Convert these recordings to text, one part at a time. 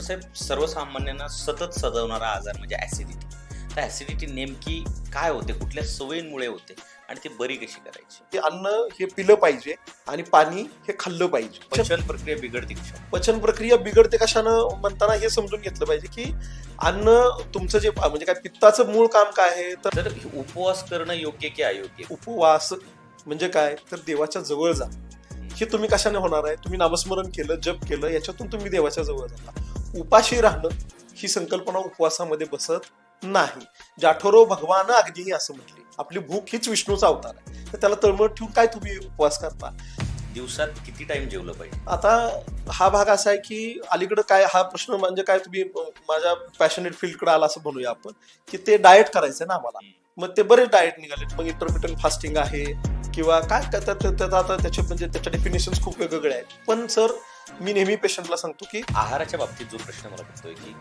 साहेब, सर्वसामान्यांना सतत सदवणारा आजार म्हणजे ऍसिडिटी. तर ऍसिडिटी नेमकी काय होते, कुठल्या सवयींमुळे होते आणि ती बरी कशी करायची? ते अन्न हे पिलं पाहिजे आणि पाणी हे खाल्लं पाहिजे. पचन प्रक्रिया बिघडते कशा? पचन प्रक्रिया बिघडते कशानं म्हणताना हे समजून घेतलं पाहिजे की अन्न तुमचं जे म्हणजे काय पित्ताचं मूळ काम काय आहे तर तर उपवास करणं योग्य की अयोग्य? उपवास म्हणजे काय तर देवाच्या जवळ जा. हे तुम्ही कशाने होणार आहे? तुम्ही नामस्मरण केलं, जप केलं, याच्यातून तुम्ही देवाच्या जवळ जाता. उपाशी राहणं ही संकल्पना उपवासामध्ये बसत नाही. जाठोरो भगवान अग्नी असं म्हटले. आपली भूक हीच विष्णूचा अवतार आहे, तर त्याला तळमळ ठेवून काय तुम्ही उपवास करता? दिवसात किती टाइम जेवलं पाहिजे? आता हा भाग असा आहे की अलीकडं काय हा प्रश्न म्हणजे काय तुम्ही माझ्या पॅशनेट फील्डकडे आला असं म्हणूया आपण की ते डाएट करायचंय ना आम्हाला. मग ते बरेच डाएट निघाले. मग इंटरमिटंट फास्टिंग आहे किंवा काय करतात आता त्याचे म्हणजे त्याच्या डेफिनेशन खूप वेगवेगळे आहेत. पण सर मी नेहमी पेशंटला सांगतो की आहाराच्या बाबतीत जो प्रश्न मला पडतोय की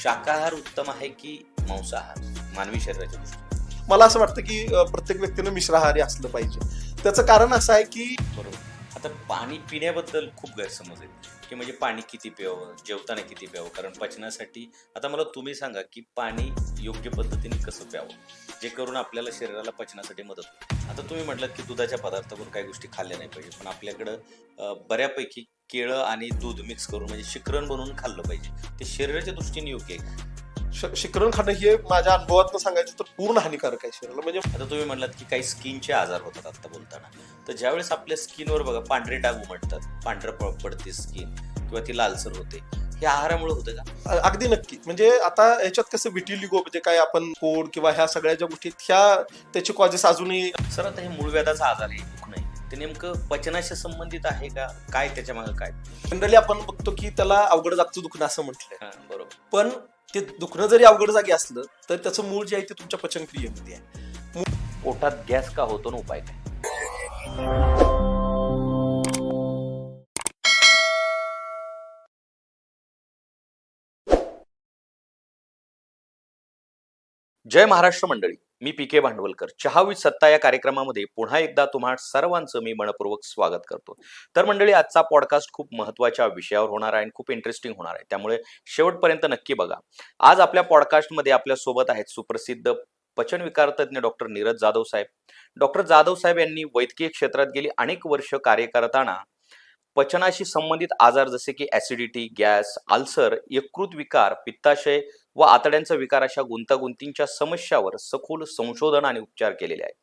शाकाहार उत्तम आहे की मांसाहार मानवी शरीराच्या दृष्टीने? मला असं वाटतं की प्रत्येक व्यक्तीनं मिश्राहारी असलं पाहिजे. त्याचं कारण असं आहे की बरोबर. आता पाणी पिण्याबद्दल खूप गैरसमज आहे की म्हणजे पाणी किती प्यावं, जेवताना किती प्यावं, कारण पचनासाठी. आता मला तुम्ही सांगा की पाणी योग्य पद्धतीने कसं प्यावं जे करून आपल्याला शरीराला पचनासाठी मदत होईल. आता तुम्ही म्हटलं की दुधाच्या पदार्थावर काही गोष्टी खाल्ल्या नाही पाहिजे, पण आपल्याकडं बऱ्यापैकी केळं आणि दूध मिक्स करून म्हणजे शिकरण बनवून खाल्लं पाहिजे. ते शरीराच्या दृष्टीने योग्य आहे का? शिकरण खाणं हे माझ्या अनुभवातून सांगायचं तर पूर्ण हानिकारक आहे शरीराला. म्हणजे आता तुम्ही म्हटलात की काही स्किनचे आजार होतात आता बोलताना, तर ज्यावेळेस आपल्या स्किनवर बघा पांढरे डाग उमटतात, पांढरं पडते स्किन किंवा ती लालसर होते, हे आहारामुळे होतं का? अगदी नक्की. म्हणजे आता याच्यात कसं विटिलिगो म्हणजे काय आपण कोड किंवा ह्या सगळ्या ज्या गोष्टी ह्या त्याचे कॉजेस अजूनही. सर आता हे मूळव्याधाचा आजार आहे, दुखणं आहे, ते नेमकं पचनाशी संबंधित आहे का काय, त्याच्या मागे काय? जनरली आपण बघतो की त्याला अवघड जागचं दुखणं असं म्हटलंय. हा, बरोबर. पण ते दुखणं जरी अवघड जागी असलं तर त्याचं मूळ जे आहे ते तुमच्या पचनक्रियेमध्ये आहे. पोटात गॅस का होतो ना उपाय काय? जय महाराष्ट्र मंडळी, मी पी.के. भांडवलकर. चहावी सत्ता या कार्यक्रमामध्ये पुन्हा एकदा तुम्हा सर्वांचं मी मनपूर्वक स्वागत करतो. तर मंडळी, आजचा पॉडकास्ट खूप महत्त्वाच्या विषयावर होणार आहे आणि खूप इंटरेस्टिंग होणार आहे, त्यामुळे शेवटपर्यंत नक्की बघा. आज आपल्या पॉडकास्टमध्ये आपल्या सोबत आहेत सुप्रसिद्ध पचनविकार तज्ज्ञ डॉक्टर नीरज जाधव साहेब. डॉक्टर जाधव साहेब यांनी वैद्यकीय क्षेत्रात गेली अनेक वर्ष कार्य करताना पचनाशी संबंधित आजार जसे की ऍसिडिटी, गॅस, अल्सर, यकृत विकार, पित्ताशय व आतड्यांचा विकार अशा गुंतागुंतींच्या समस्यावर सखोल संशोधन आणि उपचार केलेले आहेत.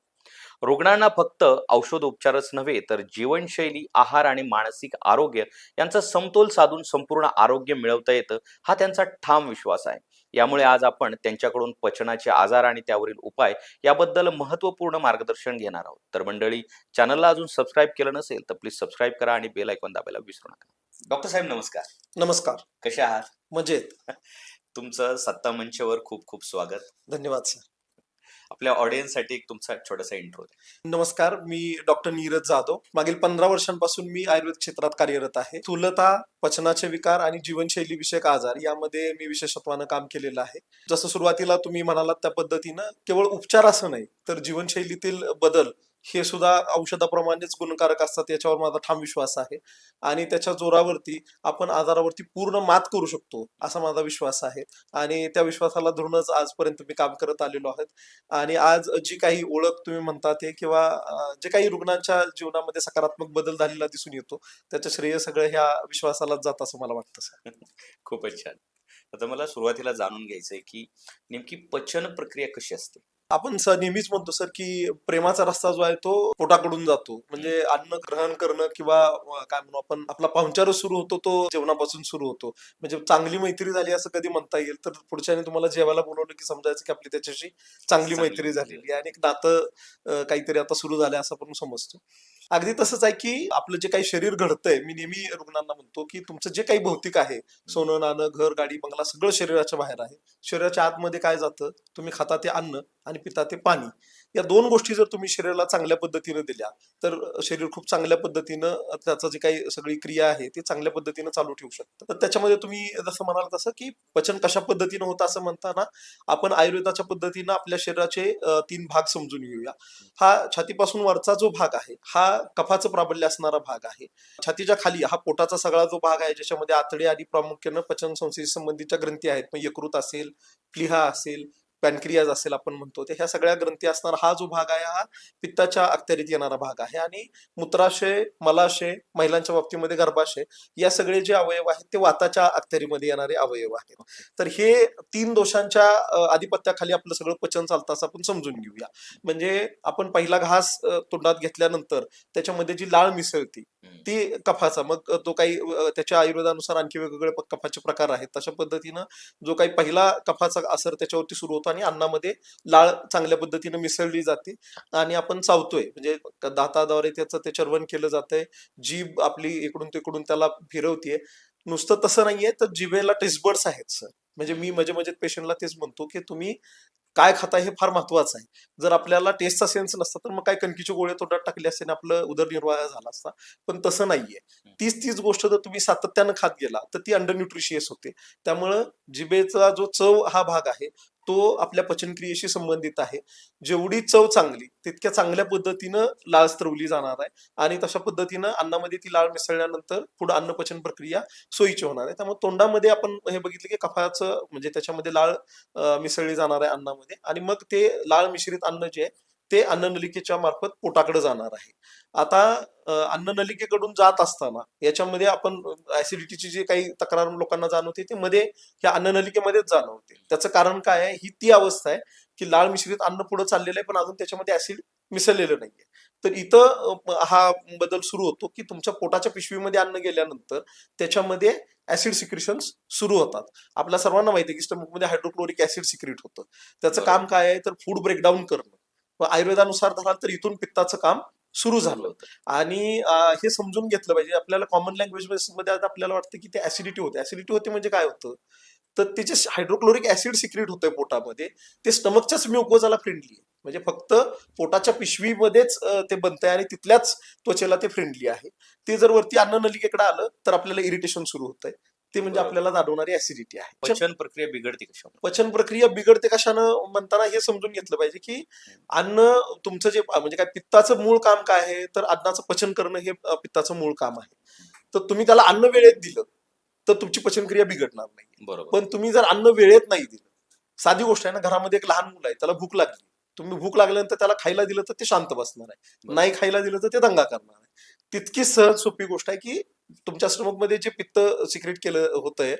रुग्णांना फक्त औषधोपचारच नव्हे तर जीवनशैली, आहार आणि मानसिक आरोग्य यांचा समतोल साधून संपूर्ण आरोग्य मिळवता येतं, हा त्यांचा ठाम विश्वास आहे. यामुळे आज आपण त्यांच्याकडून पचनाचे आजार आणि त्यावरील उपाय याबद्दल महत्त्वपूर्ण मार्गदर्शन घेणार आहोत. तर मंडळी, चॅनलला अजून सबस्क्राईब केलं नसेल तर प्लीज सबस्क्राईब करा आणि बेल आयकॉन दाबायला विसरू नका. डॉक्टर साहेब नमस्कार. नमस्कार. कसे आहात? मजेत. तुमचं सत्ता मंचवर खूप खूप स्वागत. धन्यवाद सर. आपल्या ऑडियन्ससाठी एक तुमचा छोटासा इंट्रो. नमस्कार, मी डॉक्टर नीरज जाधव. मागील 15 वर्षांपासून मी आयुर्वेद क्षेत्रात कार्यरत आहे. स्थूलता, पचनाचे विकार आणि जीवनशैली विषयक आजार यामध्ये मी विशेषत्वानं काम केलेलं आहे. जसं सुरुवातीला तुम्ही म्हणालात त्या पद्धतीनं केवळ उपचार असं नाही तर जीवनशैलीतील बदल हे सुद्धा औषधाप्रमाणेच गुणकारक असतात, याच्यावर माझा ठाम विश्वास आहे. आणि त्याच्या जोरावरती आपण आजारावरती पूर्ण मात करू शकतो असा माझा विश्वास आहे. आणि त्या विश्वासाला धरूनच आजपर्यंत मी काम करत आलेलो आहे. आणि आज जी काही ओळख तुम्ही म्हणता ते किंवा जे काही रुग्णांच्या जीवनामध्ये सकारात्मक बदल झालेला दिसून येतो त्याचं श्रेय सगळं ह्या विश्वासालाच जात असं मला वाटतं सर. खूपच छान. आता मला सुरुवातीला जाणून घ्यायचंय की नेमकी पचन प्रक्रिया कशी असते? आपण नेहमीच म्हणतो सर की प्रेमाचा रस्ता जो आहे तो पोटाकडून जातो. म्हणजे अन्न ग्रहण करणं किंवा काय म्हणू आपण आपला पाहुणचारच सुरू होतो तो जेवणापासून सुरू होतो. म्हणजे चांगली मैत्री झाली असं कधी म्हणता येईल तर पुढच्याने तुम्हाला जेवायला बोलवलं की समजायचं की आपली त्याच्याशी चांगली मैत्री झालेली आहे आणि एक नातं काहीतरी आता सुरू झालंय असं आपण समजतो. अगदी तसंच आहे की आपलं जे काही शरीर घडतंय, मी नेहमी रुग्णांना म्हणतो की तुमचं जे काही भौतिक आहे, सोनं, नाणं, घर, गाडी, बंगला सगळं शरीराच्या बाहेर आहे. शरीराच्या आतमध्ये काय जातं? तुम्ही खाता ते अन्न आणि पिता ते पाणी. या दोन गोष्टी जर तुम्ही शरीराला चांगल्या पद्धतीनं दिल्या तर शरीर खूप चांगल्या पद्धतीनं त्याचं जे काही सगळी क्रिया आहे ती चांगल्या पद्धतीनं चालू ठेवू शकतं. तर त्याच्यामध्ये तुम्ही जसं म्हणाल तसं की पचन कशा पद्धतीनं होतं असं म्हणताना आपण आयुर्वेदाच्या पद्धतीनं आपल्या शरीराचे 3 भाग समजून घेऊया. हा छातीपासून वरचा जो भाग आहे हा कफाचं प्राबल्य असणारा भाग आहे. छातीच्या खाली हा पोटाचा सगळा जो भाग आहे ज्याच्यामध्ये आतडे आणि प्रामुख्यानं पचन संस्थेशी संबंधीच्या ग्रंथी आहेत. मग यकृत असेल, प्लीहा असेल, पॅनक्रियाज असेल आपण म्हणतो, तर ह्या सगळ्या ग्रंथी असणारा हा जो भाग आहे हा पित्ताच्या अखत्यारीत येणारा भाग आहे. आणि मूत्राशय, मलाशय, महिलांच्या बाबतीमध्ये गर्भाशय या सगळे जे अवयव आहेत ते वाताच्या अखत्यारीमध्ये येणारे अवयव आहेत. तर हे 3 दोषांच्या आधिपत्याखाली आपलं सगळं पचन चालतं असं आपण समजून घेऊया. म्हणजे आपण पहिला घास तोंडात घेतल्यानंतर त्याच्यामध्ये जी लाळ मिसळती ती कफाचा, मग तो काही त्याच्या आयुर्वेदानुसार आणखी वेगवेगळे कफाचे प्रकार आहेत. तशा पद्धतीनं जो काही पहिला कफाचा असर त्याच्यावरती सुरू होतो आणि अन्नामध्ये लाळ चांगल्या पद्धतीनं मिसळली जाते आणि आपण चावतोय म्हणजे दाताद्वारे त्याचं ते चर्वण केलं जातंय. जीभ आपली इकडून तिकडून त्याला फिरवतीये. नुसतं तसं नाहीये तर जिभेला टेस्टबर्ड्स आहेत सर. म्हणजे मी म्हणजे पेशंटला तेच म्हणतो की तुम्ही काय खाताय हे फार महत्वाचं आहे. जर आपल्याला टेस्टचा सेन्स नसता तर मग काय कणकीचे गोळे तोंडात टाकले असते आणि आपलं उदरनिर्वाह झाला असता. पण तसं नाहीये. तीच गोष्ट जर तुम्ही सातत्यानं खात गेला तर ती अंडर न्यूट्रिशियस होते. त्यामुळं जिभेचा जो चव हा भाग आहे तो आपल्या पचनक्रियेशी संबंधित आहे. जेवढी चव चांगली तितक्या चांगल्या पद्धतीनं लाळ स्त्रवली जाणार आहे आणि तशा पद्धतीनं अन्नामध्ये ती लाळ मिसळल्यानंतर पुढे अन्न पचन प्रक्रिया सोयीची होणार आहे. त्यामुळे तोंडामध्ये आपण हे बघितलं की कफाचं म्हणजे त्याच्यामध्ये लाळ मिसळली जाणार आहे अन्नामध्ये आणि मग ते लाळ मिश्रित अन्न जे आहे ते अन्ननलिकेच्या मार्फत पोटाकडे जाणार आहे. आता अन्ननलिकेकडून जात असताना याच्यामध्ये आपण ऍसिडिटीची जी काही तक्रार लोकांना जाणवते ते मध्ये ह्या अन्ननलिकेमध्येच जाणवते. त्याचं कारण काय आहे? ही ती अवस्था आहे की लाळ मिश्रित अन्न पुढे चाललेलं आहे पण अजून त्याच्यामध्ये ऍसिड मिसळलेलं नाहीये. तर इथं हा बदल सुरू होतो की तुमच्या पोटाच्या पिशवीमध्ये अन्न गेल्यानंतर त्याच्यामध्ये ऍसिड सिक्रिशन्स सुरू होतात. आपल्या सर्वांना माहिती आहे की स्टमकमध्ये हायड्रोक्लोरिक ऍसिड सिक्रिट होतं. त्याचं काम काय आहे तर फूड ब्रेकडाऊन करणं. आयुर्वेदानुसार धराल तर इथून पित्ताचं काम सुरू झालं आणि हे समजून घेतलं पाहिजे. आपल्याला कॉमन लँग्वेज मध्ये आता आपल्याला वाटतं की ते ऍसिडिटी होते. ऍसिडिटी होते म्हणजे काय होतं तर त्याचे हायड्रोक्लोरिक ऍसिड सिक्रिट होतंय पोटामध्ये. ते स्टमकच्याच म्युकोजाला फ्रेंडली आहे. म्हणजे फक्त पोटाच्या पिशवीमध्येच ते बनतंय आणि तिथल्याच त्वचेला ते फ्रेंडली आहे. ते जर वरती अन्ननलिकेकडे आलं तर आपल्याला इरिटेशन सुरू होतंय. ते म्हणजे आपल्याला जाणवणारी ऍसिडिटी आहे. पचन प्रक्रिया बिघडते कशामुळे? पचन प्रक्रिया बिघडते कशानं म्हणताना हे समजून घेतलं पाहिजे की अन्न तुमचं जे म्हणजे काय पित्ताचं मूळ काम काय आहे तर अन्नाचं पचन करणं हे पित्ताचं मूळ काम आहे. तर तुम्ही त्याला अन्न वेळेत दिलं तर तुमची पचनक्रिया बिघडणार नाही. बरोबर. पण तुम्ही जर अन्न वेळेत नाही दिलं, साधी गोष्ट आहे ना, घरामध्ये एक लहान मुलं आहे त्याला भूक लागली, तुम्ही भूक लागल्यानंतर त्याला खायला दिलं तर ते शांत बसणार आहे, नाही खायला दिलं तर ते दंगा करणार आहे. तितकी सहज सोपी गोष्ट आहे की तुमच्या स्टमक मध्ये जे पित्त सिक्रेट केलं होतंय,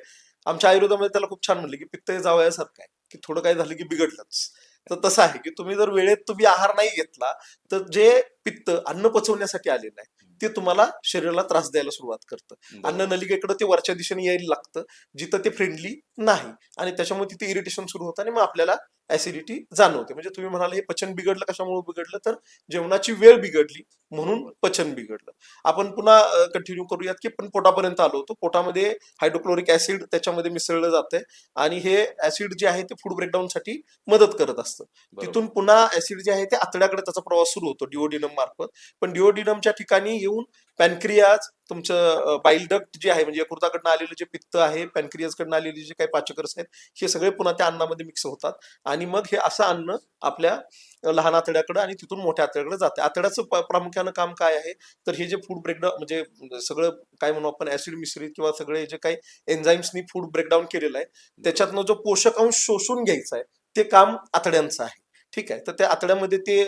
आमच्या आयुर्वेदामध्ये त्याला खूप छान म्हणलं की पित्त हे जावयासारखं आहे की थोडं काय झालं की बिघडलंच. तर तसं आहे की तुम्ही जर वेळेत तुम्ही आहार नाही घेतला तर जे पित्त अन्न पचवण्यासाठी आलेलं आहे ते तुम्हाला शरीराला त्रास द्यायला सुरुवात करतं. अन्न नलिकेकडे ते वरच्या दिशेने यायला लागतं जिथं ते फ्रेंडली नाही आणि त्याच्यामुळे तिथे इरिटेशन सुरू होतं आणि मग आपल्याला ऍसिडिटी जाणवते. म्हणजे तुम्ही म्हणाल हे पचन बिघडलं कशामुळे बिघडलं तर जेवणाची वेळ बिघडली म्हणून पचन बिघडलं. आपण पुन्हा कंटिन्यू करूयात की पण पोटापर्यंत आलो होतो. पोटामध्ये हायड्रोक्लोरिक ऍसिड त्याच्यामध्ये मिसळलं जातंय आणि हे ऍसिड जे आहे ते फूड ब्रेकडाऊन साठी मदत करत असतं. तिथून पुन्हा ऍसिड जे आहे ते आतड्याकडे त्याचा प्रवास सुरू होतो डिओडिनम मार्फत. पण डिओडिनमच्या ठिकाणी येऊन पॅनक्रियाज तुमचं बाईल डक्ट जे आहे म्हणजे यकृताकडनं आलेलं जे पित्त आहे, पॅनक्रियाजकडनं आलेले जे काही पाचकरस आहेत हे सगळे पुन्हा त्या अन्नामध्ये मिक्स होतात आणि मग हे असं अन्न आपल्या लहान आतड्याकडे आणि तिथून मोठ्या आतड्याकडे जाते. आतड्याचं प्रामुख्यानं काम काय आहे तर हे जे फूड ब्रेकडाऊन म्हणजे सगळं काय म्हणू आपण ऍसिड मिश्रित किंवा सगळे जे काही एन्झाईम्सनी फूड ब्रेकडाऊन केलेलं आहे त्याच्यातनं जो पोषक अंश शोषून घ्यायचा आहे ते काम आतड्यांचं आहे. ठीक आहे. तर त्या आतड्यामध्ये ते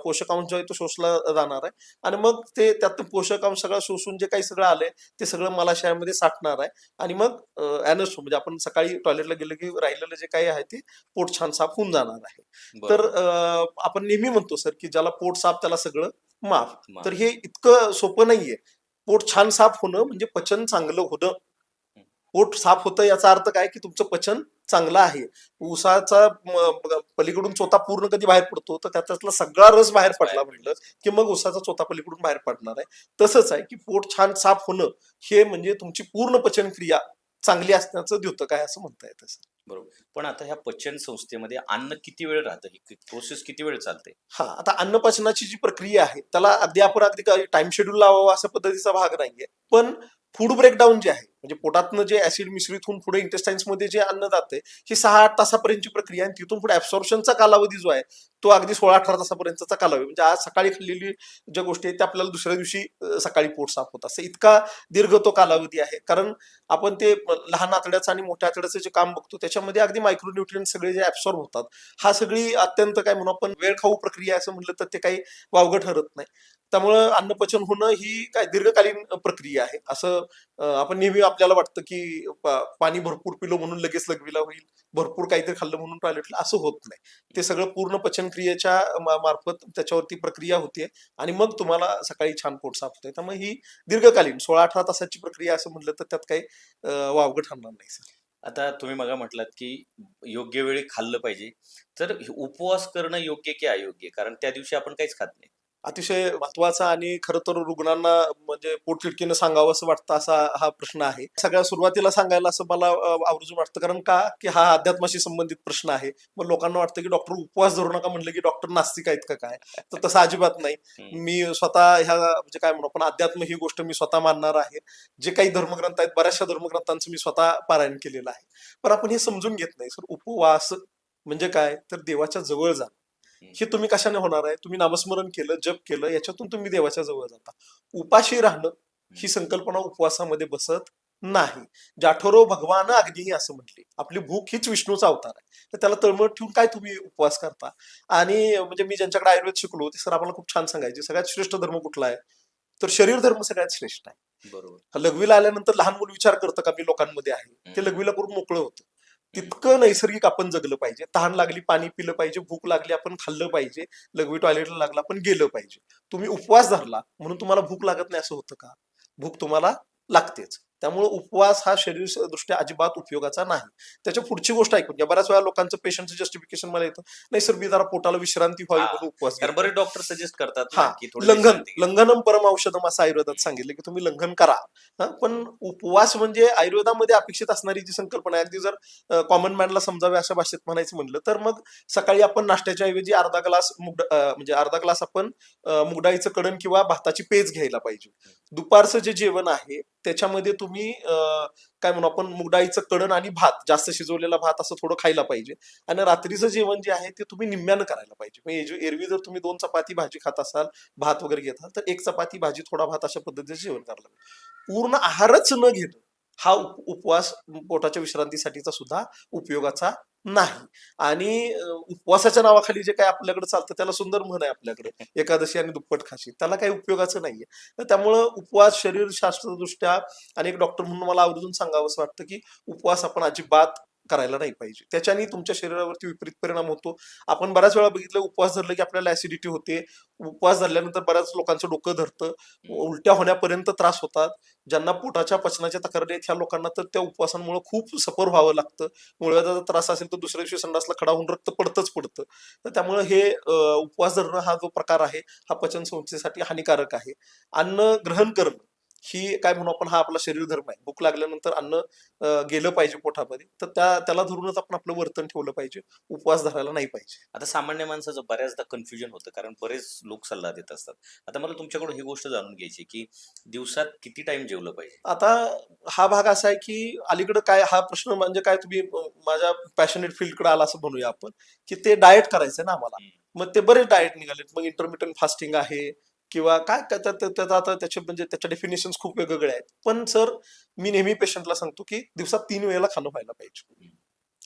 पोषकांश जो आहे तो शोषला जाणार आहे आणि मग ते त्यातून पोषकांश सगळं शोषून जे काही सगळं आलंय ते सगळं मलाशयामध्ये साठणार आहे आणि मग ऍनस म्हणजे आपण सकाळी टॉयलेटला गेलं की राहिलेलं जे काही आहे ते पोट छान साफ होऊन जाणार आहे. तर आपण नेहमी म्हणतो सर की ज्याला पोट साफ त्याला सगळं माफ. तर हे इतकं सोपं नाहीये. पोट छान साफ होणं म्हणजे पचन चांगलं होणं. पोट साफ होतं याचा अर्थ काय की तुमचं पचन चांगलं आहे. ऊसाचा पलीकडून चोथा पूर्ण कधी बाहेर पडतो तर त्याच्यातला सगळा रस बाहेर पडला म्हटलं की मग ऊसाचा चोथा पलीकडून बाहेर पडणार आहे. तसंच आहे की पोट छान साफ होणं हे म्हणजे तुमची पूर्ण पचनक्रिया चांगली असण्याचं द्योतक आहे असं म्हणता येतं सर. बरोबर. पण आता ह्या पचन संस्थेमध्ये अन्न किती वेळ राहतं, ही प्रोसेस किती वेळ चालते? हा, आता अन्नपचनाची जी प्रक्रिया आहे त्याला अगदी टाइम शेड्यूल लावावा अशा पद्धतीचा भाग नाहीये. पण फूड ब्रेकडाऊन जे आहे म्हणजे पोटातनं जे ऍसिड मिश्रित होऊन पुढे इंटेस्टाईन्स मध्ये जे अन्न जाते ही 6-8 तासापर्यंतची प्रक्रिया आहे. आणि तिथून पुढे ऍब्सॉर्प्शनचा कालावधी जो आहे तो अगदी 16-18 तासापर्यंतचा कालावधी. म्हणजे आज सकाळी खाल्लेली ज्या गोष्टी आहेत त्या आपल्याला दुसऱ्या दिवशी सकाळी पोट साफ होत असं इतका दीर्घ तो कालावधी आहे. कारण आपण ते लहान आतड्याचं आणि मोठ्या आतड्याचं जे काम बघतो त्याच्यामध्ये अगदी मायक्रोन्युट्रियन सगळे जे ऍब्सॉर्ब होतात हा सगळी अत्यंत काय म्हणू आपण वेळ खाऊ प्रक्रिया असं म्हटलं तर ते काही वावगं ठरत नाही. त्यामुळं अन्नपचन होणं ही काय दीर्घकालीन प्रक्रिया आहे. असं आपण नेहमी आपल्याला वाटतं की पाणी भरपूर पिलो म्हणून लगेच लघवीला होईल, भरपूर काहीतरी खाल्लं म्हणून टॉयलेटला, असं होत नाही. ते सगळं पूर्ण पचन क्रियेच्या मार्फत त्याच्यावरती प्रक्रिया होते आणि मग तुम्हाला सकाळी छान पोट साफ होते. त्यामुळे ही दीर्घकालीन 16-18 तासाची प्रक्रिया असं म्हटलं तर त्यात काही वावगं ठरणार नाही सर. आता तुम्ही मगा म्हटलात की योग्य वेळी खाल्लं पाहिजे. तर उपवास करणं योग्य की अयोग्य? कारण त्या दिवशी आपण काहीच खात नाही. अतिशय महत्वाचा आणि खरं तर रुग्णांना म्हणजे पोटतिडकीनं सांगावं असं वाटतं असा हा प्रश्न आहे. सगळ्यात सुरुवातीला सांगायला असं मला आवर्जून वाटतं कारण का की हा अध्यात्माशी संबंधित प्रश्न आहे. मग लोकांना वाटतं की डॉक्टर उपवास धरू नका म्हणलं की डॉक्टर नास्तिक आहेत का काय? तर तसं अजिबात नाही. मी स्वतः ह्या म्हणजे काय म्हणू आपण अध्यात्म ही गोष्ट मी स्वतः मानणार आहे. जे काही धर्मग्रंथ आहेत बऱ्याचशा धर्मग्रंथांचं मी स्वतः पारायण केलेलं आहे. पण आपण हे समजून घेत नाही सर. उपवास म्हणजे काय तर देवाच्या जवळ जा. हे तुम्ही कशाने होणार आहे? तुम्ही नामस्मरण केलं, जप केलं, याच्यातून तुम्ही देवाच्या जवळ जाता. उपाशी राहणं ही संकल्पना उपवासामध्ये बसत नाही. जाठरो भगवान अग्नी असं म्हटले. आपली भूक हीच विष्णूचा अवतार आहे. तर त्याला तळमळ ठेवून काय तुम्ही उपवास करता? आणि म्हणजे मी ज्यांच्याकडे आयुर्वेद शिकलो ते सर आम्हाला खूप छान सांगायचे सगळ्यात श्रेष्ठ धर्म कुठला आहे? तर शरीर धर्म सगळ्यात श्रेष्ठ आहे. बरोबर. लघवीला आल्यानंतर लहान मुलं विचार करतं का मी लोकांमध्ये आहे? ते लघवीला करून मोकळं होतं. तितकं नैसर्गिक आपण जगलं पाहिजे. तहान लागली पाणी पिलं पाहिजे, भूक लागली आपण खाल्लं पाहिजे, लघवी टॉयलेटला लागला आपण गेलं पाहिजे. तुम्ही उपवास धरला म्हणून तुम्हाला भूक लागत नाही असं होतं का? भूक तुम्हाला लागतेच. त्यामुळे उपवास हा शरीर दृष्ट्या अजिबात उपयोगाचा नाही. त्याच्या पुढची गोष्ट ऐकून घ्या. बऱ्याच वेळा लोकांचं पेशंटचं जस्टिफिकेशन मला येतं, नाही सर मी जरा पोटाला विश्रांती व्हावी म्हणून उपवास कारण घेतो. बरेच डॉक्टर सजेस्ट करतात हा, ना, की थोडी लंघन विश्रांती घ्या. लंघनम परम औषधम असं आयुर्वेदात सांगितलं की तुम्ही लंघन करा. पण उपवास म्हणजे आयुर्वेदामध्ये अपेक्षित असणारी जी संकल्पना आहे अगदी जर कॉमन मॅनला समजावे अशा भाषेत म्हणायचं म्हणलं तर मग सकाळी आपण नाश्त्याच्या ऐवजी अर्धा ग्लास म्हणजे अर्धा ग्लास आपण मुगडाळीचं कडण किंवा भाताची पेज घ्यायला पाहिजे. दुपारचं जे जेवण आहे त्याच्यामध्ये तुम्ही काय म्हणू आपण मुगडाळीचं कडण आणि भात, जास्त शिजवलेला भात असं थोडं खायला पाहिजे. आणि रात्रीचं जेवण जे आहे ते तुम्ही निम्म्यानं करायला पाहिजे. म्हणजे एरवी जर तुम्ही 2 चपाती भाजी खात असाल, भात वगैरे घेत असाल तर 1 चपाती भाजी थोडा भात अशा पद्धतीचं जेवण करायला पाहिजे. पूर्ण आहारच न घेणं हा उपवास पोटाच्या विश्रांतीसाठीचा सुद्धा उपयोगाचा नाही. आणि उपवासाच्या नावाखाली जे काय आपल्याकडे चालतं त्याला सुंदर म्हण आहे आपल्याकडे, एकादशी आणि दुप्पट खाशी, त्याला काही उपयोगाचं नाहीये. तर त्यामुळं उपवास शरीरशास्त्रदृष्ट्या आणि एक डॉक्टर म्हणून मला आवर्जून सांगावं असं वाटतं की उपवास आपण अजिबात करायला नाही पाहिजे. त्याच्याने तुमच्या शरीरावरती विपरीत परिणाम होतो. आपण बऱ्याच वेळा बघितलं उपवास धरलं की आपल्याला ऍसिडिटी होते. उपवास धरल्यानंतर बऱ्याच लोकांचं डोकं धरतं, उलट्या होण्यापर्यंत त्रास होतात. ज्यांना पोटाच्या पचनाच्या तक्रारी आहेत ह्या लोकांना तर त्या उपवासांमुळे खूप सफर व्हावं लागतं. मुळव्याधाचा त्रास असेल तर दुसऱ्या दिवशी संडासला खडा होऊन रक्त पडतंच पडतं. तर त्यामुळे हे उपवास धरणं हा जो प्रकार आहे हा पचन संस्थेसाठी हानिकारक आहे. अन्न ग्रहण करणं ही काय म्हणू आपण हा आपला शरीर धर्म आहे. भूक लागल्यानंतर अन्न गेलं पाहिजे पोटामध्ये, तर त्याला धरूनच आपण आपलं वर्तन ठेवलं पाहिजे. उपवास धरायला नाही पाहिजे. आता सामान्य माणसाचं बऱ्याचदा कन्फ्युजन होतं, कारण बरेच लोक सल्ला देत असतात. आता मला तुमच्याकडून ही गोष्ट जाणून घ्यायची की दिवसात किती टाइम जेवलं पाहिजे? आता हा भाग असा आहे की अलीकडे काय हा प्रश्न म्हणजे काय तुम्ही माझ्या पॅशनेट फील्डकडे आला असं म्हणूया आपण की ते डाएट करायचंय ना आम्हाला. मग ते बरेच डाएट निघालेत. मग इंटरमिटंट फास्टिंग आहे किंवा काय त्याचा आता त्याचे म्हणजे त्याच्या डेफिनेशन खूप वेगवेगळे आहेत. पण सर मी नेहमी पेशंटला सांगतो की दिवसात 3 वेळेला खाणं व्हायला पाहिजे.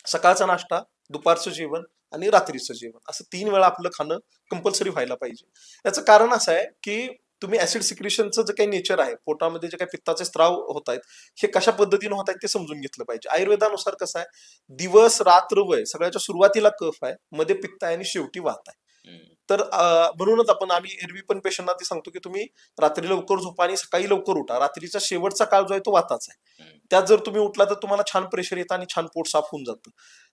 सकाळचा नाश्ता, दुपारचं जेवण आणि रात्रीचं जेवण असं 3 वेळा आपलं खाणं कंपल्सरी व्हायला पाहिजे. याचं कारण असं आहे की तुम्ही ऍसिड सिक्रेशनचं जे काही नेचर आहे, पोटामध्ये जे काही पित्ताचे स्त्राव होत आहेत हे कशा पद्धतीने होत आहेत ते समजून घेतलं पाहिजे. आयुर्वेदानुसार कसं आहे, दिवस रात्र वय सगळ्याच्या सुरुवातीला कफ आहे, मध्ये पित्त आहे आणि शेवटी वात आहे. तर म्हणूनच आम्ही एरवी पण पेशंटना ते सांगतो की तुम्ही रात्री लवकर झोपा आणि सकाळी लवकर उठा. रात्रीचा शेवटचा काळ जो आहे तो वाताचा आहे. त्यात जर तुम्ही उठला तर तुम्हाला छान प्रेशर येतं आणि छान पोट साफ होऊन जातं.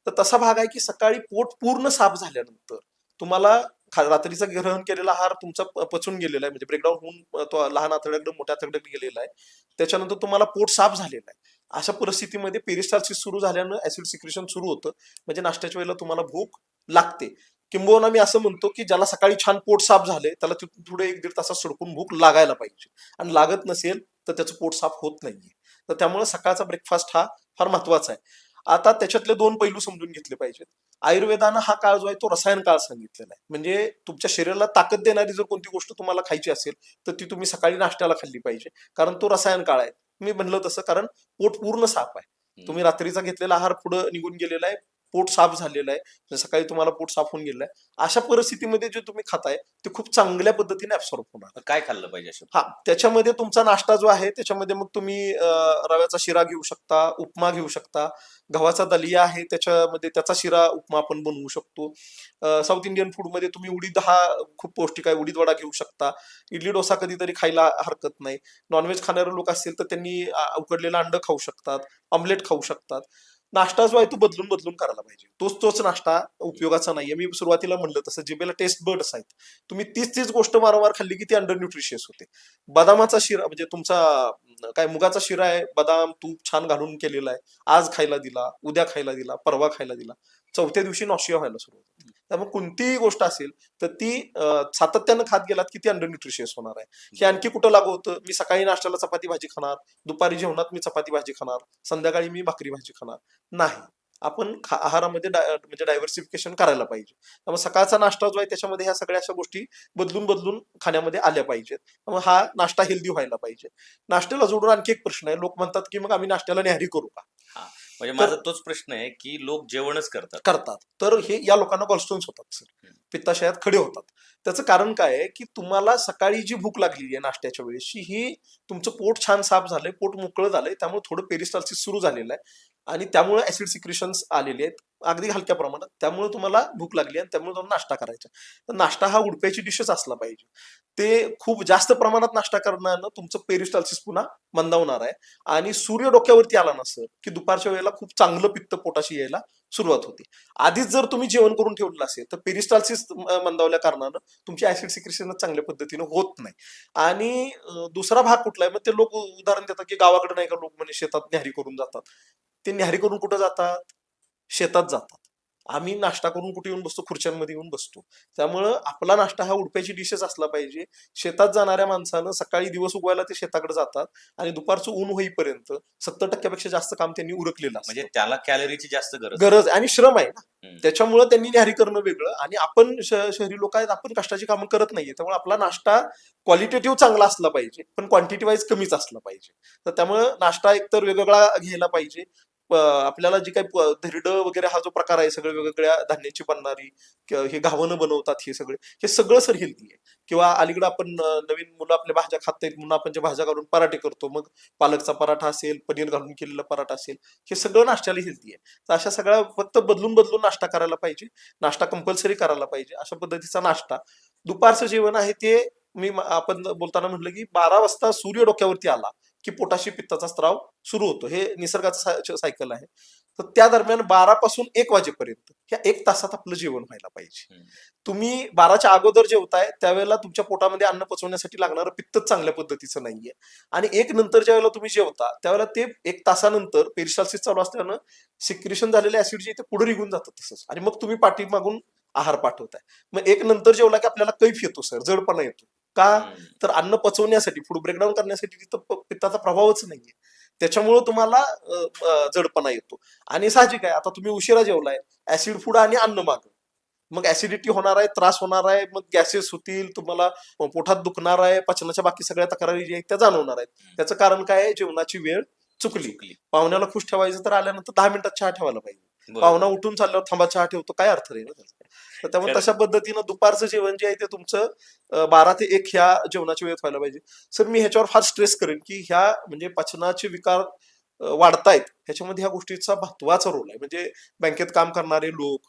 तर तसा भाग आहे की सकाळी पोट पूर्ण साफ झाल्यानंतर तुम्हाला रात्रीचा ग्रहण केलेला आहार तुमचा पचून गेलेला आहे, म्हणजे ब्रेकडाऊन होऊन तो लहान आतड्याकडे मोठ्या आतड्याकडे गेलेला आहे. त्याच्यानंतर तुम्हाला पोट साफ झालेलं आहे. अशा परिस्थितीमध्ये पेरिस्टाल्सिस सुरू झाल्यानं ऍसिड सिक्रेशन सुरू होतं, म्हणजे नाश्त्याच्या वेळेला तुम्हाला भूक लागते. किंबहुना मी असं म्हणतो की ज्याला सकाळी छान पोट साफ झाले त्याला तिथून पुढे 1-1.5 तासात सडकून भूक लागायला पाहिजे, आणि लागत नसेल तर त्याचं पोट साफ होत नाहीये. तर त्यामुळे सकाळचा ब्रेकफास्ट हा फार महत्वाचा आहे. आता त्याच्यातले 2 पैलू समजून घेतले पाहिजेत. आयुर्वेदानं हा काळ जो आहे तो रसायन काळ सांगितलेला आहे. म्हणजे तुमच्या शरीराला ताकद देणारी जर कोणती गोष्ट तुम्हाला खायची असेल तर ती तुम्ही सकाळी नाश्त्याला खाल्ली पाहिजे, कारण तो रसायन काळ आहे. मी म्हणलं तसं, कारण पोट पूर्ण साफ आहे. तुम्ही रात्रीचा घेतलेला आहार पुढे निघून गेलेला आहे, पोट साफ झालेलं आहे, म्हणजे सकाळी तुम्हाला पोट साफ होऊन गेलेलं आहे. अशा परिस्थितीमध्ये जे तुम्ही खाताय ते खूप चांगल्या पद्धतीने ऍब्सॉर्ब होणार. तर काय खाल्लं पाहिजे अशा? हा, त्याच्यामध्ये तुमचा नाश्ता जो आहे त्याच्यामध्ये मग तुम्ही रव्याचा शिरा घेऊ शकता, उपमा घेऊ शकता, गव्हाचा दलिया आहे त्याच्यामध्ये त्याचा शिरा उपमा आपण बनवू शकतो. साऊथ इंडियन फूड मध्ये तुम्ही उडीद हा खूप पौष्टिक आहे, उडीद वडा घेऊ शकता. इडली डोसा कधीतरी खायला हरकत नाही. नॉनव्हेज खाणारे लोक असतील तर त्यांनी उकडलेलं अंड खाऊ शकतात, ऑमलेट खाऊ शकतात. नाश्ता जो आहे तो बदलून बदलून करायला पाहिजे. तोच नाश्ता उपयोगाचा नाहीये. मी सुरुवातीला म्हणलं तसं जिभेला टेस्ट बर्ड्स आहेत. तुम्ही तीच गोष्ट वारंवार खाल्ली की ती अंडर न्यूट्रिशियस होते. बदामाचा शिरा म्हणजे तुमचा काय मुगाचा शिरा आहे, बदाम तूप छान घालून केलेला आहे, आज खायला दिला, उद्या खायला दिला, परवा खायला दिला, चौथ्या दिवशी नॉशिया व्हायला सुरुवात होते. त्यामुळे कोणतीही गोष्ट असेल तर ती सातत्यानं खात गेलात की ती अंडर न्यूट्रिशियस होणार आहे. हे आणखी कुठं लागू होतं, मी सकाळी नाश्त्याला चपाती भाजी खाणार, दुपारी जेवणात मी चपाती भाजी खाणार, संध्याकाळी मी भाकरी भाजी खाणार, नाही. आपण आहारामध्ये म्हणजे डायव्हर्सिफिकेशन करायला पाहिजे. त्यामुळे सकाळचा नाश्ता जो आहे त्याच्यामध्ये ह्या सगळ्या अशा गोष्टी बदलून बदलून खाण्यामध्ये आल्या पाहिजेत. त्यामुळे हा नाश्ता हेल्दी व्हायला पाहिजे. नाश्त्याला जोडून आणखी एक प्रश्न आहे, लोक म्हणतात की मग आम्ही नाश्त्याला न्याहारी करू का? म्हणजे माझा तोच प्रश्न आहे की लोक जेवणच करतात. तर हे या लोकांना गॉलस्टोन्स होतात सर, पित्ताशयात खडे होतात. त्याचं कारण काय आहे की तुम्हाला सकाळी जी भूक लागलेली आहे नाश्त्याच्या वेळेशी, ही तुमचं पोट छान साफ झालंय, पोट मोकळं झालंय, त्यामुळे थोडं पेरिस्टाल्सिस सुरू झालेलं आहे आणि त्यामुळे ऍसिड सिक्रेशन्स आलेले आहेत अगदी हलक्या प्रमाणात. त्यामुळे तुम्हाला भूक लागली आणि त्यामुळे तुम्हाला नाश्ता करायचा. तर नाश्ता हा उडप्याची डिशच असला पाहिजे. ते खूप जास्त प्रमाणात नाश्ता करण्यानं तुमचं पेरिस्टाल्सिस पुन्हा मंदावणार आहे. आणि सूर्य डोक्यावरती आला नसेल की दुपारच्या वेळेला खूप चांगलं पित्त पोटाशी यायला सुरुवात होते. आधीच जर तुम्ही जेवण करून ठेवलेलं असेल तर पेरिस्टाल्सिस मंदावल्या कारणानं तुमची ऍसिड सिक्रेशन चांगल्या पद्धतीनं होत नाही. आणि दुसरा भाग कुठला आहे, मग ते लोक उदाहरण देतात की गावाकडे नाही का लोक म्हणजे शेतात न्याहारी करून जातात. ते न्याहारी करून कुठं जातात? शेतात जातात. आम्ही नाश्ता करून कुठे येऊन बसतो? खुर्च्यांमध्ये येऊन बसतो. त्यामुळं आपला नाश्ता हा उडप्याची डिशच असला पाहिजे. शेतात जाणाऱ्या माणसानं सकाळी दिवस उगवायला ते शेताकडे जातात आणि दुपारचं ऊन होईपर्यंत 70% जास्त काम त्यांनी उरकलेलं असतं. म्हणजे त्याला कॅलरीची जास्त गरज आणि श्रम आहे ना, त्याच्यामुळे त्यांनी न्याहारी करणं वेगळं. आणि आपण शहरी लोक आहेत, आपण कष्टाची कामं करत नाहीये. त्यामुळे आपला नाश्ता क्वालिटेटिव्ह चांगला असला पाहिजे, पण क्वांटिटी वाईज कमीच असला पाहिजे. तर त्यामुळे नाश्ता एकतर वेगवेगळा घ्यायला पाहिजे. आपल्याला जी काही धिरडं वगैरे हा जो प्रकार आहे, सगळ्या वेगवेगळ्या धान्याची बनणारी, हे घावणं बनवतात, हे सगळं सर हेल्दी आहे. किंवा अलीकडे आपण नवीन मुलं आपल्या भाज्या खात नाहीत म्हणून आपण जे भाज्या घालून पराठे करतो, मग पालकचा पराठा असेल, पनीर घालून केलेला पराठा असेल, हे सगळं नाश्त्याला हेल्दी आहे. तर अशा सगळ्या फक्त बदलून बदलून नाश्ता करायला पाहिजे. नाश्ता कंपल्सरी करायला पाहिजे. अशा पद्धतीचा नाश्ता. दुपारचं जेवण आहे ते आपण बोलताना म्हटलं की 12 वाजता सूर्य डोक्यावरती आला की पोटाशी पित्ताचा स्त्राव सुरू होतो. हे निसर्गाचं सायकल आहे. तर त्या दरम्यान 12 पासून 1 वाजेपर्यंत ह्या 1 तासात आपलं जेवण व्हायला पाहिजे. तुम्ही 12च्या अगोदर जेवताय त्यावेळेला तुमच्या पोटामध्ये अन्न पचवण्यासाठी लागणारं पित्तच चांगल्या पद्धतीचं नाहीये. आणि 1 नंतर ज्या वेळेला तुम्ही जेवता त्यावेळेला ते 1 तासानंतर पेरिस्टाल्सिस चालू असल्यानं सिक्रेशन झालेले ऍसिड जे ते पुढे निघून जातात तसंच, आणि मग तुम्ही पाठीमागून आहार पाठवताय. मग 1 नंतर जेवला की आपल्याला कैफ येतो सर, जडपणा येतो. का? तर अन्न पचवण्यासाठी, फूड ब्रेकडाऊन करण्यासाठी तिथं पित्ताचा प्रभावच नाहीये. त्याच्यामुळे तुम्हाला जडपणा येतो. आणि साहजिक आहे, आता तुम्ही उशिरा जेवलाय, ऍसिड फूड आणि अन्न माग, मग ऍसिडिटी होणार आहे, त्रास होणार आहे, मग गॅसेस होतील, तुम्हाला पोटात दुखणार आहे, पचनाच्या बाकी सगळ्या तक्रारी ज्या आहेत त्या जाणवणार आहेत. त्याचं कारण काय आहे? जेवणाची वेळ चुकली. पाहुण्याला खुश ठेवायचं तर आल्यानंतर 10 मिनिटात चहा ठेवायला पाहिजे. पाहुणा उठून चालल्यावर थांबा चहा ठेवतो, काय अर्थ नाही ना त्याचा. तर त्यामुळे तशा पद्धतीनं दुपारचं जेवण जे आहे ते तुमचं 12 ते 1 ह्या जेवणाच्या वेळेत व्हायला पाहिजे. सर मी ह्याच्यावर फार स्ट्रेस करेन की ह्या म्हणजे पचनाचे विकार वाढतायत, ह्याच्यामध्ये ह्या गोष्टीचा महत्वाचा रोल आहे. म्हणजे बँकेत काम करणारे लोक,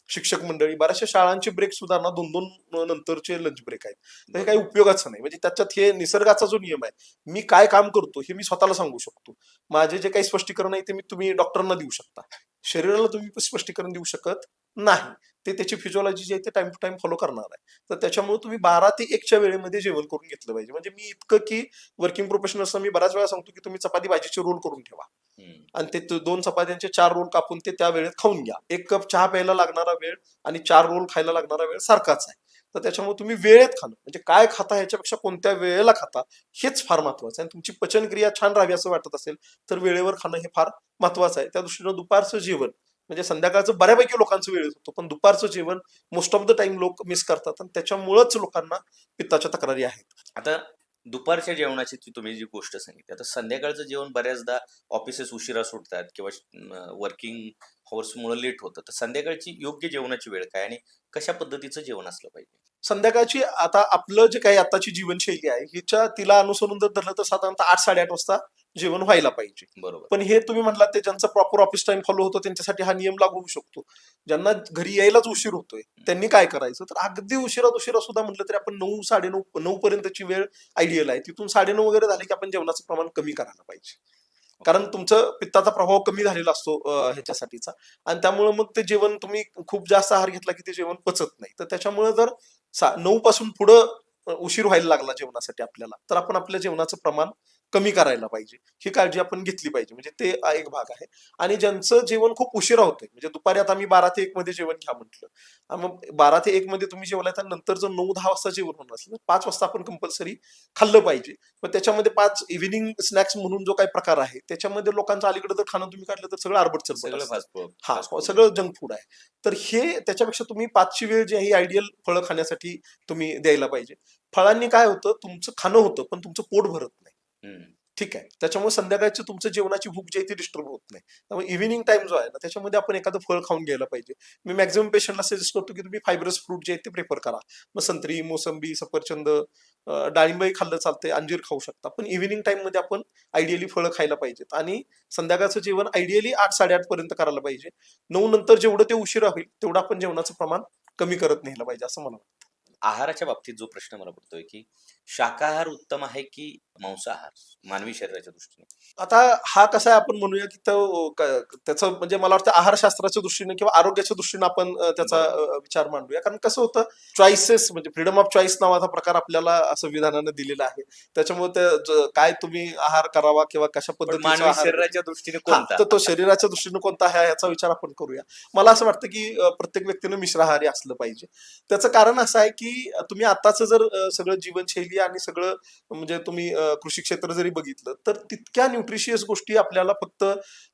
शिक्षक मंडळी, बऱ्याचशा शाळांचे ब्रेक सुद्धा ना 2-2 नंतरचे लंच ब्रेक आहेत. तर हे काही उपयोगाचं नाही. म्हणजे त्याच्यात हे निसर्गाचा जो नियम आहे, मी काय काम करतो हे मी स्वतःला सांगू शकतो. माझे जे काही स्पष्टीकरण आहे ते तुम्ही डॉक्टरांना देऊ शकता, शरीराला तुम्ही स्पष्टीकरण देऊ शकत नाही. ते त्याची फिजिओलॉजी जी आहे ते टाइम टू टाइम फॉलो करणार आहे. तर त्याच्यामुळे तुम्ही 12 ते 1च्या वेळेमध्ये जेवण करून घेतलं पाहिजे. म्हणजे मी इतकं की वर्किंग प्रोफेशनल्सना मी बऱ्याच वेळा सांगतो की तुम्ही चपाती भाजीचे रोल करून ठेवा. आणि ते 2 चपात्यांचे 4 रोल कापून ते त्या वेळेत खाऊन घ्या. 1 कप चहा प्यायला लागणारा वेळ आणि 4 रोल खायला लागणारा वेळ सारखाच आहे. तर त्याच्यामुळे तुम्ही वेळेत खाणं म्हणजे काय खाता ह्याच्यापेक्षा कोणत्या वेळेला खाता हेच फार महत्वाचं आहे. आणि तुमची पचनक्रिया छान राहावी असं वाटत असेल तर वेळेवर खाणं हे फार महत्वाचं आहे. त्या दृष्टीनं दुपारचं जेवण म्हणजे संध्याकाळचं बऱ्यापैकी लोकांचं वेळेत होतं पण दुपारचं जेवण मोस्ट ऑफ द टाइम लोक मिस करतात आणि त्याच्यामुळेच लोकांना पित्ताच्या तक्रारी आहेत. आता दुपारच्या जेवणाची तुम्ही जी गोष्ट सांगितली, आता संध्याकाळचं जेवण बऱ्याचदा ऑफिसेस उशिरा सुटतात किंवा वर्किंग मुळे लेट होतं, तर संध्याकाळची योग्य जेवणाची वेळ काय आणि कशा पद्धतीचं जेवण असलं पाहिजे? संध्याकाळची आता आपलं जे काही आताची जीवनशैली आहे हिच्या तिला अनुसरून जर धरलं तर साधारणतः 8-8:30 वाजता जेवण व्हायला पाहिजे. बरोबर. पण हे तुम्ही म्हटलात ते ज्यांचा प्रॉपर ऑफिस टाइम फॉलो होतो त्यांच्यासाठी हा नियम लागू होऊ शकतो. ज्यांना घरी यायलाच उशीर होतोय त्यांनी काय करायचं तर अगदी उशिरात उशिरा सुद्धा म्हटलं तरी आपण 9-9:30 पर्यंतची वेळ आयडियल आहे. तिथून 9:30 वगैरे झाले की आपण जेवणाचं प्रमाण कमी करायला पाहिजे. कारण तुमचं पित्ताचा प्रभाव कमी झालेला असतो ह्याच्यासाठीचा आणि त्यामुळे मग ते जेवण तुम्ही खूप जास्त आहार घेतला की ते जेवण पचत नाही. तर त्याच्यामुळे जर 9 पासून पुढं उशीर व्हायला लागला जेवणासाठी आपल्याला तर आपण आपल्या जेवणाचं प्रमाण कमी करायला पाहिजे. ही काळजी आपण घेतली पाहिजे. म्हणजे ते एक भाग आहे. आणि ज्यांचं जेवण खूप उशिरा होतंय म्हणजे दुपारी आता मी 12 ते 1 मध्ये जेवण घ्या म्हटलं. मग 12 ते 1 मध्ये तुम्ही जेवलाय तर नंतर जर 9-10 वाजता जेवण होणार असेल तर 5 वाजता आपण कंपल्सरी खाल्लं पाहिजे. मग त्याच्यामध्ये 5 इव्हिनिंग स्नॅक्स म्हणून जो काही प्रकार आहे त्याच्यामध्ये लोकांचं अलीकडे जर खाणं तुम्ही काढलं तर सगळं आरबट सगळं फास्ट फूड. हा सगळं जंक फूड आहे. तर हे त्याच्यापेक्षा तुम्ही 5ची वेळ जी आहे ही आयडियल फळं खाण्यासाठी तुम्ही द्यायला पाहिजे. फळांनी काय होतं तुमचं खाणं होतं पण तुमचं पोट भरत नाही. ठीक आहे. त्याच्यामुळे संध्याकाळची तुमचं जेवणाची भूक जी आहे ती डिस्टर्ब होत नाही. त्यामुळे इव्हिनिंग टाइम जो आहे ना त्याच्यामध्ये आपण एखादं फळ खाऊन घ्यायला पाहिजे. मी मॅक्झिमम पेशंटला सजेस्ट करतो की तुम्ही फायब्रस फ्रूट जे आहेत ते प्रेफर करा. मग संत्री, मोसंबी, सफरचंद, डाळिंबही खाल्लं चालतंय, अंजीर खाऊ शकता. पण इव्हिनिंग टाइम मध्ये आपण आयडियली फळं खायला पाहिजेत आणि संध्याकाळचं जेवण आयडियली 8-8:30 पर्यंत करायला पाहिजे. 9 नंतर जेवढं ते उशिरा होईल तेवढं आपण जेवणाचं प्रमाण कमी करत नेलं पाहिजे असं मला वाटतं. आहाराच्या बाबतीत जो प्रश्न मला पडतोय की शाकाहार उत्तम आहे की मांसाहार मानवी शरीराच्या दृष्टीने? आता हा कसा आहे आपण म्हणूया की तो त्याचं म्हणजे मला वाटतं आहारशास्त्राच्या दृष्टीने किंवा आरोग्याच्या दृष्टीने आपण त्याचा विचार मांडूया. कारण कसं होतं चॉईसेस म्हणजे फ्रीडम ऑफ चॉईस नावाचा प्रकार आपल्याला संविधानानं दिलेला आहे. त्याच्यामुळे काय तुम्ही आहार करावा किंवा कशा पद्धतीचा मानवी आहार शरीराच्या दृष्टीने हा कोणता? तर तो शरीराच्या दृष्टीने कोणता आहे याचा विचार आपण करूया. मला असं वाटतं की प्रत्येक व्यक्तीनं मिश्राहारी असलं पाहिजे. त्याचं कारण असं आहे की तुम्ही आताचं जर सगळं जीवनशैली आणि सगळं म्हणजे तुम्ही कृषी क्षेत्र जरी बघितलं तर तितक्या न्यूट्रिशियस गोष्टी आपल्याला फक्त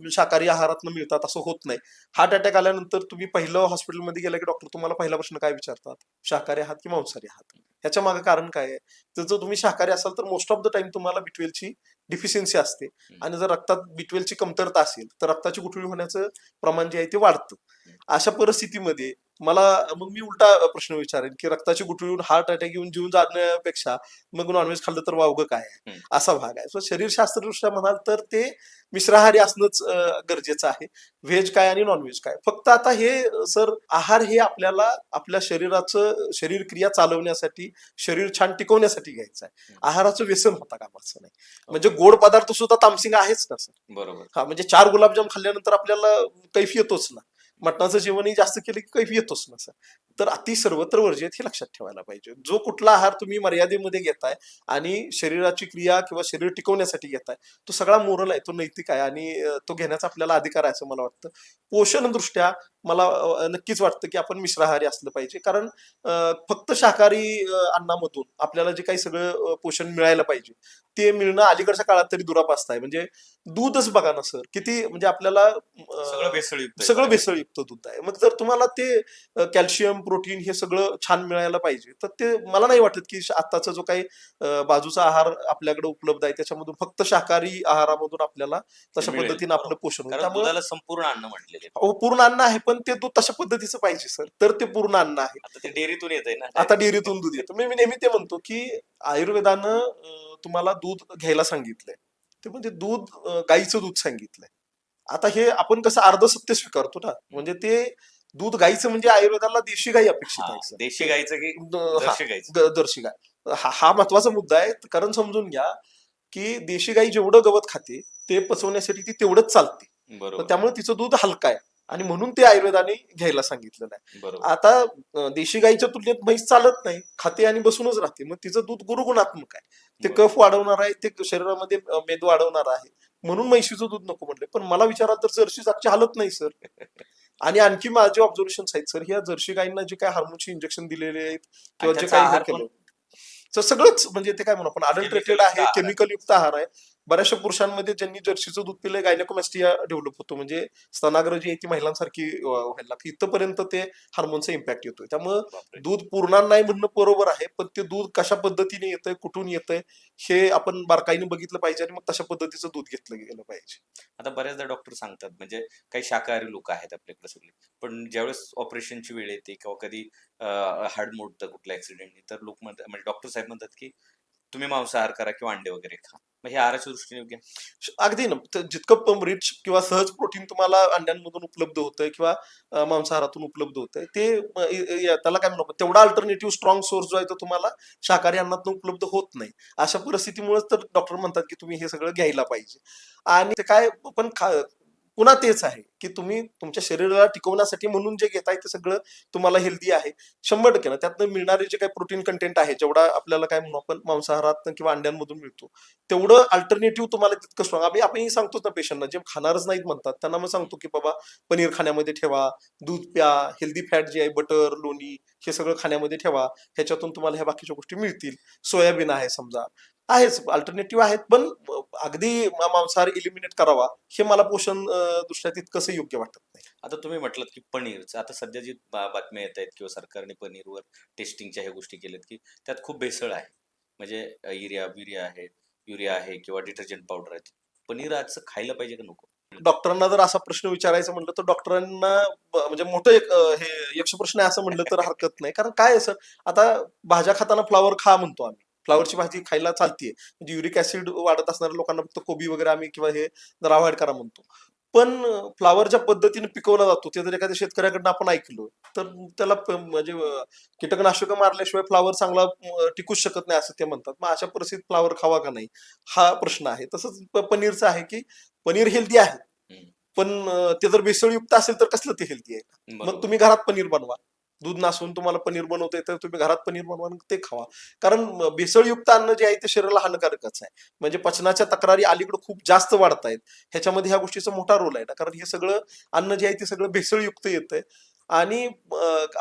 शाकाहारी आहारातनं मिळतात असं होत नाही. हार्ट अटॅक आल्यानंतर तुम्ही पहिलं हॉस्पिटलमध्ये गेला की डॉक्टर तुम्हाला पहिला प्रश्न काय विचारतात? शाकाहारी आहात की मांसाहारी आहात? ह्याच्या मागे कारण काय आहे? तर जर तुम्ही शाकाहारी असाल तर मोस्ट ऑफ द टाइम तुम्हाला B12ची डिफिशियन्सी असते आणि जर रक्तात B12ची कमतरता असेल तर रक्ताची गुठळी होण्याचं प्रमाण जे आहे ते वाढतं. अशा परिस्थितीमध्ये मला मग मी उलटा प्रश्न विचारेन की रक्ताची गुठळी होऊन हार्ट अटॅक येऊन जीवन जाण्यापेक्षा मग नॉनव्हेज खाल्लं तर वावगं काय आहे असा भाग आहे. सो शरीरशास्त्रदृष्ट्या म्हणाल तर ते मिश्राहारी असणंच गरजेचं आहे. व्हेज काय आणि नॉनव्हेज काय. फक्त आता हे सर आहार हे आपल्याला आपल्या शरीराचं शरीर क्रिया चालवण्यासाठी शरीर छान टिकवण्यासाठी घ्यायचं आहे. आहाराचं व्यसन होता कामाचं नाही. म्हणजे गोड पदार्थ सुद्धा तामसिंग आहेच ना सर. बरोबर. हा म्हणजे 4 गुलाबजाम खाल्ल्यानंतर आपल्याला कैफ येतोच ना. मटणाचं जेवणही जास्त केलं की कैफ येतोच ना सर. तर अति सर्वत्र वर्जित हे लक्षात ठेवायला पाहिजे. जो कुठला आहार तुम्ही मर्यादेमध्ये घेताय आणि शरीराची क्रिया किंवा शरीर टिकवण्यासाठी घेताय तो सगळा मोरल आहे, तो नैतिक आहे आणि तो घेण्याचा आपल्याला अधिकार आहे असं मला वाटतं. पोषण दृष्ट्या मला नक्कीच वाटतं की आपण मिश्राहारी असलं पाहिजे. कारण फक्त शाकाहारी अन्नामधून आपल्याला जे काही सगळं पोषण मिळायला पाहिजे ते मिळणं अलीकडच्या काळात तरी दुरापास्त आहे. म्हणजे दूधच बघा ना सर किती म्हणजे आपल्याला सगळं भेसळयुक्त दूध आहे. मग जर तुम्हाला ते कॅल्शियम प्रोटीन हे सगळं छान मिळायला पाहिजे तर ते मला नाही वाटत की आताचा जो काही बाजूचा आहार आपल्याकडे उपलब्ध आहे त्याच्यामधून फक्त शाकाहारी आहारामधून आपल्याला तशा पद्धतीने आपलं पोषण होईल. त्यामुळे संपूर्ण अन्न म्हटलेले हो पूर्ण अन्न आहे पण ते दूध तशा पद्धतीचं पाहिजे सर तर ते पूर्ण अन्न आहे. आता ते डेअरीतून येत आहे ना. आता डेअरीतून दूध येतं. मी नेहमी ते म्हणतो की आयुर्वेदानं तुम्हाला दूध घ्यायला सांगितलंय ते म्हणजे दूध गाईचं दूध सांगितलंय. आता हे आपण कसं अर्ध सत्य स्वीकारतो ना. म्हणजे ते दूध गाईचं म्हणजे आयुर्वेदाला देशी गाई अपेक्षित आहे. देशी गाईचं की दर्शी गाय हा महत्वाचा मुद्दा आहे. कारण समजून घ्या की देशी गाई जेवढं गवत खाते ते पचवण्यासाठी ती तेवढंच चालते. त्यामुळे तिचं दूध हलका आहे आणि म्हणून ते आयुर्वेदाने घ्यायला सांगितलेलं आहे. बरोबर. आता देशी गाईच्या तुलनेत म्हैस चालत नाही, खाते आणि बसूनच राहते, मग तिचं दूध गुरुगुणात्मक आहे, ते बरोबर. कफ वाढवणार आहे, ते शरीरामध्ये मेद वाढवणार आहे, म्हणून म्हैशीचं दूध नको म्हटले. पण मला विचारा तर जर्सी जातची हालत नाही सर. आणि आणखी माझे ऑब्झर्वेशन आहेत सर, ह्या जर्सी गाईंना जे काही हार्मोनचे इंजेक्शन दिलेले आहेत आणि किंवा जे त्याचा काही हे आहार केलं पण तर सगळंच म्हणजे ते काय म्हणू आपण अडल्ट्रेटेड Chemical युक्त आहे, आहार आहे. केमिकल युक्त आहार आहे. बऱ्याचशा पुरुषांमध्ये ज्यांनी जर्सीचं दूध पिलंय गायनेकोमॅस्टिया डेव्हलप होतो, म्हणजे स्तनाग्र जी आहे ती महिलांसारखी व्हायला लागते, इथपर्यंत ते हार्मोनचा इम्पॅक्ट येतोय. त्यामुळं बापरे. दूध पुरणार नाही म्हणणं बरोबर आहे, पण ते दूध कशा पद्धतीने येतंय, कुठून येतंय हे आपण बारकाईने बघितलं पाहिजे आणि मग तशा पद्धतीचं दूध घेतलं गेलं पाहिजे. आता बऱ्याचदा डॉक्टर सांगतात, म्हणजे काही शाकाहारी लोक आहेत आपल्याकडे सगळे, पण ज्यावेळेस ऑपरेशनची वेळ येते किंवा कधी हाड मोडतं कुठल्या ऍक्सिडेंटनी, तर लोक म्हणतात, म्हणजे डॉक्टर साहेब म्हणतात की तुम्ही मांसाहार करा किंवा अंडे वगैरे खा. मग हे आहाराच्या दृष्टीने योग्य आहे? अगदी ना, तर जितकं रिच किंवा सहज प्रोटीन तुम्हाला अंड्यांमधून उपलब्ध होतंय किंवा मांसाहारातून उपलब्ध होतंय ते त्याला काय म्हणू आपण, तेवढा अल्टरनेटिव्ह स्ट्रॉंग सोर्स जो आहे तो तुम्हाला शाकाहारी अन्नातून उपलब्ध होत नाही. अशा परिस्थितीमुळे तर डॉक्टर म्हणतात की तुम्ही हे सगळं घ्यायला पाहिजे. आणि ते काय पण पुन्हा तेच आहे की तुम्ही तुमच्या शरीराला टिकवण्यासाठी म्हणून जे घेताय ते सगळं तुम्हाला हेल्दी आहे 100% ना. त्यातनं मिळणारे जे काही प्रोटीन कंटेंट आहे, जेवढा आपल्याला काय म्हणू आपण मांसाहारात किंवा अंड्यांमधून मिळतो, तेवढं अल्टरनेटिव्ह तुम्हाला तितकं स्ट्रॉंग. आपण सांगतो ना पेशंटना, जे खाणारच नाहीत म्हणतात त्यांना मग सांगतो की बाबा पनीर खाण्यामध्ये ठेवा, दूध प्या, हेल्दी फॅट जे आहे बटर, लोणी हे सगळं खाण्यामध्ये ठेवा, ह्याच्यातून तुम्हाला ह्या बाकीच्या गोष्टी मिळतील. सोयाबीन आहे समजा, आहेच अल्टरनेटिव्ह आहेत, पण अगदी मांसाहार इलिमिनेट करावा हे मला पोषण दृष्ट्या तितकंसं योग्य वाटत नाही. आता तुम्ही म्हटलं की पनीरचं, आता सध्या जी बातम्या येत आहेत किंवा सरकारने पनीरवर टेस्टिंगच्या ह्या गोष्टी केल्यात की त्यात खूप भेसळ आहे, म्हणजे युरिया आहे किंवा डिटर्जंट पावडर आहे. पनीर आजचं खायला पाहिजे का नको? डॉक्टरांना जर असा प्रश्न विचारायचा म्हणलं तर डॉक्टरांना म्हणजे मोठं एक हे यक्ष प्रश्न आहे असं म्हणलं तर हरकत नाही. कारण काय आहे सर, आता भाज्या खाताना फ्लावर खा म्हणतो आम्ही, फ्लावरची भाजी खायला चालतीये, म्हणजे युरिक ऍसिड वाढत असणाऱ्या लोकांना फक्त कोबी वगैरे आम्ही किंवा हे जर अवॉइड करा म्हणतो. पण फ्लावर ज्या पद्धतीने पिकवला जातो ते जर एखाद्या शेतकऱ्याकडनं आपण ऐकलं तर त्याला म्हणजे कीटकनाशक मारल्याशिवाय फ्लावर चांगला टिकूच शकत नाही असं ते म्हणतात. मग अशा परिस्थितीत फ्लावर खावा का नाही हा प्रश्न आहे. तसंच पनीरचं आहे की पनीर हेल्दी आहे, हम्म. पण ते जर भेसळयुक्त असेल तर कसलं ते हेल्दी आहे? मग बरोबर. तुम्ही घरात पनीर बनवा, दूध नसून तुम्हाला पनीर बनवता येतं, तुम्ही घरात पनीर बनवा आणि ते खावा. कारण भेसळयुक्त अन्न जे आहे ते शरीराला हानिकारकच आहे. म्हणजे पचनाच्या तक्रारी अलीकडे खूप जास्त वाढत आहेत, ह्याच्यामध्ये ह्या गोष्टीचा मोठा रोल आहे ना. कारण हे सगळं अन्न जे आहे ते सगळं भेसळयुक्त येतंय. आणि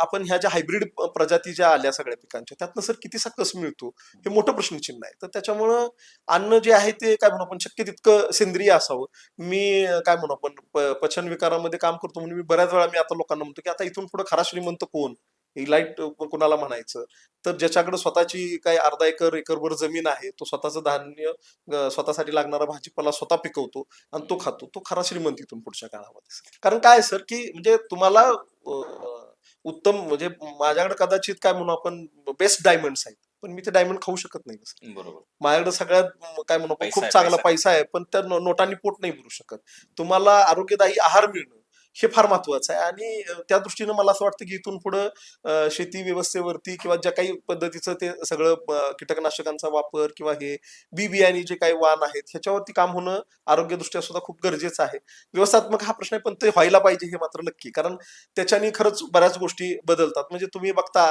आपण ह्या ज्या हायब्रिड प्रजाती ज्या आल्या सगळ्या पिकांच्या, त्यातनं सर कितीसा कस मिळतो हे मोठं प्रश्नचिन्ह आहे. तर त्याच्यामुळं अन्न जे आहे ते काय म्हणू आपण शक्य तितकं सेंद्रिय असावं. मी काय म्हणू आपण पचन विकारामध्ये काम करतो म्हणून मी बऱ्याच वेळा मी आता लोकांना म्हणतो की आता इथून पुढे खरा श्रीमंत कोण, इलाइट कोणाला म्हणायचं, तर ज्याच्याकडे स्वतःची काही अर्धा एकर एकरभर जमीन आहे, तो स्वतःचं धान्य स्वतःसाठी लागणारा भाजीपाला स्वतः पिकवतो आणि तो खातो, तो खरा श्रीमंत इथून पुढच्या काळामध्ये. कारण काय सर की म्हणजे तुम्हाला उत्तम म्हणजे माझ्याकडे कदाचित काय म्हणू आपण बेस्ट डायमंड्स आहेत, पण मी ते डायमंड खाऊ शकत नाही सर. बरोबर. माझ्याकडे सगळ्यात काय म्हणू आपण पैसा खूप आहे, चांगला पैसा. पैसा आहे, पण त्या नोटांनी पोट नाही भरू शकत. तुम्हाला आरोग्यदायी आहार मिळणं हे फार महत्वाचं आहे. आणि त्या दृष्टीनं मला असं वाटतं की इथून पुढं शेती व्यवस्थेवरती किंवा ज्या काही पद्धतीचं ते सगळं कीटकनाशकांचा वापर किंवा हे बी बियाणे जे काही वाण आहेत ह्याच्यावरती काम होणं आरोग्यदृष्ट्या सुद्धा खूप गरजेचं आहे. व्यवस्थात्मक हा प्रश्न आहे, पण ते व्हायला पाहिजे हे मात्र नक्की. कारण त्याच्याने खरंच बऱ्याच गोष्टी बदलतात. म्हणजे तुम्ही बघता,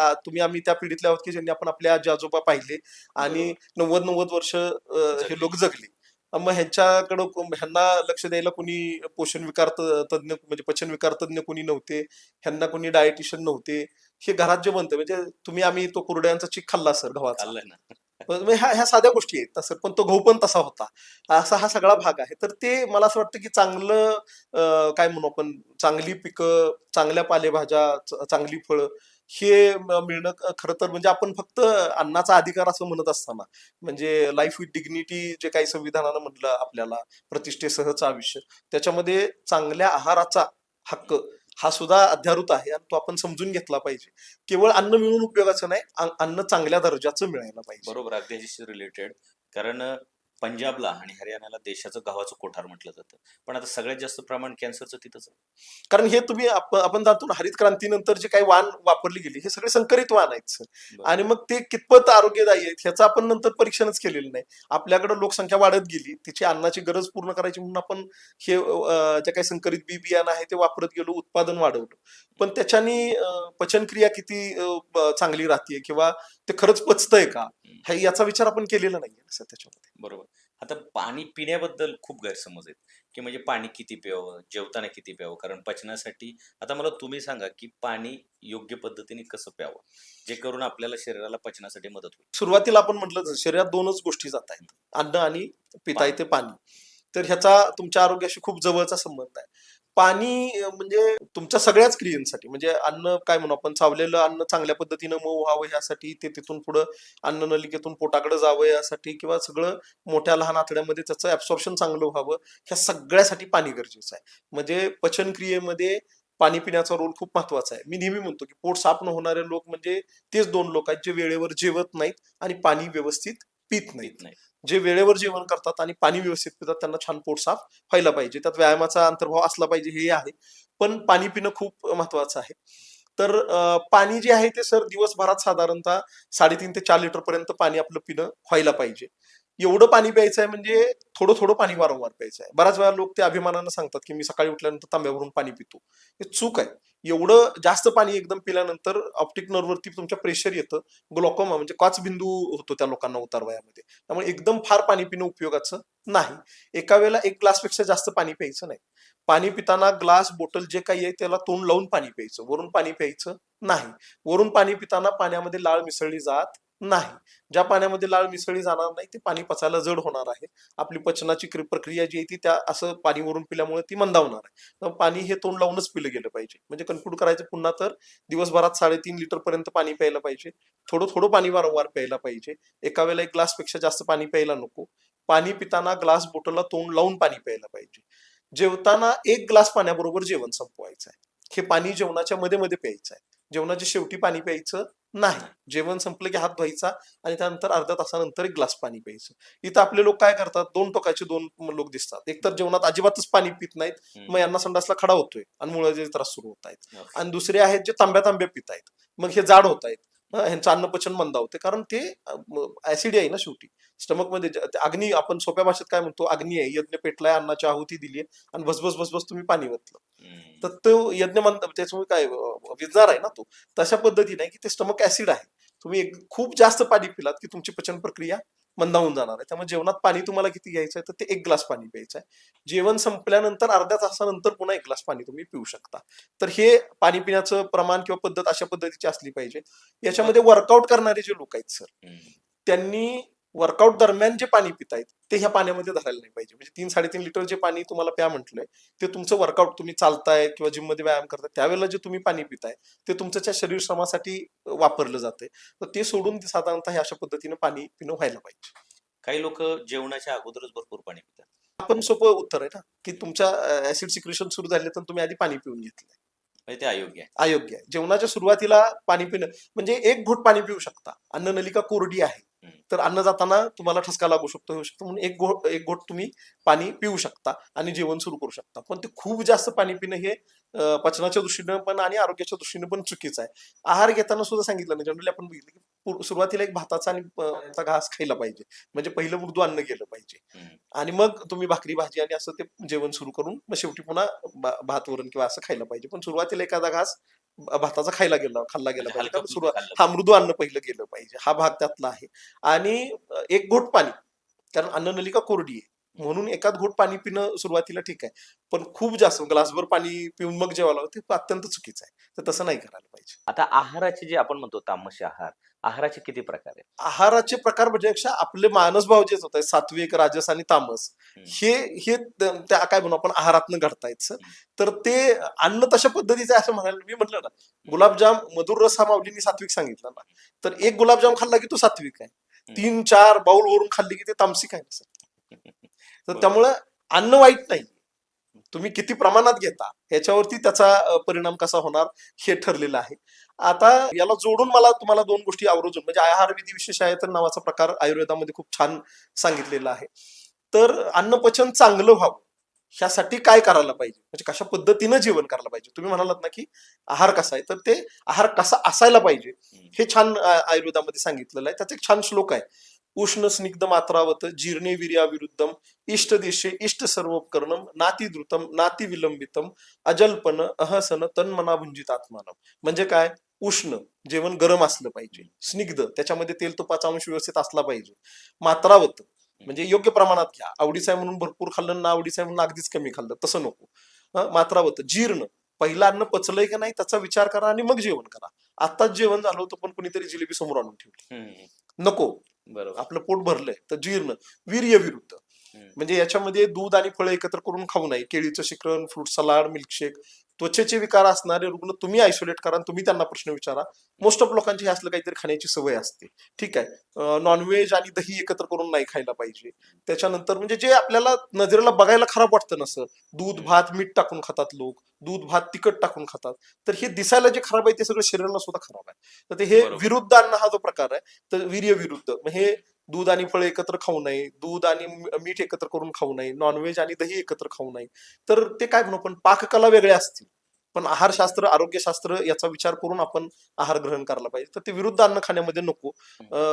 आम्ही त्या पिढीतले आहोत की ज्यांनी आपण आपले आजी आजोबा पाहिले आणि 90-90 वर्ष हे लोक जगले. मग ह्यांना लक्ष द्यायला कोणी पोषण विकार तज्ञ म्हणजे पचन विकार तज्ञ कोणी नव्हते, ह्यांना कोणी डायटिशियन नव्हते. हे घरात जे बनतं म्हणजे आम्ही तो कुरड्यांचा चिक खाल्ला सर गव्हाचा. खाल्लंय ना. म्हणजे ह्या साध्या गोष्टी आहेत तसं, पण तो गहू पण तसा होता. असा हा सगळा भाग आहे. तर ते मला असं वाटतं की चांगलं काय म्हणू आपण चांगली पिकं, चांगल्या पालेभाज्या, चांगली फळं हे मिळणं खरं तर म्हणजे आपण फक्त अन्नाचा अधिकार असं म्हणत असताना म्हणजे लाईफ विथ डिग्निटी जे काही संविधानानं म्हटलं आपल्याला, प्रतिष्ठेसहचं आयुष्य, त्याच्यामध्ये चांगल्या आहाराचा हक्क हा सुद्धा अध्यारूत आहे आणि तो आपण समजून घेतला पाहिजे. केवळ अन्न मिळून उपयोगाचं नाही, अन्न चांगल्या दर्जाचं मिळायला पाहिजे. बरोबर, अगदी ह्याच्याशी रिलेटेड. कारण पंजाबला आणि हरियाणाला देशाचं गव्हाचं कोठार म्हटलं जातं. पण आता सगळ्यात जास्त प्रमाण कॅन्सरचं तिथंच आहे. कारण हे तुम्ही आपण जातो ना, हरित क्रांतीनंतर जे काही वाण वापरली गेली हे सगळे संकरित वाण आहेत सर. बरं. आणि मग ते कितपत आरोग्यदायी आहेत ह्याचं आपण नंतर परीक्षणच केलेलं नाही. आपल्याकडे लोकसंख्या वाढत गेली, तिची अन्नाची गरज पूर्ण करायची म्हणून आपण हे जे काही संकरित बी बियाणं आहे ते वापरत गेलो, उत्पादन वाढवलं. पण त्याच्यानी पचनक्रिया किती चांगली राहते किंवा ते खरंच पचतंय का, याचा विचार आपण केलेला नाहीये सर त्याच्यामध्ये. बरोबर. आता पाणी पिण्याबद्दल खूप गैरसमज आहेत, की म्हणजे पाणी किती प्यावं, जेवताना किती प्यावं? कारण पचनासाठी आता मला तुम्ही सांगा, की पाणी योग्य पद्धतीने कसं प्यावं? जे करून आपल्याला शरीराला पचनासाठी मदत होईल. सुरुवातीला आपण म्हटलं शरीरात दोनच गोष्टी जात आहेत, अन्न आणि पिता पाणी. येते पाणी. तर ह्याचा तुमच्या आरोग्याशी खूप जवळचा संबंध आहे. पाणी म्हणजे तुमच्या सगळ्याच क्रियांसाठी, म्हणजे अन्न काय म्हणू आपण, चावलेलं अन्न चांगल्या पद्धतीनं मऊ व्हावं यासाठी, ते तिथून पुढं अन्न नलिकेतून पोटाकडे जावं यासाठी, किंवा सगळं मोठ्या लहान आतड्यामध्ये त्याचं ऍब्सॉर्प्शन चांगलं व्हावं, ह्या सगळ्यासाठी पाणी गरजेचं आहे. म्हणजे पचन क्रियेमध्ये पाणी पिण्याचा रोल खूप महत्वाचा आहे. मी नेहमी म्हणतो की पोट साफ न होणारे लोक म्हणजे तेच दोन लोक आहेत जे वेळेवर जेवत नाहीत आणि पाणी व्यवस्थित पित नाहीत. पीत नाही. जे वेळेवर जेवण करतात आणि पाणी व्यवस्थित पितात त्यांना छान पोट साफ व्हायला पाहिजे. त्यात व्यायामाचा अंतर्भाव असला पाहिजे हे आहे, पण पाणी पिणं खूप महत्वाचं आहे. तर पाणी जे आहे ते सर दिवसभरात साधारणतः 3.5 ते 4 लिटर पर्यंत पाणी आपलं पिणं व्हायला पाहिजे. एवढं पाणी प्यायचं आहे म्हणजे थोडं थोडं पाणी वारंवार प्यायचं आहे. बऱ्याच वेळा लोक ते अभिमानानं सांगतात की मी सकाळी उठल्यानंतर तांब्यावरून पाणी पितो. हे चूक आहे. एवढं जास्त पाणी एकदम पिल्यानंतर ऑप्टिक नर्ववरती तुमच्या प्रेशर येतं, ग्लॉकोमा म्हणजे काच बिंदू होतो त्या लोकांना उतार वयामध्ये. त्यामुळे एकदम फार पाणी पिणं उपयोगाचं नाही. एका वेळेला 1 ग्लासपेक्षा जास्त पाणी प्यायचं नाही. पाणी पिताना ग्लास बॉटल जे काही आहे त्याला तोंड लावून पाणी प्यायचं, वरून पाणी प्यायचं नाही. वरून पाणी पिताना पाण्यामध्ये लाळ मिसळली जात नाही. ज्या पाण्यामध्ये लाळ मिसळली जाणार नाही ते पाणी पचायला जड होणार आहे. आपली पचनाची प्रक्रिया जी आहे ती त्या असं पाणी वरून पिल्यामुळे ती मंदावणार आहे. तर पाणी हे तोंड लावूनच पिलं गेलं पाहिजे. म्हणजे कन्क्लूड करायचं पुन्हा तर दिवसभरात 3.5 लिटर पर्यंत पाणी प्यायला पाहिजे. थोडं थोडं पाणी वारंवार प्यायला पाहिजे. एका वेळेला 1 ग्लासपेक्षा जास्त पाणी प्यायला नको. पाणी पिताना ग्लास बॉटलला तोंड लावून पाणी प्यायला पाहिजे. जेवताना 1 ग्लास पाण्याबरोबर जेवण संपवायचं आहे. हे पाणी जेवणाच्या मध्ये मध्ये प्यायचं आहे. जेवणाच्या शेवटी पाणी प्यायचं नाही. जेवण संपलं की हात धुवायचा आणि त्यानंतर अर्ध्या तासानंतर 1 ग्लास पाणी प्यायचं. इथं आपले लोक काय करतात, दोन टोकाचे दोन लोक दिसतात. एकतर जेवणात अजिबातच पाणी पित नाहीत, मग यांना संडासला खडा होतोय आणि मुळाचे त्रास सुरू होत आहेत. आणि दुसरे आहेत जे तांब्या तांब्या पित आहेत, मग हे जाड होत आहेत. ह्यांचं अन्नपचन मंदावते, कारण ते ऍसिड आहे ना शेवटी स्टमक मध्ये. अग्नी, आपण सोप्या भाषेत काय म्हणतो, अग्नी आहे, यज्ञ पेटलाय, अन्नाची आहुती दिली आणि भसभस भसभस तुम्ही पाणी ओतलं, तर तो यज्ञ त्याच्यामुळे काय विजार आहे ना तो. तशा पद्धतीने की ते स्टमक ऍसिड आहे. तुम्ही खूप जास्त पाणी पिलात की तुमची पचन प्रक्रिया मंदावून जाणार आहे. त्यामुळे जेवणात पाणी तुम्हाला किती घ्यायचं आहे तर ते 1 ग्लास पाणी प्यायचं आहे. जेवण संपल्यानंतर अर्ध्या तासानंतर पुन्हा 1 ग्लास पाणी तुम्ही पिऊ शकता. तर हे पाणी पिण्याचं प्रमाण किंवा पद्धत अशा पद्धतीची असली पाहिजे. याच्यामध्ये वर्कआउट करणारे जे लोक आहेत सर, त्यांनी वर्कआउट दरम्यान जे पाणी पितायत ते ह्या पाण्यामध्ये धरायला नाही पाहिजे. म्हणजे 3-3.5 लिटर जे पाणी तुम्हाला प्या म्हटलंय ते तुमचं वर्कआउट, तुम्ही चालताय किंवा जिम मध्ये व्यायाम करताय त्यावेळेला जे तुम्ही पाणी पिताय ते तुमच्या शरीर श्रमासाठी वापरलं जाते. तर ते सोडून साधारणतः हे अशा पद्धतीने पाणी पिणं व्हायला पाहिजे. काही लोक जेवणाच्या अगोदरच भरपूर पाणी पितात. आपण सोपं उत्तर आहे ना की तुमच्या ऍसिड सिक्रेशन सुरू झाले तर तुम्ही आधी पाणी पिऊन घेतलंय, म्हणजे ते अयोग्य आहे. अयोग्य आहे. जेवणाच्या सुरुवातीला पाणी पिणं म्हणजे 1 घोट पाणी पिऊ शकता. अन्ननलिका कोरडी आहे तर अन्न जाताना तुम्हाला ठसका लागू शकतो, होऊ शकतो, म्हणून एक घोट तुम्ही पाणी पिऊ शकता आणि जेवण सुरू करू शकता. पण ते खूप जास्त पाणी पिणं हे पचनाच्या दृष्टीनं पण आणि आरोग्याच्या दृष्टीनं पण चुकीचं आहे. आहार घेताना सुद्धा सांगितलं ना, जनरली आपण बघितलं की सुरुवातीला एक भाताचा आणि घास खायला पाहिजे, म्हणजे पहिलं मृदू अन्न गेलं पाहिजे आणि मग तुम्ही भाकरी भाजी आणि असं ते जेवण सुरू करून मग शेवटी पुन्हा भात वरण किंवा असं खायला पाहिजे. पण सुरुवातीला एखादा घास भाताचा खाल्ला गेला म्हणजे पाहिजे. हलकं सुरुवात खाल्लं हा मृदू अन्न पहिलं गेलं पाहिजे, हा भाग त्यातला आहे. आणि 1 घोट पाणी, कारण अन्ननलिका कोरडी आहे म्हणून एकाच घोट पाणी पिणं सुरुवातीला ठीक आहे. पण खूप जास्त ग्लासभर पाणी पिऊन मग जेवायला ते अत्यंत चुकीचं आहे. तर तसं नाही करायला पाहिजे. आता आहाराचे जे आपण म्हणतो तामसी आहार, आहाराचे किती प्रकार आहेत? आहाराचे प्रकार म्हणजे आपले मानसभाव जे होत आहेत सात्विक, राजस आणि तामस, हे हे त्या काय म्हणू आपण आहारातनं घडतायत सर. तर ते अन्न तशा पद्धतीचं आहे असं म्हणायला मी म्हटलं ना, गुलाबजाम मधुर रस हा माऊलींनी सात्विक सांगितला ना, तर 1 गुलाबजाम खाल्ला की तो सात्विक आहे. 3-4 बाउल वरून खाल्ली की ते तामसिक आहे सर. तर त्यामुळं अन्न वाईट नाही, तुम्ही किती प्रमाणात घेता ह्याच्यावरती त्याचा परिणाम कसा होणार हे ठरलेलं आहे. आता याला जोडून मला तुम्हाला दोन गोष्टी आवर्जून म्हणजे आहारविधी विशेष आहे तर नावाचा प्रकार आयुर्वेदामध्ये खूप छान सांगितलेला आहे. तर अन्नपचन चांगलं व्हावं ह्यासाठी काय करायला पाहिजे म्हणजे कशा पद्धतीनं जेवण करायला पाहिजे. तुम्ही म्हणालात ना की आहार कसा आहे, तर ते आहार कसा असायला पाहिजे हे छान आयुर्वेदामध्ये सांगितलेलं आहे. त्याचा एक छान श्लोक आहे. उष्ण स्निग्ध मात्रावत जीर्णे वीर्याविरुद्धम इष्ट देशे इष्ट सर्वोपकरणम नाती द्रुतम नाती विलंबितम अजल्पन अहसन तन्मना भुंजित आत्मानम. म्हणजे काय, उष्ण जेवण गरम असलं पाहिजे, स्निग्ध त्याच्यामध्ये तेल तुपाचा अंश व्यवस्थित असला पाहिजे, मात्रावत म्हणजे योग्य प्रमाणात घ्या. आवडीचं आहे म्हणून भरपूर खाल्लं ना आवडीचं आहे म्हणून अगदीच कमी खाल्लं तसं नको. मात्रावत जीर्ण पहिलं अन्न पचलंय का नाही त्याचा विचार करा आणि मग जेवण करा. आताच जेवण झालं होतं पण कुणीतरी जिलेबी समोर आणून ठेवली, नको. बरोबर. आपलं पोट भरलंय तर जीर्ण. वीर्य विरुद्ध म्हणजे याच्यामध्ये दूध आणि फळं एकत्र करून खाऊ नये. केळीचं शिकरण, फ्रूट सलाड, मिल्कशेक. त्वचेचे विकार असणारे रुग्ण तुम्ही आयसोलेट करा, तुम्ही त्यांना प्रश्न विचारा. मोस्ट ऑफ लोकांची हे असलं काहीतरी खाण्याची सवय असते, ठीक आहे. नॉनव्हेज आणि दही एकत्र करून नाही खायला पाहिजे. त्याच्यानंतर म्हणजे जे आपल्याला नजरेला बघायला खराब वाटतं नसं, दूध भात मीठ टाकून खातात लोक, दूध भात तिखट टाकून खातात, तर हे दिसायला जे खराब आहे ते सगळं शरीराला सुद्धा खराब आहे. तर ते हे बरोबर. विरुद्ध अन्न हा जो प्रकार आहे तर वीर्य विरुद्ध मग हे दूध आणि फळ एकत्र खाऊ नये, दूध आणि मीठ एकत्र करून खाऊ नये, नॉनव्हेज आणि दही एकत्र खाऊ नये. तर ते काय म्हणू पण पाककला वेगळ्या असतील पण आहारशास्त्र आरोग्यशास्त्र याचा विचार करून आपण आहार ग्रहण करायला पाहिजे. तर ते विरुद्ध अन्न खाण्यामध्ये नको.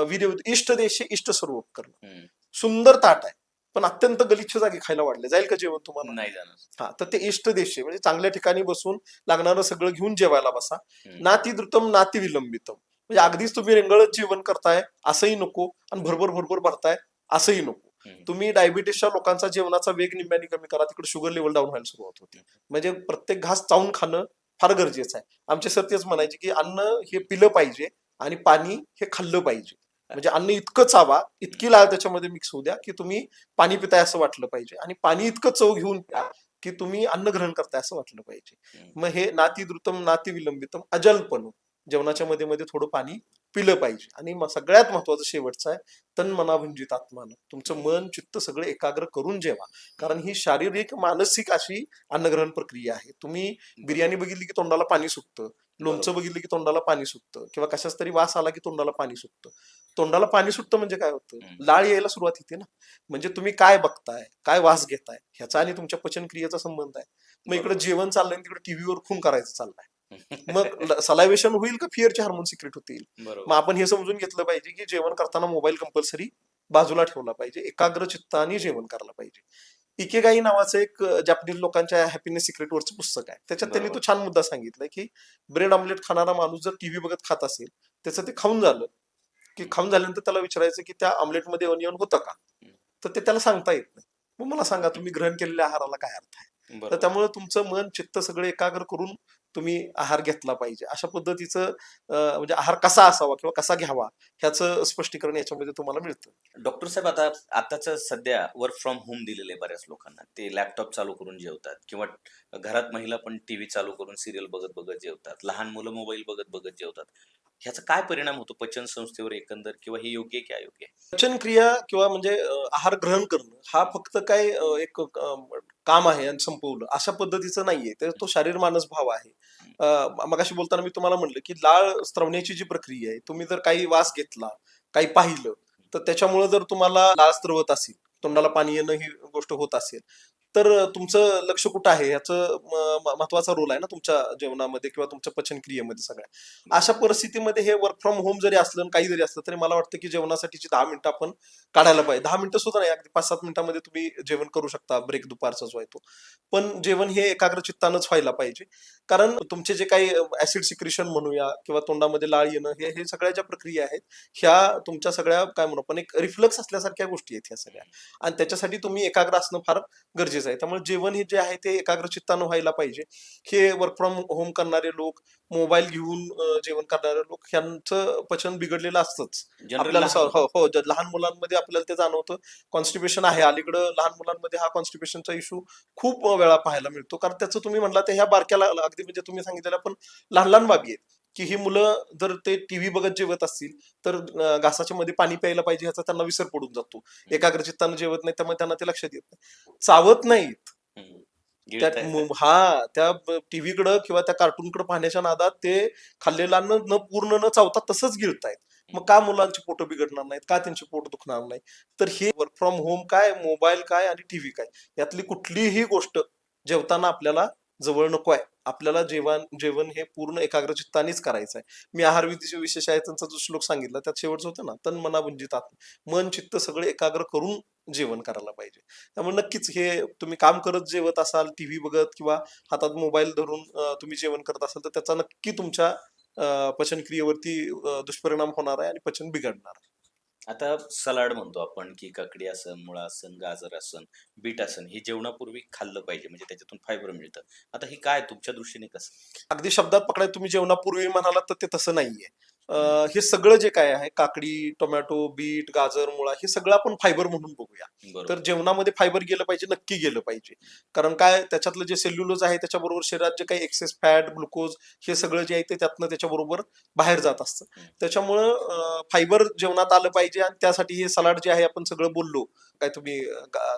वीर्य इष्ट देशे इष्ट सर्व उपकरण. सुंदर ताट आहे पण अत्यंत गलिच्छ जागी खायला वाढले, जाईल का जेवण तुम्हाला? नाही जाणार. हा, तर ते इष्ट देशे म्हणजे चांगल्या ठिकाणी बसून लागणारं सगळं घेऊन जेवायला बसा. नाती द्रुतम नाती विलंबितम म्हणजे अगदीच तुम्ही रेंगळत जेवण करताय असंही नको आणि भरभर भरभर भरताय असंही नको. तुम्ही डायबिटीसच्या लोकांचा जेवणाचा वेग निम्म्याने कमी करा, तिकडे शुगर लेवल डाऊन व्हायला सुरुवात होते. म्हणजे प्रत्येक घास चावून खाणं फार गरजेचं आहे. आमचे सर तेच म्हणायचे की अन्न हे पिलं पाहिजे आणि पाणी हे खाल्लं पाहिजे. म्हणजे अन्न इतकं चावा, इतकी लाळ त्याच्यामध्ये मिक्स होऊ द्या की तुम्ही पाणी पिताय असं वाटलं पाहिजे आणि पाणी इतकं चव घेऊन प्या की तुम्ही अन्न ग्रहण करताय असं वाटलं पाहिजे. मग हे नाती द्रुतम नाती विलंबितम अजलपण जेवणाच्या मध्ये मध्ये थोडं पाणी पिलं पाहिजे. आणि सगळ्यात महत्वाचं शेवटचं आहे तन मना भुंजित आत्मानं. तुमचं मन चित्त सगळं एकाग्र करून जेवा, कारण ही शारीरिक मानसिक अशी अन्नग्रहण प्रक्रिया आहे. तुम्ही बिर्याणी बघितली की तोंडाला पाणी सुटतं, लोणचं बघितलं की तोंडाला पाणी सुटतं, किंवा कशाच तरी वास आला की तोंडाला पाणी सुटतं. तोंडाला पाणी सुटतं म्हणजे काय होतं, लाळ यायला सुरुवात होते ना. म्हणजे तुम्ही काय बघताय, काय वास घेताय ह्याचा आणि तुमच्या पचन क्रियेचा संबंध आहे. मग इकडे जेवण चाललंय तिकडे टीव्हीवर खून करायचं चाललंय, मग सलायवेशन होईल का फिअरचे हार्मोन सिक्रेट होतील. बरोबर. मग आपण हे समजून घेतलं पाहिजे की जेवण करताना मोबाईल कंपल्सरी बाजूला ठेवला पाहिजे, एकाग्र चित्ताने जेवण करायला पाहिजे. इकेगाई नावाचं एक जपानीज लोकांच्या हॅपीनेस सिक्रेट वरचं पुस्तक आहे, त्याच्यात त्यांनी तो छान मुद्दा सांगितलाय की ब्रेड ऑमलेट खाणारा माणूस जर टीव्ही बघत खात असेल, त्याचं ते खाऊन झालं की खाऊन झाल्यानंतर त्याला विचारायचं की त्या ऑमलेटमध्ये ऑनियन होतं का, तर ते त्याला सांगता येत नाही. मग मला सांगा तुम्ही ग्रहण केलेल्या आहाराला काय अर्थ आहे. तर बरोबर. त्यामुळे तुमचं मन चित्त सगळं एकाग्र करून तुम्ही आहार घेतला पाहिजे. अशा पद्धतीचं म्हणजे आहार कसा असावा किंवा कसा घ्यावा ह्याचं स्पष्टीकरण याच्यामध्ये तुम्हाला मिळतं. डॉक्टर साहेब, आता आताच सध्या वर्क फ्रॉम होम दिलेलं आहे बऱ्याच लोकांना. ते लॅपटॉप चालू करून जेवतात किंवा घरात महिला पण टीव्ही चालू करून सिरियल बघत बघत जेवतात. लहान मुलं मोबाईल बघत बघत जेवतात. ह्याचा काय परिणाम होतो पचन संस्थेवर एकंदर, किंवा हे योग्य आहे की अयोग्य आहे? पचन क्रिया किंवा म्हणजे आहार ग्रहण करणं हा फक्त काय एक काम आहे आणि संपवलं अशा पद्धतीचं नाहीये. तर तो शारीर मानस भाव आहे. मगाशी बोलताना मी तुम्हाला म्हणलं की लाळ स्त्रवण्याची जी प्रक्रिया आहे, तुम्ही जर काही वास घेतला, काही पाहिलं, तर त्याच्यामुळे जर तुम्हाला लाळ स्त्रवत असेल, तोंडाला पाणी येणं ही गोष्ट होत असेल, तर तुमचं लक्ष कुठं आहे ह्याचं महत्वाचा रोल आहे ना तुमच्या जेवणामध्ये किंवा तुमच्या पचन क्रियेमध्ये सगळ्या. अशा परिस्थितीमध्ये हे वर्क फ्रॉम होम जरी असलं आणि काही जरी असलं तरी मला वाटतं की जेवणासाठीची 10 मिनिटं आपण काढायला पाहिजे. 10 मिनिटं सुद्धा नाही, अगदी 5-7 मिनिटांमध्ये तुम्ही जेवण करू शकता. ब्रेक दुपारचा जो आहे तो. पण जेवण हे एकाग्र चित्तानंच व्हायला पाहिजे, कारण तुमचे जे काही ऍसिड सिक्रेशन म्हणूया किंवा तोंडामध्ये लाळ येणं हे सगळ्या ज्या प्रक्रिया आहेत ह्या तुमच्या सगळ्या काय म्हणू आपण एक रिफ्लक्स असल्यासारख्या गोष्टी आहेत ह्या सगळ्या, आणि त्याच्यासाठी तुम्ही एकाग्र असणं फार गरजेचं आहे. त्यामुळे जेवण हे जे आहे ते एकाग्र चित्तानं व्हायला पाहिजे. हे वर्क फ्रॉम होम करणारे लोक, मोबाईल घेऊन जेवण करणारे लोक ह्यांचं पचन बिघडलेलं असतंच. आपल्याला हो लहान मुलांमध्ये आपल्याला ते जाणवतं. कॉन्स्टिपेशन आहे अलीकडं लहान मुलांमध्ये, हा कॉन्स्टिपेशनचा इश्यू खूप वेळा पाहायला मिळतो, कारण त्याचं तुम्ही म्हणला ते ह्या बारक्याला अगदी म्हणजे तुम्ही सांगितलेल्या पण लहान लहान बाबी आहेत की ही मुलं जर ते टीव्ही बघत जेवत असतील तर घासाच्या मध्ये पाणी प्यायला पाहिजे ह्याचा त्यांना विसर पडून जातो. एकाग्र चित्तानं जेवत नाही त्यामुळे त्यांना ते लक्षात येत नाही. चावत नाहीत गिळताय. त्या टीव्हीकडं किंवा त्या कार्टूनकडे पाहण्याच्या नादात ते खाल्लेलं अन्न न पूर्ण न चावता तसंच गिळतायत. मग का मुलांची पोट बिघडणार नाहीत, का त्यांची पोट दुखणार नाही? तर हे वर्क फ्रॉम होम काय, मोबाईल काय आणि टीव्ही काय, यातली कुठलीही गोष्ट जेवताना आपल्याला जवळ नको आहे. आपल्याला जेवण हे पूर्ण एकाग्रचित्तानेच करायचं आहे. मी आहार विशेष आहे त्यांचा जो श्लोक सांगितला त्यात शेवटचं होतं ना, तन मना भुंजित आत्मा, मन चित्त सगळे एकाग्र करून जेवण करायला पाहिजे. त्यामुळे नक्कीच हे तुम्ही काम करत जेवत असाल, टीव्ही बघत किंवा हातात मोबाईल धरून तुम्ही जेवण करत असाल तर त्याचा नक्की तुमच्या पचनक्रियेवरती दुष्परिणाम होणार आहे आणि पचन बिघडणार आहे. आता सलाड म्हणतो आपण, की काकडी असन, मुळा असन, गाजर असन, बीट असन, हे जेवणापूर्वी खाल्लं पाहिजे म्हणजे त्याच्यातून फायबर मिळतं. आता हे काय तुमच्या दृष्टीने कसं? अगदी शब्दात पकडाय तुम्ही जेवणापूर्वी म्हणालात तर ते तसं नाहीये. हे सगळं जे काय आहे, काकडी, टोमॅटो, बीट, गाजर, मुळा, हे सगळं आपण फायबर म्हणून बघूया. बरोबर. तर जेवणामध्ये फायबर गेलं पाहिजे, नक्की गेलं पाहिजे. कारण काय, त्याच्यातलं जे सेल्युलोज आहे त्याच्याबरोबर शरीरात जे काही एक्सेस फॅट, ग्लुकोज, हे सगळं जे आहे ते त्यातनं त्याच्याबरोबर बाहेर जात असतं. त्याच्यामुळं फायबर जेवणात आलं पाहिजे आणि त्यासाठी हे सलाड जे आहे आपण सगळं बोललो, काय तुम्ही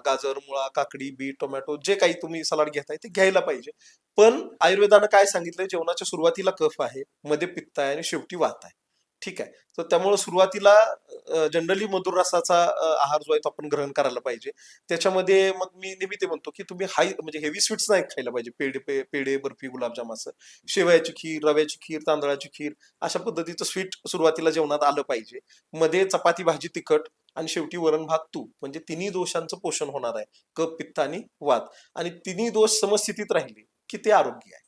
गाजर, मुळा, काकडी, बीट, टोमॅटो, जे काही तुम्ही सलाड घेताय ते घ्यायला पाहिजे. पण आयुर्वेदानं काय सांगितलंय, जेवणाच्या सुरुवातीला कफ आहे, मध्ये पित्त आहे आणि शेवटी वात आहे. ठीक आहे. तर त्यामुळे सुरुवातीला जनरली मधुर रसाचा आहार जो आहे तो आपण ग्रहण करायला पाहिजे. त्याच्यामध्ये मग मी नेहमी ते म्हणतो की तुम्ही हाय म्हणजे हेवी स्वीट्स नाही खायला पाहिजे. पेढे, बर्फी, गुलाबजाम असं. शेवयाची खीर, रव्याची खीर, तांदळाची खीर, अशा पद्धतीचं स्वीट सुरुवातीला जेवणात आलं पाहिजे. मध्ये चपाती, भाजी, तिखट आणि शेवटी वरण भात तूप, म्हणजे तिन्ही दोषांचं पोषण होणार आहे. कफ, पित्त आणि वात. आणि तिन्ही दोष समस्थितीत राहिले की ते आरोग्य आहे.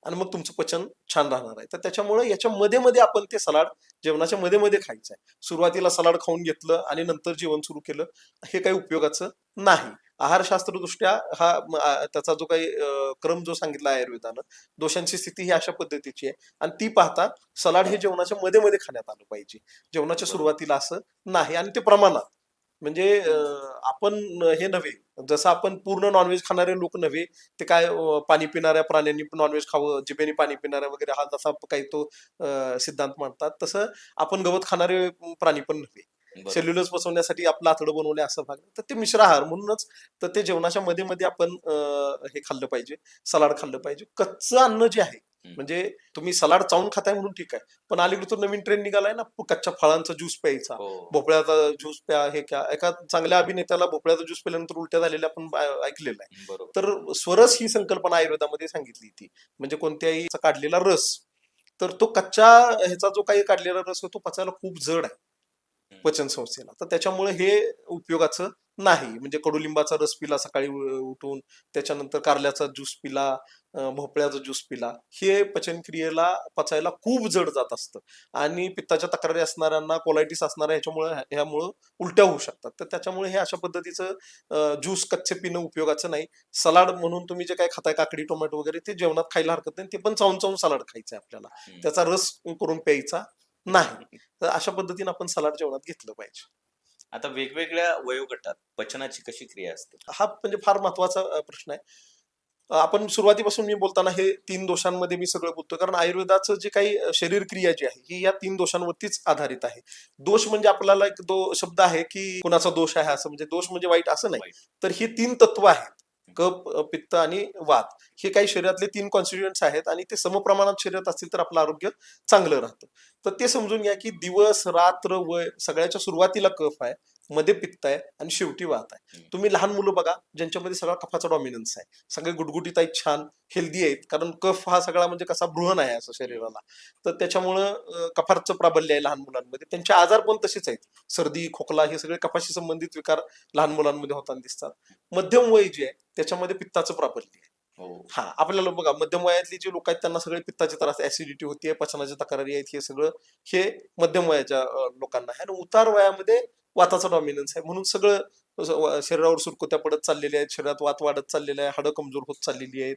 आणि मग तुमचं पचन छान राहणार आहे. तर त्याच्यामुळे याच्या मध्ये मध्ये आपण ते सलाड जेवणाच्या मध्ये मध्ये खायचं आहे. सुरुवातीला सलाड खाऊन घेतलं आणि नंतर जेवण सुरू केलं, हे काही उपयोगाचं नाही. आहारशास्त्रदृष्ट्या त्याचा जो काही क्रम जो सांगितला आहे आयुर्वेदानं, दोषांची स्थिती ही अशा पद्धतीची आहे आणि ती पाहता सलाड हे जेवणाच्या मध्ये मध्ये खाण्यात आलं पाहिजे. जेवणाच्या बरोबर. सुरुवातीला असं नाही. आणि ते प्रमाणात, म्हणजे आपण हे नव्हे, जसं आपण पूर्ण नॉनव्हेज खाणारे लोक नव्हे, ते काय पाणी पिणाऱ्या प्राण्यांनी नॉनव्हेज खावं, जिभेने पाणी पिणाऱ्या वगैरे, हा जसा काही तो सिद्धांत मांडतात, तसं आपण गवत खाणारे प्राणी पण नव्हे. बरोबर. सेल्युलोज पचवण्यासाठी आपलं आतडं बनवले असं भाग, तर ते मिश्र आहार म्हणूनच. तर ते जेवणाच्या मध्ये मध्ये आपण हे खाल्लं पाहिजे, सलाड खाल्लं पाहिजे. कच्चं अन्न जे आहे, म्हणजे तुम्ही सलाड चावून खाताय म्हणून ठीक आहे, पण अलीकडे तो नवीन ट्रेंड निघालाय ना, कच्च्या फळांचा ज्यूस प्यायचा, हो. भोपळ्याचा ज्यूस प्या, हे क्या. एका चांगल्या अभिनेत्याला भोपळ्याचा ज्यूस प्यायल्यानंतर उलट्या झालेल्या आपण ऐकलेलं आहे. बरोबर. तर स्वरस ही संकल्पना आयुर्वेदामध्ये सांगितली ती, म्हणजे कोणत्याही काढलेला रस. तर तो कच्च्या ह्याचा जो काही काढलेला रस आहे तो पचायला खूप जड आहे पचन संस्थेला. तर त्याच्यामुळे हे उपयोगाचं नाही. म्हणजे कडुलिंबाचा रस पिला सकाळी उठून, त्याच्यानंतर कारल्याचा ज्यूस पिला, भोपळ्याचा ज्यूस पिला, हे पचनक्रियेला पचायला खूप जड जात असतं. आणि पित्ताच्या तक्रारी असणाऱ्यांना, कोलायटिस असणाऱ्या ह्यामुळं उलट्या होऊ शकतात. तर त्याच्यामुळे हे अशा पद्धतीचं ज्यूस कच्चे पिणं उपयोगाचं नाही. सलाड म्हणून तुम्ही जे काय खाताय, काकडी, टोमॅटो वगैरे, ते जेवणात खायला हरकत नाही. ते पण चावून चावून सलाड खायचंय आपल्याला, त्याचा रस करून प्यायचा नाही. तर अशा पद्धतीने आपण सलाड जेवणात घेतलं पाहिजे. आता वेगवेगळ्या वयोगटात पचनाची कशी क्रिया असते? हा म्हणजे फार महत्वाचा प्रश्न आहे. आपण सुरुवातीपासून मी बोलताना हे 3 दोषांमध्ये मी सगळं बोलतो, कारण आयुर्वेदाचं जे काही शरीर क्रिया जी आहे ही या 3 दोषांवरतीच आधारित आहे. दोष म्हणजे आपल्याला एक शब्द आहे की कुणाचा दोष आहे असं, म्हणजे दोष म्हणजे वाईट असं नाही. वाईट. तर ही 3 तत्व आहेत, कफ, पित्त आणि वात. हे काही शरीरातले 3 कॉन्स्टिट्युएंट्स आहेत आणि ते समप्रमाणात शरीरात असतील तर आपलं आरोग्य चांगलं राहतं. तर ते समजून घ्या की दिवस, रात्र, वय, सगळ्याच्या सुरुवातीला कफ आहे, मध्ये पित्त आहे आणि शेवटी वात आहे. तुम्ही लहान मुलं बघा, ज्यांच्यामध्ये सगळा कफाचा डॉमिनन्स आहे, सगळे गुटगुटीत आहेत, छान हेल्दी आहेत, कारण कफ हा सगळा म्हणजे कसा बृहण आहे असं शरीराला. तर त्याच्यामुळं कफाचं प्राबल्य आहे लहान मुलांमध्ये. त्यांचे आजार पण तसेच आहेत, सर्दी, खोकला, हे सगळे कफाशी संबंधित विकार लहान मुलांमध्ये होताना दिसतात. मध्यम वय जे आहे त्याच्यामध्ये पित्ताचं प्राबल्य आहे. हो. हा, आपल्याला बघा, मध्यम वयातली जे लोक आहेत त्यांना सगळे पित्ताचे त्रास, ऍसिडिटी होतीये, पचनाच्या तक्रारी आहेत, हे सगळं हे मध्यम वयाच्या लोकांना आहे. आणि उतार वयामध्ये वाताचा डॉमिनन्स आहे, म्हणून सगळं शरीरावर सुरकुत्या पडत चाललेल्या आहेत, शरीरात वात वाढत चाललेलं आहे, हाडं कमजोर होत चाललेली आहेत,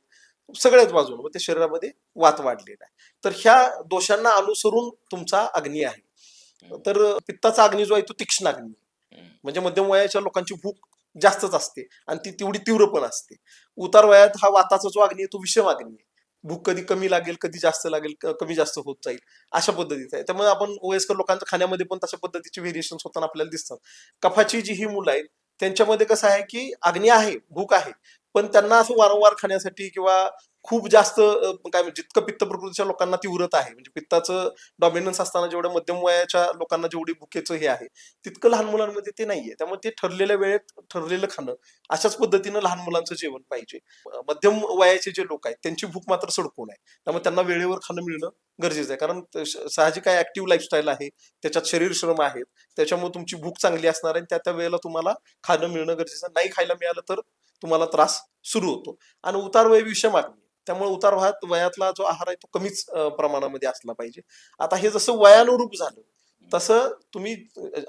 सगळ्याच बाजून मग ते शरीरामध्ये वात वाढलेला आहे. तर ह्या दोषांना अनुसरून तुमचा अग्नी आहे. तर पित्ताचा अग्नी जो आहे तो तीक्ष्ण अग्नी आहे. म्हणजे मध्यम वयाच्या लोकांची भूक जास्तच असते आणि ती तेवढी तीव्र पण असते. उतार वयात हा वाताचा जो अग्नी आहे तो विषम अग्नी आहे. भूक कधी कमी लागेल, कधी जास्त लागेल, कमी जास्त होत जाईल, अशा पद्धतीचं आहे. त्यामुळे आपण वयस्कर लोकांच्या खाण्यामध्ये पण तशा पद्धतीचे व्हेरिएशन्स होताना आपल्याला दिसतात. कफाची जी ही मुलं आहेत त्यांच्यामध्ये कसं आहे की अग्नी आहे, भूक आहे, पण त्यांना असं वारंवार खाण्यासाठी किंवा खूप जास्त काय म्हणजे जितकं पित्त प्रकृतीच्या लोकांना ती उरत आहे, म्हणजे पित्ताचं डॉमिनन्स असताना जेवढं मध्यम वयाच्या लोकांना जेवढी भुकेचं हे आहे, तितकं लहान मुलांमध्ये ते नाहीये. त्यामुळे ते ठरलेल्या वेळेत ठरलेलं खाणं, अशाच पद्धतीनं लहान मुलांचं जेवण पाहिजे. मध्यम वयाचे जे लोक आहेत त्यांची भूक मात्र सडकून आहे, त्यामुळे त्यांना वेळेवर खाणं मिळणं गरजेचं आहे. कारण साहजिक आहे, ऍक्टिव्ह लाईफस्टाईल आहे, त्याच्यात शरीर श्रम आहेत, त्याच्यामुळे तुमची भूक चांगली असणार आहे, त्या वेळेला तुम्हाला खाणं मिळणं गरजेचं आहे. नाही खायला मिळालं तर तुम्हाला त्रास सुरू होतो. आणि उतार वय विषय मागणी, त्यामुळे उतार वयातला जो आहार आहे तो कमीच प्रमाणामध्ये असला पाहिजे. आता हे जसं वयानुरूप झालं तसं तुम्ही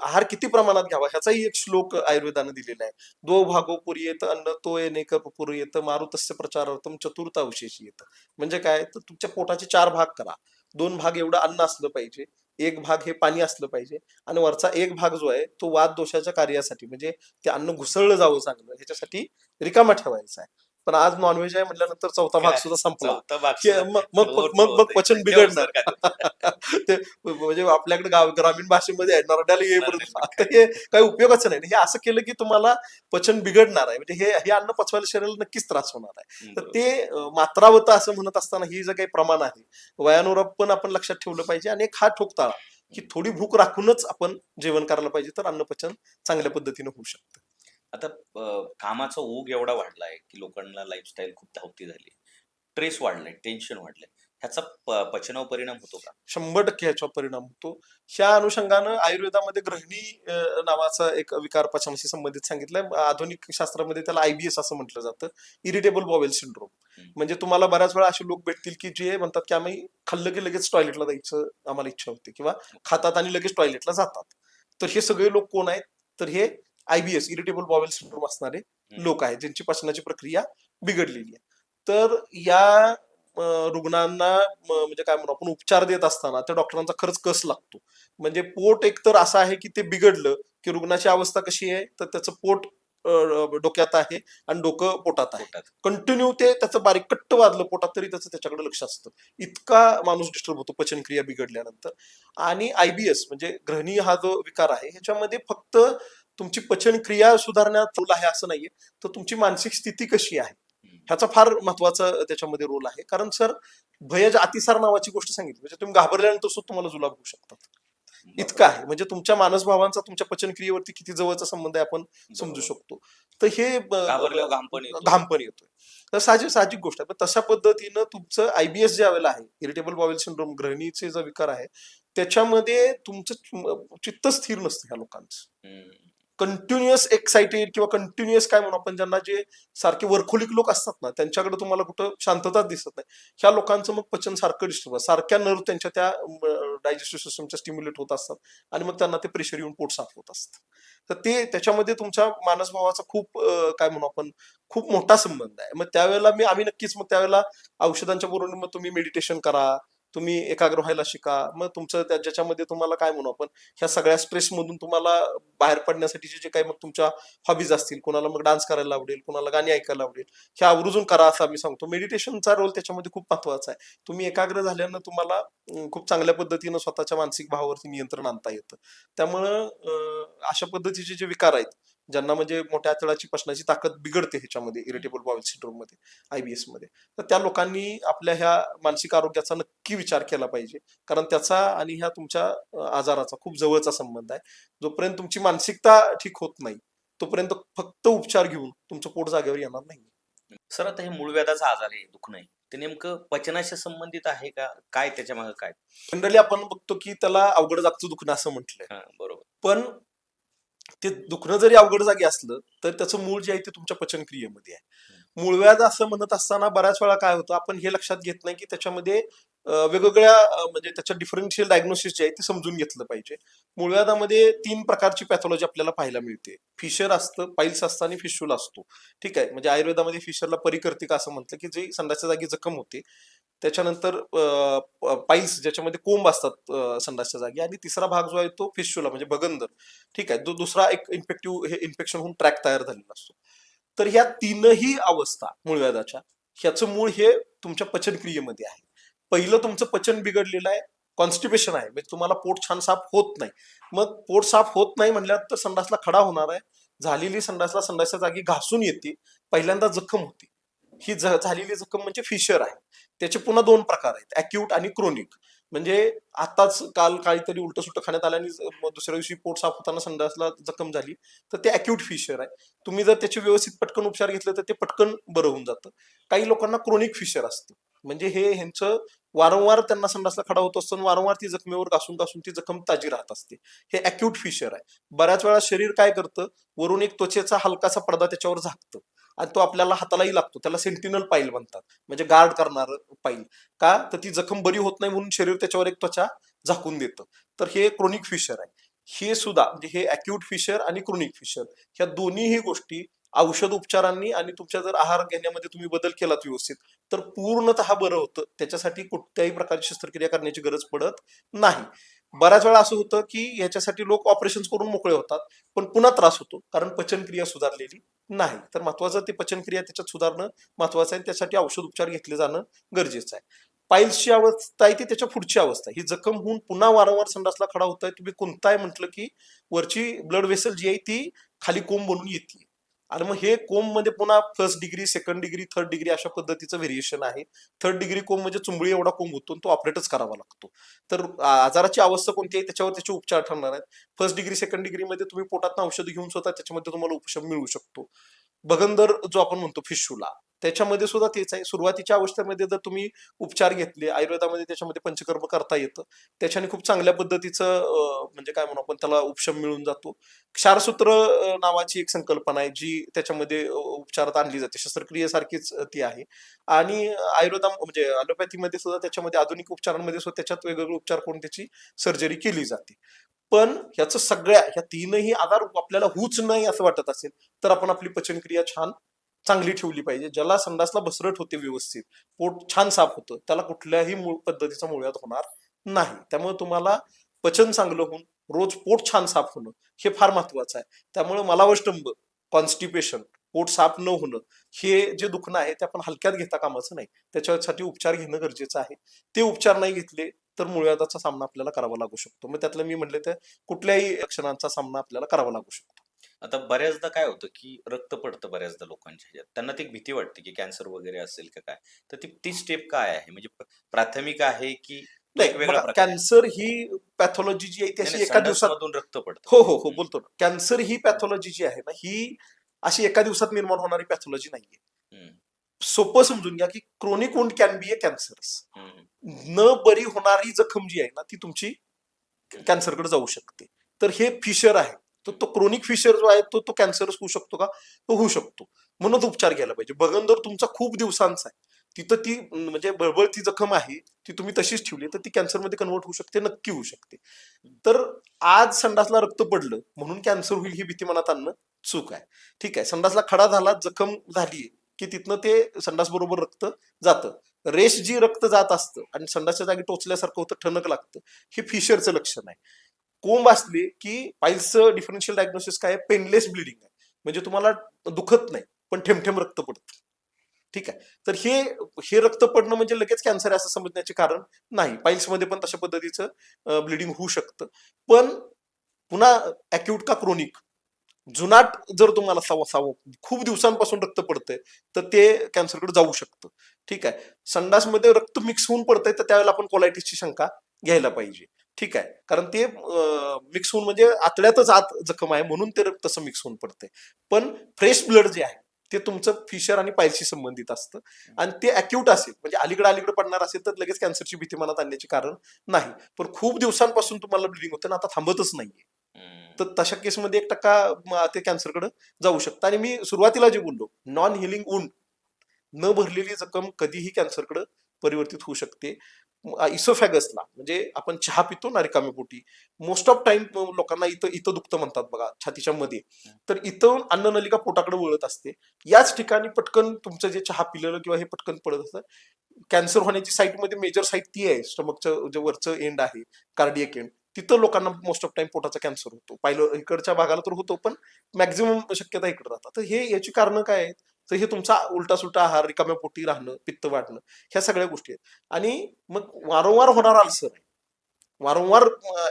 आहार किती प्रमाणात घ्यावा ह्याचाही एक श्लोक आयुर्वेदानं दिलेला आहे. द्वौ भागो पुर्येत अन्न तो येनेक पुर्येत मारुतस्य प्रचारार्थम चतुर्थ अवशेष येत. म्हणजे काय, तर तुमच्या पोटाचे 4 भाग करा. 2 भाग एवढं अन्न असलं पाहिजे, 1 भाग हे पाणी असलं पाहिजे, आणि वरचा 1 भाग जो आहे तो वात दोषाच्या कार्यासाठी, म्हणजे ते अन्न घुसळलं जावं चांगलं ह्याच्यासाठी रिकामा ठेवायचा आहे. पण आज नॉनव्हेज आहे म्हटल्यानंतर चौथा भाग काय सुद्धा संपला चौथा भाग की सुद्धा मग overflow होतंय. पचन त्याच्यावर बिघडणार. सर काय बोलतात? ते म्हणजे आपल्याकडे ग्रामीण भाषेमध्ये आहे, नरड्याला येईपर्यंत. नरड्याला आता हे काही उपयोगाचं नाही. हे असं केलं की तुम्हाला पचन बिघडणार आहे, म्हणजे हे अन्न पचवायला शरीराला नक्कीच त्रास होणार आहे. तर ते मात्रावत असं म्हणत असताना ही जे काही प्रमाण आहे वयानुरूप पण आपण लक्षात ठेवलं पाहिजे. आणि एक हा ठोकताळा की थोडी भूक राखूनच आपण जेवण करायला पाहिजे, तर अन्नपचन चांगल्या पद्धतीने होऊ शकतं. आता कामाचा ओघ एवढा वाढलाय की लोकांना लाईफस्टाईल खूप धावती झाली, स्ट्रेस वाढलाय, टेन्शन वाढलंय, ह्याचा पचनावर परिणाम होतो का? 100% ह्याच्यावर परिणाम होतो. ह्या अनुषंगानं आयुर्वेदामध्ये ग्रहणी नावाचा एक विकार पचनाशी संबंधित सांगितलंय. आधुनिक शास्त्रामध्ये त्याला IBS असं म्हटलं जातं, इरिटेबल बॉवेल सिंड्रोम. म्हणजे तुम्हाला बऱ्याच वेळा असे लोक भेटतील की जे म्हणतात की आम्ही खाल्लं की लगेच टॉयलेटला जायचं आम्हाला इच्छा होते, किंवा खातात आणि लगेच टॉयलेटला जातात. तर हे सगळे लोक कोण आहेत, तर हे IBS इरिटेबल बॉवेल सिंड्रोम असणारे लोक आहेत, ज्यांची पचनाची प्रक्रिया बिघडलेली आहे. तर या रुग्णांना म्हणजे काय म्हणू आपण, उपचार देत असताना त्या डॉक्टरांचा खरंच कस लागतो. म्हणजे पोट एकतर असं आहे की ते बिघडलं की रुग्णाची अवस्था कशी आहे, तर त्याचं पोट डोक्यात आहे आणि डोकं पोटात आहे. पोटात. कंटिन्यू ते त्याचं बारीक कट्ट वाजलं पोटात तरी त्याचं त्याच्याकडे लक्ष असतं. इतका माणूस डिस्टर्ब होतो पचनक्रिया बिघडल्यानंतर. आणि IBS म्हणजे ग्रहणी हा जो विकार आहे ह्याच्यामध्ये फक्त तुमची पचनक्रिया सुधारण्यात रोल आहे असं नाहीये, तर तुमची मानसिक स्थिती कशी आहे ह्याचा फार महत्वाचा त्याच्यामध्ये रोल आहे. कारण सर, भयज अतिसार नावाची गोष्ट सांगितली, म्हणजे तुम्ही घाबरल्यानंतर सुद्धा तुम्हाला जुलाब होऊ शकतात. इतकं आहे, म्हणजे तुमच्या मानसभावांचा तुमच्या पचनक्रियेवरती किती जवळचा संबंध आहे आपण समजू शकतो. तर हे घाबरल्यावर घामपण येतो. घामपण येतोय. तर साहजिक गोष्ट आहे. पण तशा पद्धतीनं तुमचं IBS ज्या वेळेला आहे, इरिटेबल बॉवेल सिंड्रोम, ग्रहणीचे जो विकार आहे, त्याच्यामध्ये तुमचं चित्त स्थिर नसतं ह्या लोकांचं. कंटिन्युअस एक्साइटेड किंवा कंटिन्युअस काय म्हणू आपण, ज्यांना जे सारखे वर्कोलिक लोक असतात ना, त्यांच्याकडे तुम्हाला कुठं शांतताच दिसत नाही. ह्या लोकांचं मग पचन सारखं डिस्टर्ब, सारख्या नर्व त्यांच्या त्या डायजेस्टिव्ह सिस्टमच्या स्टिम्युलेट होत असतात, आणि मग त्यांना ते प्रेशर येऊन पोट साफ होत असतं. तर ते त्याच्यामध्ये तुमच्या मानसभावाचा खूप काय म्हणू आपण, खूप मोठा संबंध आहे. मग त्यावेळेला आम्ही नक्कीच मग त्यावेळेला औषधांच्या बरोबर मग तुम्ही मेडिटेशन करा, तुम्ही एकाग्र व्हायला शिका. मग तुमचं ज्याच्यामध्ये तुम्हाला काय म्हणू आपण, ह्या सगळ्या स्ट्रेस मधून तुम्हाला बाहेर पडण्यासाठीचे जे काही मग तुमच्या हॉबीज असतील, कोणाला मग डान्स करायला आवडेल, कोणाला गाणी ऐकायला आवडेल, ह्या आवर्जून करा असं आम्ही सांगतो. मेडिटेशनचा रोल त्याच्यामध्ये खूप महत्वाचा आहे. तुम्ही एकाग्र झाल्यानं तुम्हाला खूप चांगल्या पद्धतीनं स्वतःच्या मानसिक भावावरती नियंत्रण आणता येतं. त्यामुळं अशा पद्धतीचे जे विकार आहेत, ज्यांना म्हणजे मोठ्या आतड्याची पचनाची ताकद बिघडते ह्याच्यामध्ये, इरिटेबल बॉवेल सिंड्रोम मध्ये, IBS मध्ये, तर त्या लोकांनी आपल्या ह्या मानसिक आरोग्याचा नक्की विचार केला पाहिजे. कारण त्याचा आणि ह्या तुमच्या आजाराचा खूप जवळचा संबंध आहे. जोपर्यंत तुमची मानसिकता ठीक होत नाही, तोपर्यंत फक्त उपचार घेऊन तुमचं पोट जागेवर येणार नाही. सर, आता हे मूळव्याधाचा आजार आहे, दुखणं आहे, ते नेमकं पचनाशी संबंधित आहे का, काय त्याच्या मागे काय? जनरली आपण बघतो की त्याला अवघड जागचं दुखणं असं म्हटलंय. बरोबर. पण ते दुखणं जरी अवघड जागी असलं तर त्याचं मूळ जे आहे ते तुमच्या पचनक्रियेमध्ये आहे. मूळव्याध असं म्हणत असताना बऱ्याच वेळा काय होतं, आपण हे लक्षात घेत नाही की त्याच्यामध्ये वेगवेगळ्या म्हणजे त्याच्या डिफरन्शियल डायग्नोसिस जे आहे ते समजून घेतलं पाहिजे. मूळव्याधामध्ये 3 प्रकारची पॅथॉलॉजी आपल्याला पाहायला मिळते. फिशर असतं, पाईल्स असतं आणि फिशूल असतो. ठीक आहे, म्हणजे आयुर्वेदामध्ये फिशरला परिकर्तिका असं म्हटलं की जे संडासच्या जागी जखम होते. त्याच्यानंतर पाईल्स ज्याच्यामध्ये कोंब असतात संडासच्या जागी, आणि तिसरा भाग जो आहे तो फिशुला म्हणजे भगंदर. ठीक आहे, दुसरा एक इन्फेक्टिव्ह हे इन्फेक्शन होऊन ट्रॅक तयार झालेला असतो. तर ह्या 3ही अवस्था मूळव्याधाच्या, ह्याचं मूळ हे तुमच्या पचनक्रियेमध्ये आहे. पहिलं तुमचं पचन बिघडलेलं आहे, कॉन्स्टिपेशन आहे, म्हणजे तुम्हाला पोट छान साफ होत नाही. मग पोट साफ होत नाही म्हणल्यावर तर संडासला खडा होणार आहे. झालेली संडासला संडासच्या जागी घासून येते, पहिल्यांदा जखम होती. ही झालेली जखम म्हणजे फिशर आहे. त्याचे पुन्हा दोन प्रकार आहेत, अॅक्यूट आणि क्रोनिक. म्हणजे आताच काल काहीतरी उलट सुलट खाण्यात आल्याने दुसऱ्या दिवशी पोट साफ होताना संडासला जखम झाली, तर ते अॅक्यूट फिशर आहे. तुम्ही जर त्याचे व्यवस्थित पटकन उपचार घेतले तर ते पटकन बरं होऊन जातं. काही लोकांना क्रोनिक फिशर असतं, म्हणजे हे ह्यांचं वारंवार त्यांना संडासला खडा होत असतो आणि वारंवार ती जखमेवर घासून घासून ती जखम ताजी राहत असते. हे अॅक्यूट फिशर आहे. बऱ्याच वेळा शरीर काय करतं, वरून एक त्वचेचा हलकासा पडदा त्याच्यावर झाकतं आणि तो आपल्याला हातालाही लागतो. त्याला सेंटिनल पाईल म्हणतात, म्हणजे गार्ड करणार पाईल. का तर ती जखम बरी होत नाही म्हणून शरीर त्याच्यावर एक त्वचा झाकून देतं. तर हे क्रोनिक फिशर आहे. हे सुद्धा म्हणजे हे अॅक्यूट फिशर आणि क्रोनिक फिशर, ह्या दोन्हीही गोष्टी औषध उपचारांनी आणि तुमच्या जर आहार घेण्यामध्ये तुम्ही बदल केलात व्यवस्थित तर पूर्णतः बरं होतं. त्याच्यासाठी कुठल्याही प्रकारची शस्त्रक्रिया करण्याची गरज पडत नाही. बऱ्याच वेळा असं होतं की याच्यासाठी लोक ऑपरेशन करून मोकळे होतात, पण पुन्हा त्रास होतो कारण पचनक्रिया सुधारलेली नाही. तर महत्वाचं ते पचनक्रिया त्याच्यात सुधारणं महत्वाचं आहे. त्यासाठी औषध उपचार घेतले जाणं गरजेचं आहे. पाईल्सची अवस्था आहे ती त्याच्या पुढची अवस्था आहे. ही जखम होऊन पुन्हा वारंवार संडासला खडा होत आहे. तुम्ही कोणताही म्हटलं की वरची ब्लड वेसल जी आहे ती खाली कोंब बनून येते आणि मग हे कोंब मध्ये पुन्हा first degree, second degree, third degree अशा पद्धतीचं व्हेरिएशन आहे. थर्ड डिग्री कोंब म्हणजे चुंबळी एवढा कोंब होतो, तो ऑपरेटच करावा लागतो. तर आजाराची अवस्था कोणती आहे त्याच्यावर त्याचे उपचार ठरणार आहेत. फर्स्ट डिग्री, सेकंड डिग्री मध्ये तुम्ही पोटात औषध घेऊन स्वतः त्याच्यामध्ये तुम्हाला उपशम मिळू शकतो. बगंदर जो आपण म्हणतो फिशुला, त्याच्यामध्ये सुद्धा तेच आहे. सुरुवातीच्या अवस्थेमध्ये जर तुम्ही उपचार घेतले, आयुर्वेदामध्ये त्याच्यामध्ये पंचकर्म करता येतं. त्याच्याने खूप चांगल्या पद्धतीचं म्हणजे काय म्हणू आपण त्याला उपशम मिळून जातो. क्षारसूत्र नावाची एक संकल्पना आहे जी त्याच्यामध्ये उपचारात आणली जाते. शस्त्रक्रियेसारखीच ती आहे. आणि आयुर्वेदा म्हणजे अलोपॅथीमध्ये सुद्धा त्याच्यामध्ये आधुनिक उपचारांमध्ये सुद्धा त्याच्यात वेगवेगळे उपचार करून त्याची सर्जरी केली जाते. पण ह्याचं सगळ्या ह्या तीनही आजार आपल्याला होऊच नाही असं वाटत असेल तर आपण आपली पचनक्रिया छान चांगली ठेवली पाहिजे. ज्याला संडासला बसरट होते व्यवस्थित, पोट छान साफ होतं, त्याला कुठल्याही पद्धतीचा मुळव्याध होणार नाही. त्यामुळे तुम्हाला पचन चांगलं होऊन रोज पोट छान साफ होणं हे फार महत्वाचं आहे. त्यामुळे मलावष्टंभ, कॉन्स्टिपेशन, पोट साफ न होणं हे जे दुखणं आहे ते आपण हलक्यात घेता कामाचं नाही. त्याच्यासाठी उपचार घेणं गरजेचं आहे. ते उपचार नाही घेतले तर मुळव्याधाचा सामना आपल्याला करावा लागू शकतो. मग त्यातलं मी म्हटलं तर कुठल्याही लक्षणांचा सामना आपल्याला करावा लागू शकतो. आता बऱ्याचदा काय होतं, की रक्त पडतं बऱ्याचदा लोकांच्या ह्याच्यात. त्यांना ती एक भीती वाटते, की कॅन्सर वगैरे असेल का काय? तर ती ती स्टेप काय आहे? म्हणजे प्राथमिक आहे, की तो नाही एक वेगळा बघा, प्रकार आहे? कॅन्सर ही पॅथॉलॉजी जी आहे ती नाही, अशी नाही एका दिवसात संडासमधून रक्त पडतं. हो हो हो हं, बोलतो ना. कॅन्सर ही पॅथॉलॉजी जी आहे ना ही अशी एका दिवसात निर्माण होणारी पॅथॉलॉजी नाहीये. हं, सोपं समजून घ्या की chronic wound can be A cancerous. हं, हं, न बरी होणारी जखम जी आहे ना ती तुमची कॅन्सरकडे जाऊ शकते. तर हे फिशर आहे. तर तो क्रोनिक फिशर जो आहे तो तो कॅन्सर होऊ शकतो का? तो होऊ शकतो. म्हणून उपचार घ्यायला पाहिजे. बगंदर तुमचा खूप दिवसांचा आहे. तिथं ती म्हणजे बळबळ जखम आहे ती तुम्ही तशीच ठेवली तर ती कॅन्सरमध्ये कन्वर्ट होऊ शकते, नक्की होऊ शकते. तर आज संडासला रक्त पडलं म्हणून कॅन्सर होईल ही भीती मनात आणणं चूक आहे. ठीक आहे, संडासला खडा झाला, जखम झाली की तिथनं ते संडास बरोबर रक्त जातं. रेष जी रक्त जात असतं आणि संडासच्या जागी टोचल्यासारखं होतं, ठणक लागतं, हे फिशरचं लक्षण आहे. कोंब असले की पाईल्सचं डिफरन्शियल डायग्नोसिस काय आहे? पेनलेस ब्लिडिंग आहे. म्हणजे तुम्हाला दुखत नाही पण ठेमठेम रक्त पडतं. ठीक आहे, तर हे हे रक्त पडणं म्हणजे लगेच कॅन्सर आहे असं समजण्याचे कारण नाही. पाईल्समध्ये पण तशा पद्धतीचं ब्लिडिंग होऊ शकतं. पण पुन्हा अॅक्यूट का क्रोनिक, जुनाट जर तुम्हाला खूप दिवसांपासून रक्त पडतंय तर ते कॅन्सरकडे जाऊ शकतं. ठीक आहे, संडासमध्ये रक्त मिक्स होऊन पडतंय तर त्यावेळेला आपण कोलायटिसची शंका घ्यायला पाहिजे. ठीक आहे, कारण ते मिक्स होऊन म्हणजे आतड्यातच आत जखम आहे म्हणून ते रक्त तसं मिक्स होऊन पडतंय. पण फ्रेश ब्लड जे आहे ते तुमचं फिशर आणि पाईल्सशी संबंधित असतं आणि ते अॅक्यूट असेल म्हणजे अलीकडे पडणार असेल तर लगेच कॅन्सरची भीती मनात आणण्याचे कारण नाही. पण खूप दिवसांपासून तुम्हाला ब्लिडिंग होते ना आता थांबतच नाहीये हं. तर तशा केसमध्ये 1% ते कॅन्सरकडे जाऊ शकतं. आणि मी सुरुवातीला जे बोललो नॉन हिलिंग वुंड, न भरलेली जखम कधीही कॅन्सरकडे परिवर्तित होऊ शकते. इसोफॅगसला म्हणजे आपण चहा पितो ना रिकाम्या पोटी, मोस्ट ऑफ टाइम लोकांना इथं इथं दुखतं म्हणतात बघा छातीच्या मध्ये. तर इथं अन्ननलिका पोटाकडे वळत असते. याच ठिकाणी पटकन तुमचं जे चहा पिलेलं किंवा हे पटकन पडत असतं. कॅन्सर होण्याची साईटमध्ये मेजर साईट ती आहे, स्टमकचं जे वरचं एंड आहे, कार्डियक एंड. तिथं लोकांना मोस्ट ऑफ टाइम पोटाचा कॅन्सर होतो. पाहिलं इकडच्या भागाला तर होतो पण मॅक्झिमम शक्यता इकडे राहतात. तर हे याची कारणं काय आहेत? तर हे तुमचा उलटा सुलटा आहार, रिकाम्या पोटी राहणं, पित्त वाढणं, ह्या सगळ्या गोष्टी आहेत. आणि मग वारंवार होणारा अल्सर आहे, वारंवार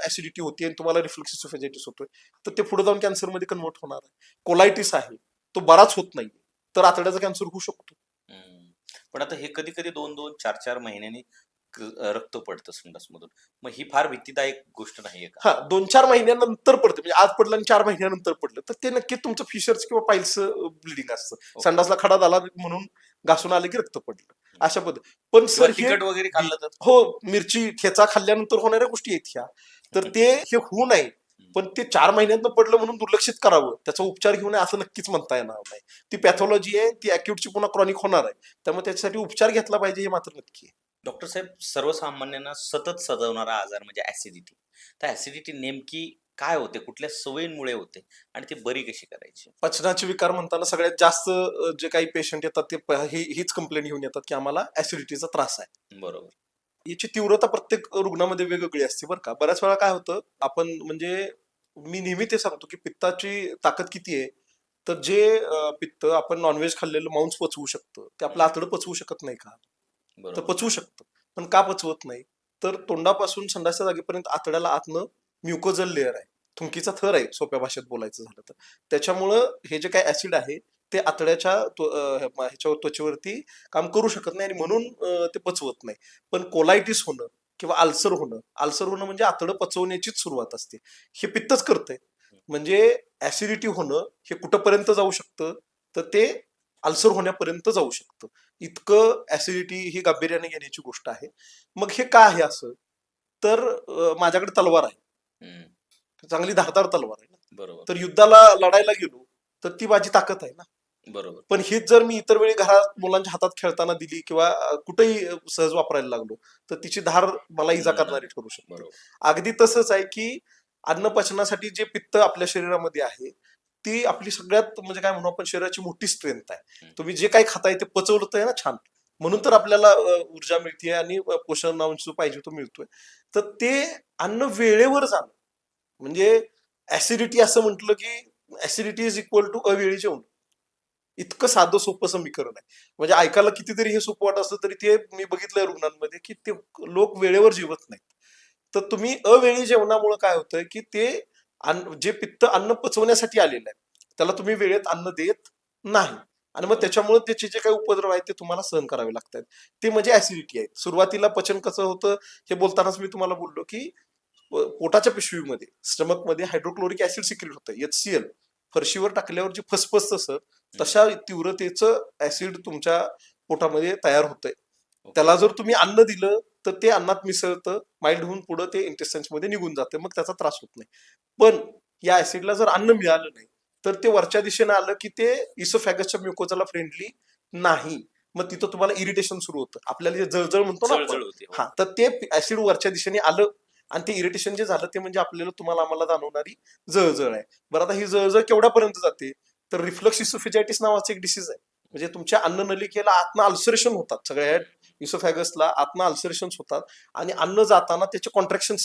ऍसिडिटी होती आणि तुम्हाला रिफ्लक्स इसोफेजायटिस होतोय तर ते पुढे जाऊन कॅन्सरमध्ये कन्वर्ट होणार आहे. कोलायटिस आहे, तो बराच होत नाही तर आतड्याचा कॅन्सर होऊ शकतो. हम्म. पण आता हे कधी कधी 2-2, 4-4 महिन्यांनी रक्त पडतं संडासमधून. मग ही फार भीतीदायक गोष्ट नाहीये का? हा 2-4 महिन्यानंतर पडतं, म्हणजे आज पडलं आणि 4 महिन्यानंतर पडलं तर ते नक्की तुमचं फिशर्स किंवा पाईल्स ब्लिडिंग असतं. ओके. संडासला खडा झाला म्हणून घासून आलं की रक्त पडलं, अशा पद्धती. पण किंवा सर हे तिखट वगैरे खाल्लं तर? हो, मिरची ठेचा खाल्ल्यानंतर होणाऱ्या गोष्टी आहेत ह्या. तर ते हे होऊ नये, पण ते 4 महिन्यातनं पडलं म्हणून दुर्लक्षित करावं, त्याचा उपचार घेऊ नये असं नक्कीच म्हणता येणार नाही. ती पॅथॉलॉजी आहे, ती अॅक्यूटची पुन्हा क्रॉनिक होणार आहे. त्यामुळे त्याच्यासाठी उपचार घेतला पाहिजे हे मात्र नक्की आहे. डॉक्टर साहेब, सर्वसामान्यांना सतत सतावणारा आजार म्हणजे ऍसिडिटी. तर ऍसिडिटी नेमकी काय होते, कुठल्या सवयींमुळे होते आणि ती बरी कशी करायची? पचनाचे विकार म्हणताना सगळ्यात जास्त जे काही पेशंट येतात ते हीच कंप्लेंट घेऊन येतात की आम्हाला ऍसिडिटीचा त्रास आहे. बरोबर. याची तीव्रता प्रत्येक रुग्णामध्ये वेगवेगळी असते बरं का. बऱ्याच वेळा काय होतं, आपण म्हणजे मी नेहमी ते सांगतो की पित्ताची ताकद किती आहे. तर जे पित्त आपण नॉनव्हेज खाल्लेलं मांस पचवू शकतं, ते आपलं आतडं पचवू शकत नाही का? तर बरोबर. पचवू शकतं, पण का पचवत नाही? तर तोंडापासून संडासच्या जागेपर्यंत आतड्याला आतनं म्युकोजल लेअर आहे, थुंकीचा थर आहे सोप्या भाषेत बोलायचं झालं तर. त्याच्यामुळं हे जे काही ऍसिड आहे ते आतड्याच्या ह्याच्यावर त्वचेवरती काम करू शकत नाही आणि म्हणून ते पचवत नाही. पण कोलायटिस होणं किंवा अल्सर होणं म्हणजे आतडं पचवण्याचीच सुरुवात असते. हे पित्तच करतंय. म्हणजे ऍसिडिटी होणं हे कुठंपर्यंत जाऊ शकतं, तर ते अल्सर होण्यापर्यंत जाऊ शकतं. इतकं ऍसिडिटी ही गांभीर्याने घेण्याची गोष्ट आहे. मग हे का आहे असं? तर माझ्याकडे तलवार आहे, हम्म. चांगली धारदार तलवार आहे ना. बरोबर. तर युद्धाला लढायला गेलो तर ती माझी ताकद आहे ना. बरोबर. पण हीच जर मी इतर वेळी घरात मुलांच्या हातात खेळताना दिली किंवा कुठेही सहज वापरायला लागलो तर तिची धार मला इजा करणारी ठरू शकते. बरोबर. अगदी तसंच आहे की अन्न पचनासाठी जे पित्त आपल्या शरीरामध्ये आहे ती आपली सगळ्यात म्हणजे काय म्हणू आपण शरीराची मोठी स्ट्रेंथ आहे. तुम्ही जे काही खाताय ते पचवलं तर आहे ना छान, म्हणून तर आपल्याला ऊर्जा मिळते आणि पोषण अंश जो पाहिजे तो मिळतोय. तर ते अन्न वेळेवर जाणं म्हणजे ऍसिडिटी असं म्हटलं की ऍसिडिटी इज इक्वल टू अवेळी जेवण. इतकं साधं सोपं समीकरण आहे. म्हणजे ऐकायला कितीतरी हे सोपं वाटत असलं तरी ते मी बघितलंय रुग्णांमध्ये की ते लोक वेळेवर जेवत नाहीत. तर तुम्ही अवेळी जेवणामुळे काय होतंय की ते जे पित्त अन्न पचवण्यासाठी आलेलं आहे त्याला तुम्ही वेळेत अन्न देत नाही आणि मग त्याच्यामुळे त्याचे जे काही उपद्रव आहेत ते तुम्हाला सहन करावे लागतात. ते म्हणजे ऍसिडिटी आहे. सुरुवातीला पचन कसं होतं हे बोलतानाच मी तुम्हाला बोललो की पोटाच्या पिशवीमध्ये स्टमकमध्ये हायड्रोक्लोरिक ऍसिड सिक्रेट होतं, HCl. फरशीवर टाकल्यावर जे फसफसतं सर, तशा तीव्रतेचं ऍसिड तुमच्या पोटामध्ये तयार होतंय. त्याला जर तुम्ही अन्न दिलं तर ते अन्नात मिसळतं, माइल्ड होऊन पुढे ते इंटेस्टाइन्स मध्ये निघून जाते, मग त्याचा त्रास होत नाही. पण या ऍसिडला जर अन्न मिळालं नाही तर ते वरच्या दिशेने आलं की ते इसोफॅगसच्या म्युकोजाला फ्रेंडली नाही. मग तिथं तुम्हाला इरिटेशन सुरू होतं, आपल्याला जे जळजळ म्हणतो ना जळजळ आपण. होते. हा, तर ते ऍसिड वरच्या दिशेने आलं आणि ते इरिटेशन जे झालं ते म्हणजे आपल्याला तुम्हाला आम्हाला जाणवणारी जळजळ आहे. बरं, आता ही जळजळ केवढ्यापर्यंत जाते, तर रिफ्लक्स इसोफेजायटिस नावाचं एक डिसीज आहे. म्हणजे तुमच्या अन्ननलिकेला आतनं अल्सरेशन होतात, सगळ्या इसोफॅगसला आतनं अल्सरेशन होतात आणि अन्न जाताना त्याचे कॉन्ट्रॅक्शन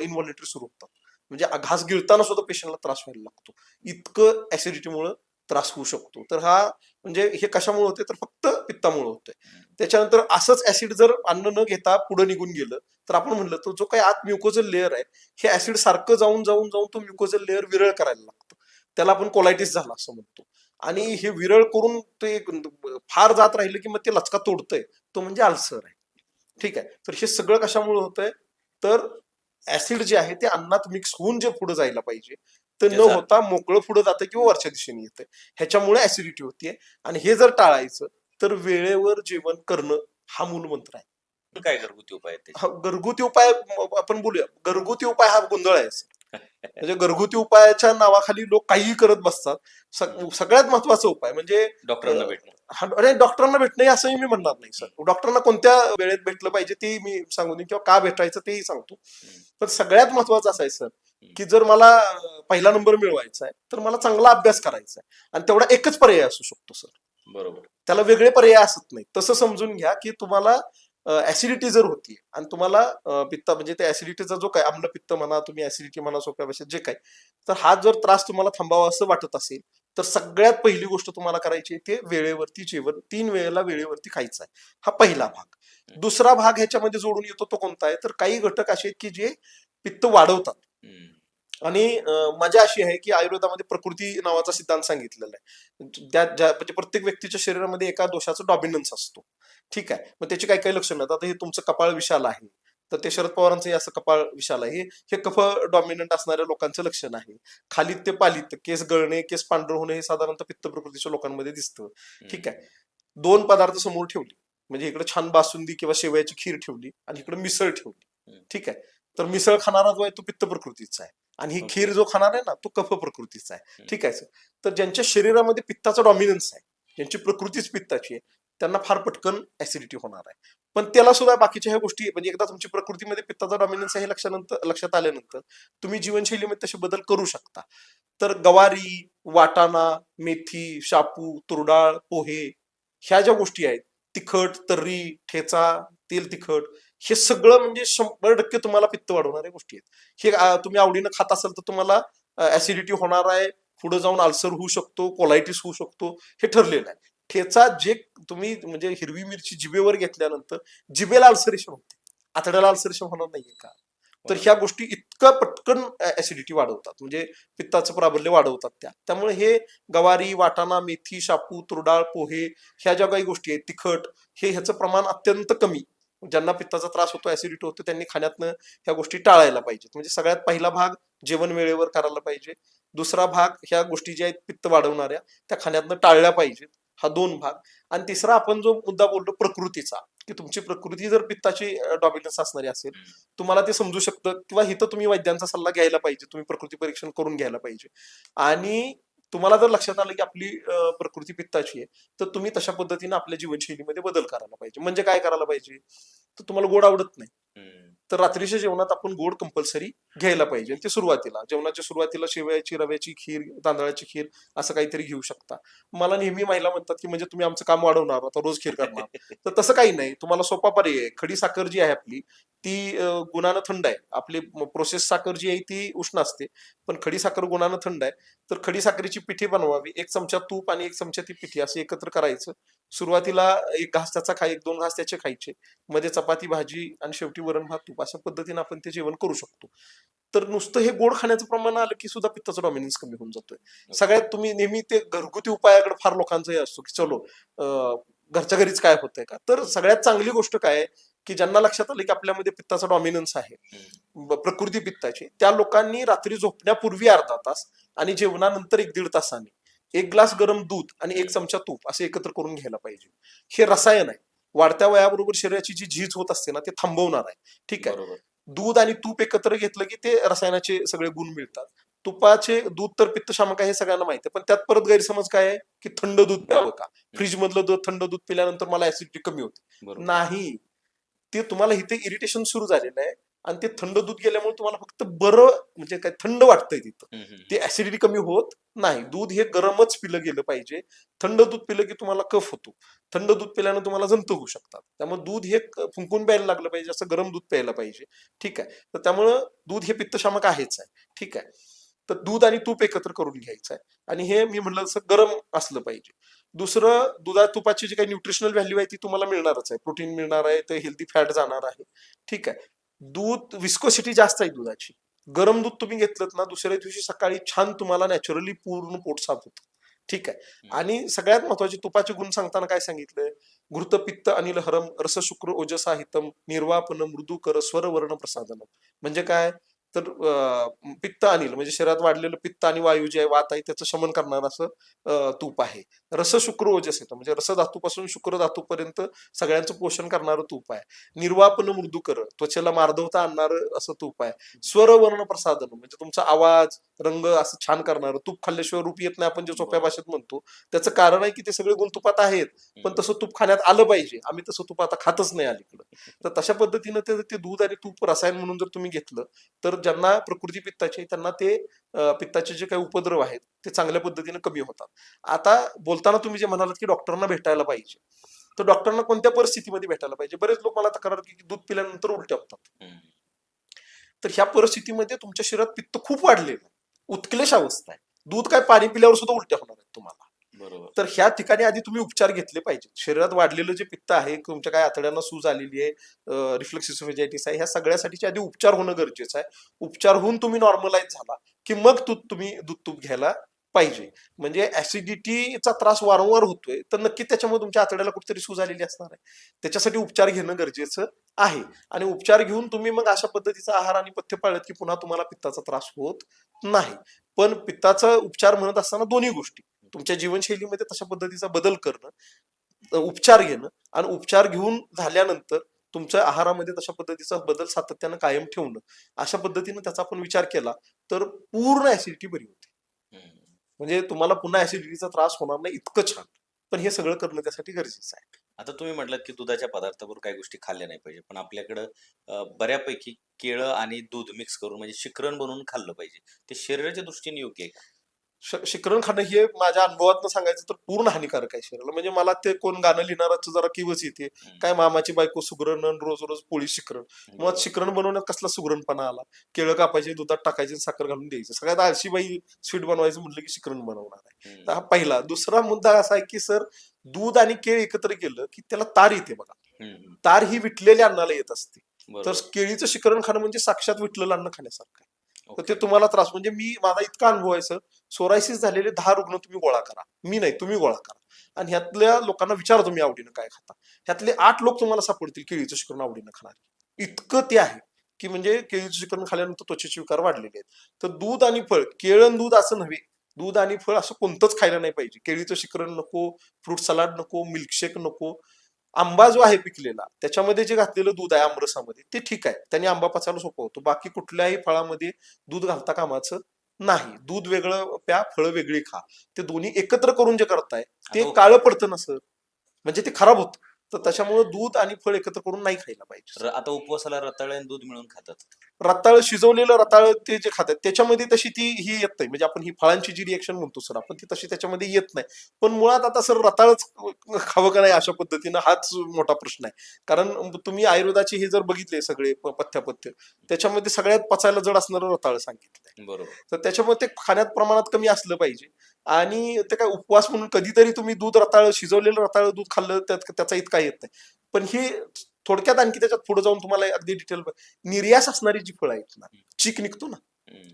इन्व्हॉल्युटरी सुरू होतात. म्हणजे घास गिळताना सुद्धा पेशंटला त्रास व्हायला लागतो. इतकं ऍसिडिटीमुळे त्रास होऊ शकतो. तर हा म्हणजे हे कशामुळे होते, तर फक्त पित्तामुळे होतंय. त्याच्यानंतर असंच ऍसिड जर अन्न न घेता पुढे निघून गेलं तर आपण म्हणलं तर जो काही आत म्युकोजल लेअर आहे हे ऍसिड सारखं जाऊन जाऊन जाऊन तो म्युकोजल लेअर विरळ करायला लागतो. त्याला आपण कोलायटिस झाला असं म्हणतो. आणि हे विरळ करून ते फार जात राहिलं की मग ते लचका तोडतंय, तो म्हणजे अल्सर आहे. ठीक आहे. तर हे सगळं कशामुळे होतंय, तर ऍसिड जे आहे ते अन्नात मिक्स होऊन जे पुढे जायला पाहिजे ते न होता मोकळं पुढे जातं किंवा वरच्या दिशेने येतं, ह्याच्यामुळे ऍसिडिटी होतीये. आणि हे जर टाळायचं तर वेळेवर जेवण करणं हा मूलमंत्र आहे. काय घरगुती उपाय आहेत त्याचे? हा घरगुती उपाय आपण बोलूया. घरगुती उपाय हा गोंधळ आहे. म्हणजे घरगुती उपायाच्या नावाखाली लोक काहीही करत बसतात. सगळ्यात महत्वाचा उपाय म्हणजे डॉक्टरांना भेटणं. अरे डॉक्टरांना भेटणं असंही मी म्हणणार नाही सर. डॉक्टरांना कोणत्या वेळेत भेटलं पाहिजे ते मी सांगू नये किंवा का भेटायचं तेही सांगतो. पण सगळ्यात महत्वाचं असं आहे सर की जर मला पहिला नंबर मिळवायचा आहे तर मला चांगला अभ्यास करायचा आहे आणि तेवढा एकच पर्याय असू शकतो सर. बरोबर. त्याला वेगळे पर्याय असत नाही. तसं समजून घ्या की तुम्हाला ऍसिडिटी जर होतीये आणि तुम्हाला पित्त म्हणजे त्या ऍसिडिटीचा जो काय आम्लपित्त म्हणा, तुम्ही ऍसिडिटी म्हणा, सोप्या भाषेत जे काही, तर हा जर त्रास तुम्हाला थांबावा असं वाटत असेल तर सगळ्यात पहिली गोष्ट तुम्हाला करायची आहे ते वेळेवरती जेवण 3 वेळेला वेळेवरती खायचं आहे. हा पहिला भाग. दुसरा भाग ह्याच्यामध्ये जोडून येतो तो कोणता आहे, तर काही घटक असे आहेत की जे पित्त वाढवतात. आणि मजा अशी आहे की आयुर्वेदामध्ये प्रकृती नावाचा सिद्धांत सांगितलेला आहे. म्हणजे प्रत्येक व्यक्तीच्या शरीरामध्ये एका दोषाचा डॉमिनन्स असतो. ठीक आहे, मग त्याची काही काही लक्षणं आहेत. आता हे तुमचं कपाळ विशाल आहे, तर ते शरद पवारांचं असं कपाळ विशाल आहे, हे कफ डॉमिनंट असणाऱ्या लोकांचं लक्षण आहे. खालीत ते पालीत केस गळणे, केस पांढर होणे हे साधारणतः पित्त प्रकृतीच्या लोकांमध्ये दिसतं. ठीक आहे, दोन पदार्थ समोर ठेवले, म्हणजे इकडे छान बासुंदी किंवा शेवयाची खीर ठेवली आणि इकडे मिसळ ठेवली. ठीक आहे, तर मिसळ खाणारा जो आहे तो पित्त प्रकृतीचा आहे आणि ही खीर जो खाणार आहे ना तो कफ प्रकृतीचा आहे. ठीक आहे, तर ज्यांच्या शरीरामध्ये पित्ताचा डॉमिनन्स आहे, ज्यांची प्रकृतीच पित्ताची आहे, त्यांना फार पटकन ऍसिडिटी होणार आहे. पण त्याला सुद्धा बाकीच्या ह्या गोष्टी, म्हणजे एकदा तुमची प्रकृतीमध्ये पित्ताचा डॉमिनन्स आहे हे लक्षात आल्यानंतर तुम्ही जीवनशैलीमध्ये तसे बदल करू शकता. तर गवारी, वाटाणा, मेथी, शापू, तुरडाळ, पोहे ह्या ज्या गोष्टी आहेत, तिखट, तर्री, ठेचा, तेल तिखट, हे सगळं म्हणजे 100% तुम्हाला पित्त वाढवणाऱ्या गोष्टी आहेत. हे तुम्ही आवडीनं खात असाल तर तुम्हाला ऍसिडिटी होणार आहे, पुढे जाऊन अल्सर होऊ शकतो, कोलायटिस होऊ शकतो, हे ठरलेलं आहे. ठेचा जे तुम्ही म्हणजे हिरवी मिरची जिभेवर घेतल्यानंतर जिभेला अल्सरेशन होते, आतड्याला अल्सरेशन होणार नाहीये का? तर ह्या गोष्टी इतकं पटकन ऍसिडिटी वाढवतात, म्हणजे पित्ताचं प्राबल्य वाढवतात त्यामुळे हे गवारी, वाटाणा, मेथी, शापू, तुरडाळ, पोहे ह्या ज्या काही गोष्टी आहेत, तिखट, ह्याचं प्रमाण अत्यंत कमी. ज्यांना पित्ताचा त्रास होतो, ऍसिडिटी होतो, त्यांनी खाण्यातनं ह्या गोष्टी टाळायला पाहिजेत. म्हणजे सगळ्यात पहिला भाग जेवण वेळेवर करायला पाहिजे. दुसरा भाग ह्या गोष्टी ज्या आहेत पित्त वाढवणाऱ्या त्या खाण्यातनं टाळल्या पाहिजेत, हा 2 भाग. आणि तिसरा आपण जो मुद्दा बोललो प्रकृतीचा, की तुमची प्रकृती जर पित्ताची डॉमिनन्स असणारी असेल, तुम्हाला ते समजू शकतं किंवा इथं तुम्ही वैद्यांचा सल्ला घ्यायला पाहिजे, तुम्ही प्रकृती परीक्षण करून घ्यायला पाहिजे. आणि तुम्हाला जर लक्षात आलं की आपली प्रकृती पित्ताची आहे, तर तुम्ही तशा पद्धतीने आपल्या जीवनशैलीमध्ये बदल करायला पाहिजे. म्हणजे काय करायला पाहिजे, तर तुम्हाला गोड आवडत नाही, तर रात्रीच्या जेवणात आपण गोड कंपल्सरी घ्यायला पाहिजे. ते सुरुवातीला, जेवणाच्या सुरुवातीला शेवयाची, रव्याची खीर, तांदळाची खीर असं काहीतरी घेऊ शकता. मला नेहमी महिला म्हणतात की म्हणजे तुम्ही आमचं काम वाढवणार, आता रोज खीर करणार. तर तसं काही नाही, तुम्हाला सोपा पर्याय आहे. खडी साखर जी आहे आपली ती गुणानं थंड आहे. आपली प्रोसेस साखर जी आहे ती उष्ण असते, पण खडी साखर गुणानं थंड आहे. तर खडी साखरेची पिठी बनवावी, 1 चमचा तूप आणि 1 चमचा ती पिठी असं एकत्र करायचं. सुरुवातीला 1 घास त्याचा 1-2 घास त्याचे खायचे, मध्ये चपाती, भाजी आणि शेवटी वरण भात तूप, अशा पद्धतीने आपण ते जेवण करू शकतो. तर नुसतं हे गोड खाण्याचं प्रमाण आलं की सुद्धा पित्ताचा डॉमिनन्स कमी होऊन जातोय. सगळ्यात तुम्ही नेहमी ते घरगुती उपायाकडे फार लोकांचा हे असतो की चलो घरच्या घरीच काय होतंय का, तर सगळ्यात चांगली गोष्ट काय आहे की ज्यांना लक्षात आलं की आपल्यामध्ये पित्ताचा डॉमिनन्स आहे, प्रकृती पित्ताची, त्या लोकांनी रात्री झोपण्यापूर्वी अर्धा तास आणि जेवणानंतर 1-1.5 तासाने 1 ग्लास गरम दूध आणि 1 चमचा तूप असं एकत्र करून घ्यायला पाहिजे. हे रसायन आहे, वाढत्या वयाबरोबर शरीराची जी झीज होत असते ना ते थांबवणार आहे. ठीक आहे, दूध आणि तूप एकत्र घेतलं की ते रसायनाचे सगळे गुण मिळतात. तुपाचे दूध तर पित्तशामक आहे हे सगळ्यांना माहिती आहे, पण त्यात परत गैरसमज काय आहे की थंड दूध प्यावं का, फ्रीज मधलं दूध, थंड दूध पिल्यानंतर मला ऍसिडिटी कमी होते. नाही, ते तुम्हाला इथे इरिटेशन सुरू झालेलं आहे आणि ते थंड दूध गेल्यामुळे तुम्हाला फक्त बरं, म्हणजे काय थंड वाटतंय तिथं, ते ऍसिडिटी कमी होत नाही. दूध हे गरमच पिलं गेलं पाहिजे. थंड दूध पिलं की तुम्हाला कफ होतो, थंड दूध पिल्यानं तुम्हाला जंत होऊ शकतात. त्यामुळे दूध हे फुंकून प्यायला लागलं पाहिजे, असं गरम दूध प्यायला पाहिजे. ठीक आहे, तर त्यामुळं दूध हे पित्तशामक आहेच आहे. ठीक आहे, तर दूध आणि तूप एकत्र करून घ्यायचं आहे आणि हे मी म्हणलं तसं गरम असलं पाहिजे. दुसरं, दुधा तुपाची जी काही न्यूट्रिशनल व्हॅल्यू आहे ती तुम्हाला मिळणारच आहे, प्रोटीन मिळणार आहे, तर हेल्दी फॅट जाणार आहे. ठीक आहे, दूध विस्कोसिटी जास्त आहे दुधाची. गरम दूध तुम्ही घेतलं ना दुसऱ्या दिवशी सकाळी छान तुम्हाला नॅचरली पूर्ण पोट साफ होतं. ठीक आहे, आणि सगळ्यात महत्वाचे तुपाचे गुण सांगताना काय सांगितलंय, घृत पित्त अनिल हरम रस शुक्र ओजसा हितम निर्वापन मृदुकर स्वर वर्ण प्रसादन. म्हणजे काय, तर पित्त अनिल म्हणजे शरीरात वाढलेलं पित्त आणि वायू जे आहे, वात आहे, त्याचं शमन करणार असं तूप आहे. रस शुक्र ओजस येतं, म्हणजे रस धातूपासून शुक्र धातूपर्यंत सगळ्यांचं पोषण करणारं तूप आहे. निर्वापन मृदुकर त्वचेला मार्दवता आणणारं असं तूप आहे. स्वर वर्ण प्रसादन म्हणजे तुमचा आवाज, रंग असं छान करणारं. तूप खाल्ल्याशिवाय रूप येत नाही आपण जे सोप्या भाषेत म्हणतो, त्याचं कारण आहे की ते सगळे गुण तुपात आहेत, पण तसं तूप खाण्यात आलं पाहिजे. आम्ही तसं तूप आता खातच नाही अलीकडं. तर तशा पद्धतीनं ते दूध आणि तूप रसायन म्हणून जर तुम्ही घेतलं तर ज्यांना प्रकृती पित्ताची त्यांना ते पित्ताचे जे काही उपद्रव आहेत ते चांगल्या पद्धतीने कमी होतात. आता बोलताना तुम्ही जे म्हणालात की डॉक्टरांना भेटायला पाहिजे, तर डॉक्टरांना कोणत्या परिस्थितीमध्ये भेटायला पाहिजे. बरेच लोक मला तक्रार की दूध पिल्यानंतर उलट्या होतात. तर ह्या परिस्थितीमध्ये तुमच्या शरीरात पित्त खूप वाढलेलं आहे, उत्कलेश अवस्था आहे. दूध काय पाणी पिल्यावर सुद्धा उलट्या होणार आहेत तुम्हाला. बरोबर. तर ह्या ठिकाणी आधी तुम्ही उपचार घेतले पाहिजेत. शरीरात वाढलेलं जे पित्त आहे, तुमच्या काय आतड्यांना सूज आलेली आहे, रिफ्लक्स इसोफेजायटिस आहे, ह्या सगळ्यासाठीचे आधी उपचार होणं गरजेचं आहे. उपचार होऊन तुम्ही नॉर्मलाइज झाला की मग तुम्ही दूध तूप घ्यायला पाहिजे. म्हणजे ऍसिडिटीचा त्रास वारंवार होतोय तर नक्की त्याच्यामुळे तुमच्या आतड्याला कुठेतरी सूज आलेली असणार आहे. त्याच्यासाठी उपचार घेणं गरजेचं आहे. आणि उपचार घेऊन तुम्ही मग अशा पद्धतीचा आहार आणि पथ्य पाळत की पुन्हा तुम्हाला पित्ताचा त्रास होत नाही. पण पित्ताचा उपचार म्हणत असताना दोन्ही गोष्टी, तुमच्या जीवनशैलीमध्ये तशा पद्धतीचा बदल करणं, उपचार घेणं, आणि उपचार घेऊन झाल्यानंतर तुमच्या आहारामध्ये तशा पद्धतीचा बदल सातत्यानं कायम ठेवणं. अशा पद्धतीने त्याचा आपण विचार केला तर पूर्ण ऍसिडिटी बरी होते. म्हणजे तुम्हाला पुन्हा ऍसिडिटीचा त्रास होणार नाही इतकं छान. पण हे सगळं करणं त्यासाठी गरजेचं आहे. आता तुम्ही म्हटलं की दुधाच्या पदार्थावर काही गोष्टी खाल्ल्या नाही पाहिजे, पण आपल्याकडं बऱ्यापैकी केळं आणि दूध मिक्स करून म्हणजे शिकरण बनवून खाल्लं पाहिजे. ते शरीराच्या दृष्टीने योग्य आहे का? शिकरण खाणं हे माझ्या अनुभवातनं सांगायचं तर पूर्ण हानिकारक आहे शरीराला. म्हणजे मला ते कोण गाणं लिहिणाराचं जरा किवच येते, काय मामाची बायको सुगरण आणि रोज रोज पोळी शिकरण. मग शिकरण बनवण्यात कसला सुगरणपणा आला? केळं कापायचे, दुधात टाकायचे, साखर घालून द्यायचं. सगळ्यात आळशी बाई स्वीट बनवायचं म्हटलं की शिकरण बनवणार आहे. तर हा पहिला. दुसरा मुद्दा असा आहे की सर, दूध आणि केळ एकत्र केलं की त्याला तार येते बघा. तार ही विटलेल्या अन्नाला येत असते. तर केळीचं शिकरण खाणं म्हणजे साक्षात विटलेलं अन्न खाण्यासारखं आहे. तर ते तुम्हाला त्रास, म्हणजे माझा इतका अनुभव आहे सर, सोरायसिस झालेले 10 रुग्ण तुम्ही गोळा करा, मी नाही तुम्ही गोळा करा, आणि ह्यातल्या लोकांना विचारा तुम्ही आवडीनं काय खाता, ह्यातले 8 लोक तुम्हाला सापडतील केळीचं शिकरण आवडीनं खाणारे. इतकं ते आहे की म्हणजे केळीचं शिकरण खाल्यानंतर त्वचेचे विकार वाढलेले आहेत. तर दूध आणि फळ, केळं दूध असं नव्हे, दूध आणि फळ असं कोणतंच खायला नाही पाहिजे. केळीचं शिकरण नको, फ्रूट सलाड नको, मिल्कशेक नको. आंबा जो आहे पिकलेला, त्याच्यामध्ये जे घातलेलं दूध आहे आमरसामध्ये, ते ठीक आहे, त्याने आंबा पचायला सोपं होतो. बाकी कुठल्याही फळामध्ये दूध घालता कामाचं नाही. दूध वेगळं प्या, फळं वेगळी खा. ते दोन्ही एकत्र करून जे करताय ते काळं पडतं ना सर, म्हणजे ते खराब होतं. तर त्याच्यामुळे दूध आणि फळ एकत्र करून नाही खायला पाहिजे. आता उपवासाला रताळे आणि दूध मिळून खातात. रताळ, शिजवलेलं रताळ ते जे खातात त्याच्यामध्ये तशी ती ही येत नाही. म्हणजे आपण ही फळांची जी रिएक्शन म्हणतो सर, आपण ती तशी त्याच्यामध्ये येत नाही. पण मुळात आता सर रताळच खावं का नाही अशा पद्धतीनं हाच मोठा प्रश्न आहे. कारण तुम्ही आयुर्वेदाचे हे जर बघितले सगळे पथ्यपथ्य, त्याच्यामध्ये सगळ्यात पचायला जड असणारं रताळ सांगितलंय. बरोबर. तर त्याच्यामुळे ते खाण्यात प्रमाणात कमी असलं पाहिजे. आणि ते काय उपवास म्हणून कधीतरी तुम्ही दूध रताळ, शिजवलेलं रताळ दूध खाल्लं त्याचा इतका येत नाही. पण ही थोडक्यात आणखी त्याच्यात पुढे जाऊन तुम्हाला अगदी डिटेल, निर्यास असणारी जी फळं आहेत ना, चीक निघतो ना,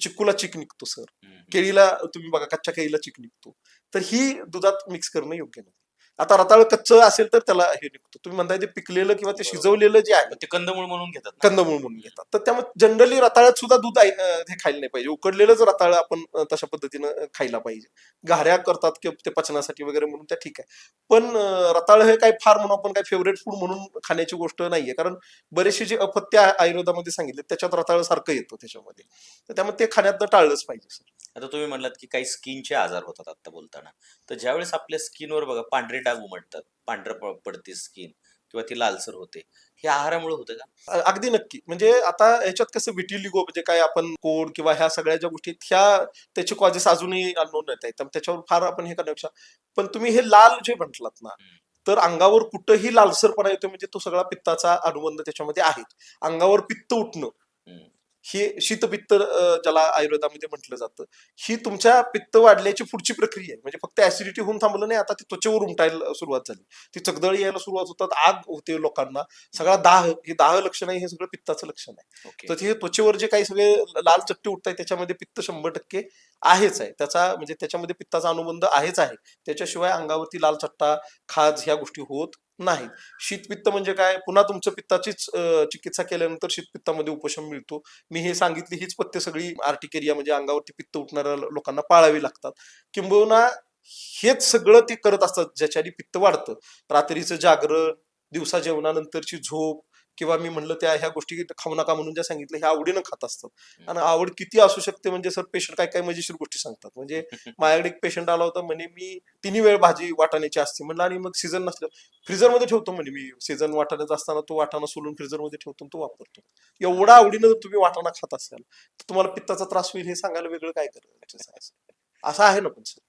चिक्कूला चीक निघतो सर, केळीला तुम्ही बघा कच्च्या केळीला चीक निघतो. तर ही दुधात मिक्स करणं योग्य नाही. आता रताळ कच्चं असेल तर त्याला हे निघतो. तुम्ही म्हणताय ते पिकलेलं किंवा ते शिजवलेलं जे आहे ते कंदमूळ म्हणून घेतात, कंदमूळ म्हणून घेतात. तर त्यामुळे जनरली रताळ्यात सुद्धा दूध हे खायला नाही पाहिजे. उकडलेलंच रताळ आपण तशा पद्धतीनं खायला पाहिजे. घाऱ्या करतात किंवा ते पचनासाठी वगैरे म्हणून त्या ठीक आहे. पण रताळ हे काय फार म्हणून आपण काय फेवरेट फूड म्हणून खाण्याची गोष्ट नाहीये. कारण बरेचसे जे अपथ्य आयुर्वेदामध्ये सांगितले त्याच्यात रताळ सारखं येतं त्याच्यामध्ये. तर त्यामुळे ते खाण्यातनं टाळलंच पाहिजे सर. आता तुम्ही म्हणलात की काही स्किनचे आजार होतात आता बोलताना, तर ज्यावेळेस आपल्या स्किनवर बघा पांढरे डाग उमटतात, पांढरं पडते स्किन किंवा ती लालसर होते, हे आहारामुळे होतं का? अगदी नक्की. म्हणजे आता याच्यात कसं विटिलिगो म्हणजे काय, आपण कोड किंवा ह्या सगळ्या ज्या गोष्टी ह्या त्याचे कॉजेस अजूनही अननोन आहेत. तर त्याच्यावर फार आपण हे करण्यापेक्षा, पण तुम्ही हे लाल जे म्हटलात ना, तर अंगावर कुठंही लालसरपणा येतो म्हणजे तो सगळा पित्ताचा अनुबंध त्याच्यामध्ये आहे. अंगावर पित्त उठणं, हे शीतपित्त ज्याला आयुर्वेदामध्ये म्हटलं जातं, ही तुमच्या पित्त वाढल्याची पुढची प्रक्रिया आहे. म्हणजे फक्त ऍसिडिटी होऊन थांबलं नाही, आता ती त्वचेवर उमटायला सुरुवात झाली, ती चगदळी यायला सुरुवात होतात, आग होते लोकांना, सगळा दाह, हे दाह लक्षण आहे, हे सगळं पित्ताचं लक्षण आहे. तर हे त्वचेवर जे काही सगळे लाल चट्टे उठत आहेत त्याच्यामध्ये पित्त 100% आहेच आहे. त्याचा म्हणजे त्याच्यामध्ये पित्ताचा अनुबंध आहेच आहे. त्याच्याशिवाय अंगावरती लाल चट्टा, खाज ह्या गोष्टी होत नाहीत. शीतपित्त म्हणजे काय, पुन्हा तुमचं पित्ताचीच चिकित्सा केल्यानंतर शीतपित्तामध्ये उपशम मिळतो. मी हे सांगितली हीच पथ्य सगळी आर्टिकेरिया म्हणजे अंगावरती पित्त उठणाऱ्या लोकांना पाळावी लागतात. किंबहुना हेच सगळं ते करत असतात ज्याच्याने पित्त वाढतं. रात्रीचं जागरण, दिवसा जेवणानंतरची झोप, किंवा मी म्हणलं त्या ह्या गोष्टी खाऊ नका म्हणून ज्या सांगितलं ह्या आवडीनं खात असतात. आणि आवड किती असू शकते म्हणजे सर, पेशंट काय काय मजेशीर गोष्टी सांगतात. म्हणजे माझ्याकडे एक पेशंट आला होता, म्हणे मी 3 वेळ भाजी वाटाण्याची असते म्हणलं, आणि मग सीझन नसलं फ्रीजरमध्ये ठेवतो म्हणे, मी सीझन वाटाण्याचा असताना तो वाटाणा सोलून फ्रीजरमध्ये ठेवतो, तो वापरतो. एवढा आवडीनं जर तुम्ही वाटाणा खात असाल तर तुम्हाला पित्ताचा त्रास होईल हे सांगायला वेगळं काय करायचं, असं आहे ना. पण सर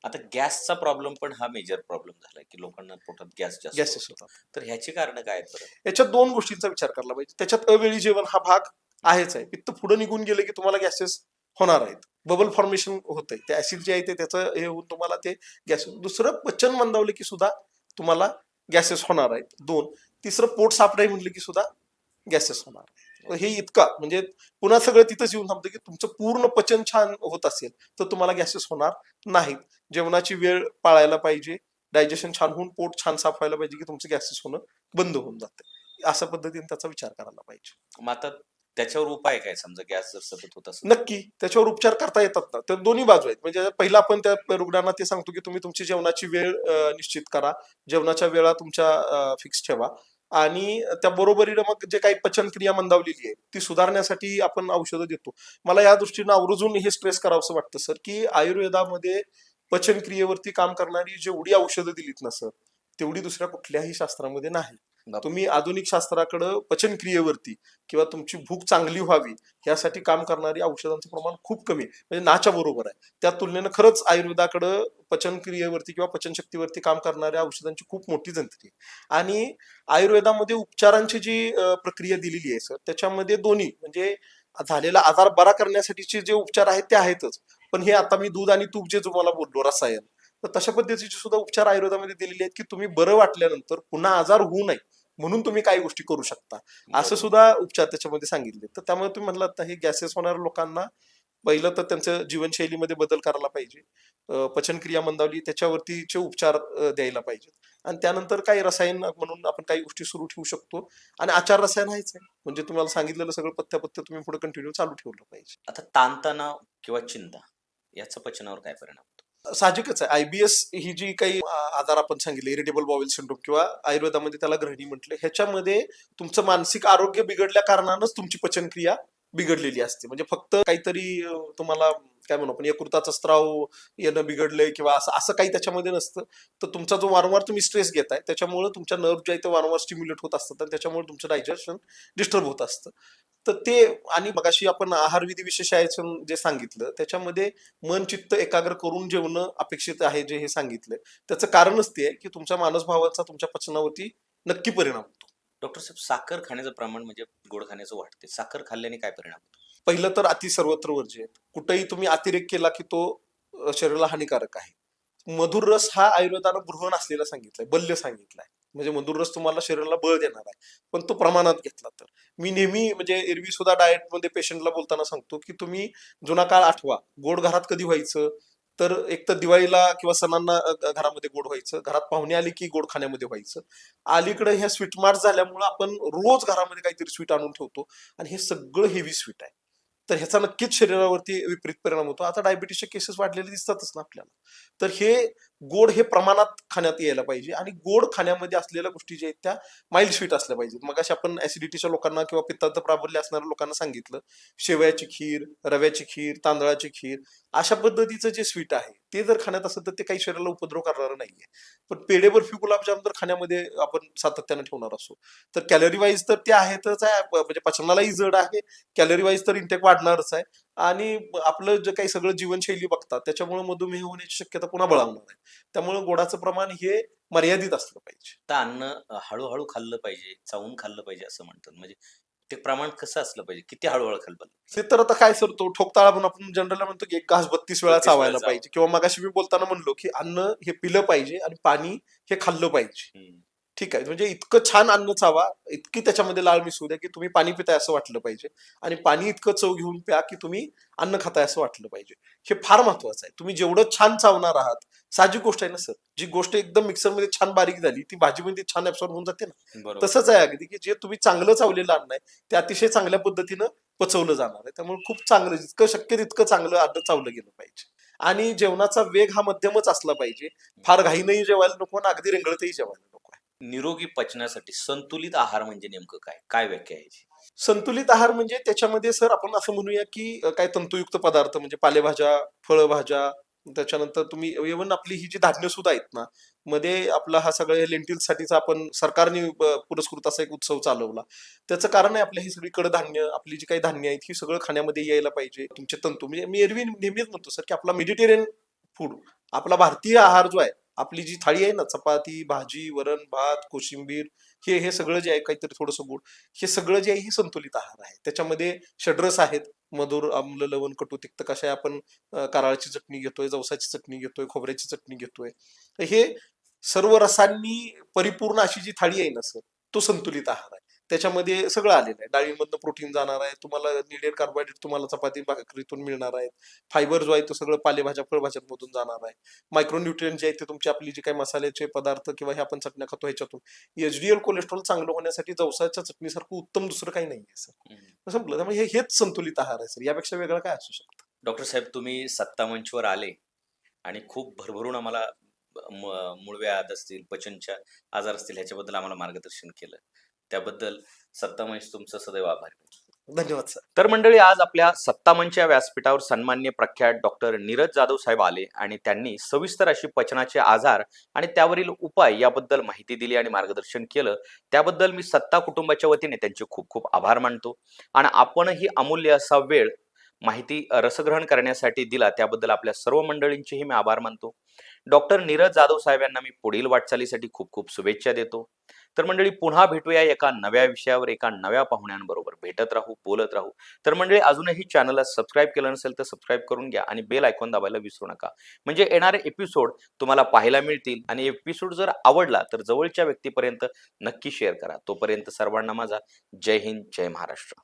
आता गॅसचा प्रॉब्लेम पण हा मेजर प्रॉब्लेम झालाय की लोकांना पोटात गॅस जास्त गॅसेस होतो. होतात. तर ह्याची कारण काय आहेत बरं? याच्यात 2 गोष्टींचा विचार करायला पाहिजे. त्याच्यात अवेळी जेवण हा भाग आहेच आहे. पित्त पुढे निघून गेले की तुम्हाला गॅसेस होणार आहेत. बबल फॉर्मेशन होतंय, ते ऍसिड जे आहे ते त्याचं हे होऊन तुम्हाला ते गॅस. दुसरं पचन मंदावलं की सुद्धा तुम्हाला गॅसेस होणार आहेत. दोन. तिसरं पोट साफ नाही म्हणलं की सुद्धा गॅसेस होणार. हे इतका म्हणजे पुन्हा सगळं तिथंच येऊन थांबतं की तुमचं पूर्ण पचन छान होत असेल तर तुम्हाला गॅसेस होणार नाहीत. जेवणाची वेळ पाळायला पाहिजे, डायजेशन छान होऊन पोट छान साफ व्हायला पाहिजे की तुमचं गॅसेस होणं बंद होऊन जाते. अशा पद्धतीने त्याचा विचार करायला पाहिजे. मग आता त्याच्यावर उपाय काय, समजा गॅस जर सतत होत असेल? नक्की त्याच्यावर उपचार करता येतात ना. तर दोन्ही बाजू आहेत. म्हणजे पहिला आपण त्या रुग्णांना ते सांगतो की तुम्ही तुमची जेवणाची वेळ निश्चित करा, जेवणाच्या वेळा तुमच्या फिक्स ठेवा आणि त्या बरोबरीनं मग जे काही पचनक्रिया मंदावलेली आहे ती सुधारण्यासाठी आपण औषधं देतो. मला या दृष्टीनं आवर्जून हे स्ट्रेस करावंसं वाटतं सर की आयुर्वेदामध्ये पचनक्रियेवरती काम करणारी जेवढी औषधं दिलीत ना सर, तेवढी दुसऱ्या कुठल्याही शास्त्रामध्ये नाही. तुम्ही आधुनिक शास्त्राकडे पचनक्रियेवरती किंवा तुमची भूक चांगली व्हावी यासाठी काम करणारी औषधांचं प्रमाण खूप कमी आहे, म्हणजे नाच्या बरोबर आहे. त्या तुलनेनं खरंच आयुर्वेदाकडं पचनक्रियेवरती किंवा पचनशक्तीवरती काम करणाऱ्या औषधांची खूप मोठी जंत्री आहे. आणि आयुर्वेदामध्ये उपचारांची जी प्रक्रिया दिलेली आहे सर, त्याच्यामध्ये दोन्ही म्हणजे झालेला आजार बरा करण्यासाठीचे जे उपचार आहेत ते आहेतच, पण हे आता मी दूध आणि तूप जे तुम्हाला बोललो रसायन, तर तशा पद्धतीचे सुद्धा उपचार आयुर्वेदामध्ये दिलेले आहेत की तुम्ही बरं वाटल्यानंतर पुन्हा आजार होऊ नये म्हणून तुम्ही काही गोष्टी करू शकता, असं सुद्धा उपचार त्याच्यामध्ये सांगितले. तर त्यामुळे तुम्ही म्हणलात ना, हे गॅसेस होणाऱ्या लोकांना पहिलं तर त्यांच्या जीवनशैलीमध्ये बदल करायला पाहिजे, पचनक्रिया मंदावली त्याच्यावरतीचे उपचार द्यायला पाहिजेत. आणि त्यानंतर काही रसायन म्हणून आपण काही गोष्टी सुरू ठेवू शकतो. आणि आचार रसायन आहेच आहे, म्हणजे तुम्हाला सांगितलेलं सगळं पथ्य तुम्ही पुढे कंटिन्यू चालू ठेवलं पाहिजे. आता ताणतणाव किंवा चिंता याचा पचनावर काय परिणाम होतो? साहजिकच आहे. आयबीएस ही जी काही आजार आपण सांगितले, इरिटेबल बॉवेल सिंड्रोम किंवा आयुर्वेदामध्ये त्याला ग्रहणी म्हटलं, ह्याच्यामध्ये तुमचं मानसिक आरोग्य बिघडल्या कारणानंच तुमची पचनक्रिया बिघडलेली असते. म्हणजे फक्त काहीतरी तुम्हाला काय म्हणू आपण यकृताचा स्त्राव येणं बिघडलंय किंवा असं असं काही त्याच्यामध्ये नसतं. तर तुमचा जो वारंवार तुम्ही स्ट्रेस घेताय त्याच्यामुळे तुमच्या नर्व जे आहे ते वारंवार स्टिम्युलेट होत असतात आणि त्याच्यामुळे तुमचं डायजेशन डिस्टर्ब होत असतं. तर ते आणि मगाशी आपण आहारविधी विशेषायचं जे सांगितलं त्याच्यामध्ये मन चित्त एकाग्र करून जेवणं अपेक्षित आहे जे हे सांगितलं, त्याचं कारणच ते आहे की तुमच्या मानसभावाचा तुमच्या पचनावरती नक्की परिणाम होतो. डॉक्टर साहेब, साखर खाण्याचं प्रमाण म्हणजे गोड खाण्याचं वाढते, साखर खाल्ल्याने काय परिणाम होतो? पहिलं तर अति सर्वत्र वर्ज्य आहेत. कुठेही तुम्ही अतिरेक केला की तो शरीराला हानिकारक आहे. मधुर रस हा आयुर्वेदानं गृह असलेला सांगितलाय, बल्य सांगितलाय. म्हणजे मधुर रस तुम्हाला शरीराला बळ देणार आहे, पण तो प्रमाणात घेतला तर. मी नेहमी म्हणजे एरवी सुद्धा डाएटमध्ये पेशंटला बोलताना सांगतो की तुम्ही जुना काळ आठवा. गोड घरात कधी व्हायचं तर एक तर दिवाळीला किंवा सणांना घरामध्ये गोड व्हायचं, घरात पाहुणे आली की गोड खाण्यामध्ये व्हायचं. अलीकडे ह्या स्वीट मार्ट झाल्यामुळे आपण रोज घरामध्ये काहीतरी स्वीट आणून ठेवतो आणि हे सगळं हेवी स्वीट आहे. तर ह्याचा नक्कीच शरीरावरती विपरीत परिणाम होतो. आता डायबिटीसचे केसेस वाढलेले दिसतातच ना आपल्याला. तर हे गोड हे प्रमाणात खाण्यात यायला पाहिजे आणि गोड खाण्यामध्ये असलेल्या गोष्टी ज्या आहेत त्या माइल्ड स्वीट असल्या पाहिजेत. मगाशी आपण ऍसिडिटीच्या लोकांना किंवा पित्ताचं प्राबल्य असणाऱ्या लोकांना सांगितलं, शेवयाची खीर, रव्याची खीर, तांदळाची खीर, अशा पद्धतीचं जे स्वीट आहे ते जर खाण्यात असेल तर ते काही शरीराला उपद्रव करणारं नाहीये. पण पेढे बर्फी गुलाबजाम जर खाण्यामध्ये आपण सातत्यानं ठेवणार असो तर कॅलरी वाईज तर ते आहेतच आहे, म्हणजे पचनालाही जड आहे, कॅलरी वाईज तर इंटेक वाढणारच आहे आणि आपलं जे काही सगळं जीवनशैली बघतात त्याच्यामुळे मधुमेह होण्याची शक्यता पुन्हा बळावणार आहे. त्यामुळे गोडाचं प्रमाण हे मर्यादित असलं पाहिजे. तर अन्न हळूहळू खाल्लं पाहिजे, चावून खाल्लं पाहिजे असं म्हणतात, म्हणजे ते प्रमाण कसं असलं पाहिजे, किती हळूहळू खाल्लं पाहिजे? ते तर आता काय सर, तो ठोकताळा म्हणून आपण जनरल म्हणतो की एक घास 32 वेळा 32 वेळा चावायला चावा. पाहिजे. किंवा मगाशी मी बोलताना म्हणलो की अन्न हे पिलं पाहिजे आणि पाणी हे खाल्लं पाहिजे. हम्म. ठीक आहे, म्हणजे इतकं छान अन्न चावा, इतकी त्याच्यामध्ये लाळ मिसळू द्या की तुम्ही पाणी पिताय असं वाटलं पाहिजे आणि पाणी इतकं चव घेऊन प्या की तुम्ही अन्न खाताय असं वाटलं पाहिजे. हे फार महत्वाचं आहे. तुम्ही जेवढं छान चावणार आहात, साहजिक गोष्ट आहे ना सर, जी गोष्ट एकदम मिक्सरमध्ये छान बारीक झाली ती भाजीमध्ये छान ऍब्सॉर्ब होऊन जाते ना. बरोबर. तसंच आहे अगदी की जे तुम्ही चांगलं चावलेलं अन्न आहे ते अतिशय चांगल्या पद्धतीनं पचवलं जाणार आहे. त्यामुळे खूप चांगलं, जितकं शक्य तितकं चांगलं अन्न चावलं गेलं पाहिजे. आणि जेवणाचा वेग हा मध्यमच असला पाहिजे. फार घाईनही जेवायला नको आणि अगदी रेंगळतही जेवायला नको आहे. निरोगी पचनासाठी संतुलित आहार म्हणजे नेमकं काय, काय व्याख्या आहे याची? संतुलित आहार म्हणजे त्याच्यामध्ये सर आपण असं म्हणूया की काय तंतुयुक्त पदार्थ म्हणजे पालेभाज्या, फळभाज्या, त्याच्यानंतर तुम्ही इव्हन आपली ही जी धान्य सुद्धा आहेत ना, मध्ये आपला हा सगळ्या लेंटिल्स साठीचा आपण सरकारने पुरस्कृत असा एक उत्सव चालवला. त्याचं कारण आहे आपल्या ही सगळी कडधान्य, आपली जी काही धान्य आहेत ही सगळं खाण्यामध्ये यायला पाहिजे. तुमचे तंतू म्हणजे मी एरवी नेहमीच म्हणतो सर की आपला मेडिटेरियन फूड, आपला भारतीय आहार जो आहे, आपली जी थाळी आहे ना, चपाती, भाजी, वरण, भात, कोशिंबीर, हे सगळं जे आहे काहीतरी थोडंसं गोड, हे सगळं जे आहे हे संतुलित आहार आहे. त्याच्यामध्ये षड्रस आहेत, मधुर, आम्ल, लवण, कडू, तिक्त कशा आपण कारळाची चटणी घेतोय, जवसाची चटणी घेतोय, खोबऱ्याची चटणी घेतोय. तर हे सर्व रसांनी परिपूर्ण अशी जी थाळी आहे ना सर, तो संतुलित आहार आहे. त्याच्यामध्ये सगळं आलेलं आहे. डाळींमधनं प्रोटीन जाणार आहे, तुम्हाला निडेड कार्बोहायड्रेट तुम्हाला चपाती भाकरीतून मिळणार आहेत. फायबर जो आहे तो सगळं पालेभाज्या फळभाज्यांमधून जाणार आहे. मायक्रोन्यूट्रिएंट जे आहे ते तुमची आपली जी काही मसाल्याचे पदार्थ किंवा हे आपण चटण्या खातो ह्याच्यातून. एचडीएल कोलेस्ट्रॉल चांगलं होण्यासाठी जवसाच्या चटणीसारखं उत्तम दुसरं काही नाहीये सर. संपलं. त्यामुळे हेच संतुलित आहार आहे सर. यापेक्षा वेगळं काय असू शकतं? डॉक्टर साहेब, तुम्ही सत्ता मंचवर आले आणि खूप भरभरून आम्हाला मूळव्याध असतील, पचनच्या आजार असतील, ह्याच्याबद्दल आम्हाला मार्गदर्शन केलं. त्याबद्दल सत्ता मंच तुमचं सदैव आभारी. धन्यवाद सर. तर मंडळी, आज आपल्या सत्तामंचच्या व्यासपीठावर सन्माननीय प्रख्यात डॉक्टर नीरज जाधव साहेब आले आणि त्यांनी सविस्तर अशी पचनाचे आजार आणि त्यावरील उपाय याबद्दल माहिती दिली आणि मार्गदर्शन केलं. त्याबद्दल मी सत्ता कुटुंबाच्या वतीने त्यांचे खूप खूप आभार मानतो आणि आपणही अमूल्य असा वेळ माहिती रसग्रहण करण्यासाठी दिला, त्याबद्दल आपल्या सर्व मंडळींचेही मी आभार मानतो. डॉक्टर नीरज जाधव साहेब यांना मी पुढील वाटचालीसाठी खूप खूप शुभेच्छा देतो. तर मंडळी, पुन्हा भेटूया एका नव्या विषयावर, एका नव्या पाहुण्यांबरोबर. भेटत राहू, बोलत राहू. तर मंडळी, अजूनही चॅनलला सबस्क्राईब केलं नसेल तर सबस्क्राईब करून घ्या आणि बेल आयकॉन दाबायला विसरू नका, म्हणजे येणारे एपिसोड तुम्हाला पाहायला मिळतील. आणि एपिसोड जर आवडला तर जवळच्या व्यक्तीपर्यंत नक्की शेअर करा. तोपर्यंत सर्वांना माझा जय हिंद, जय महाराष्ट्र.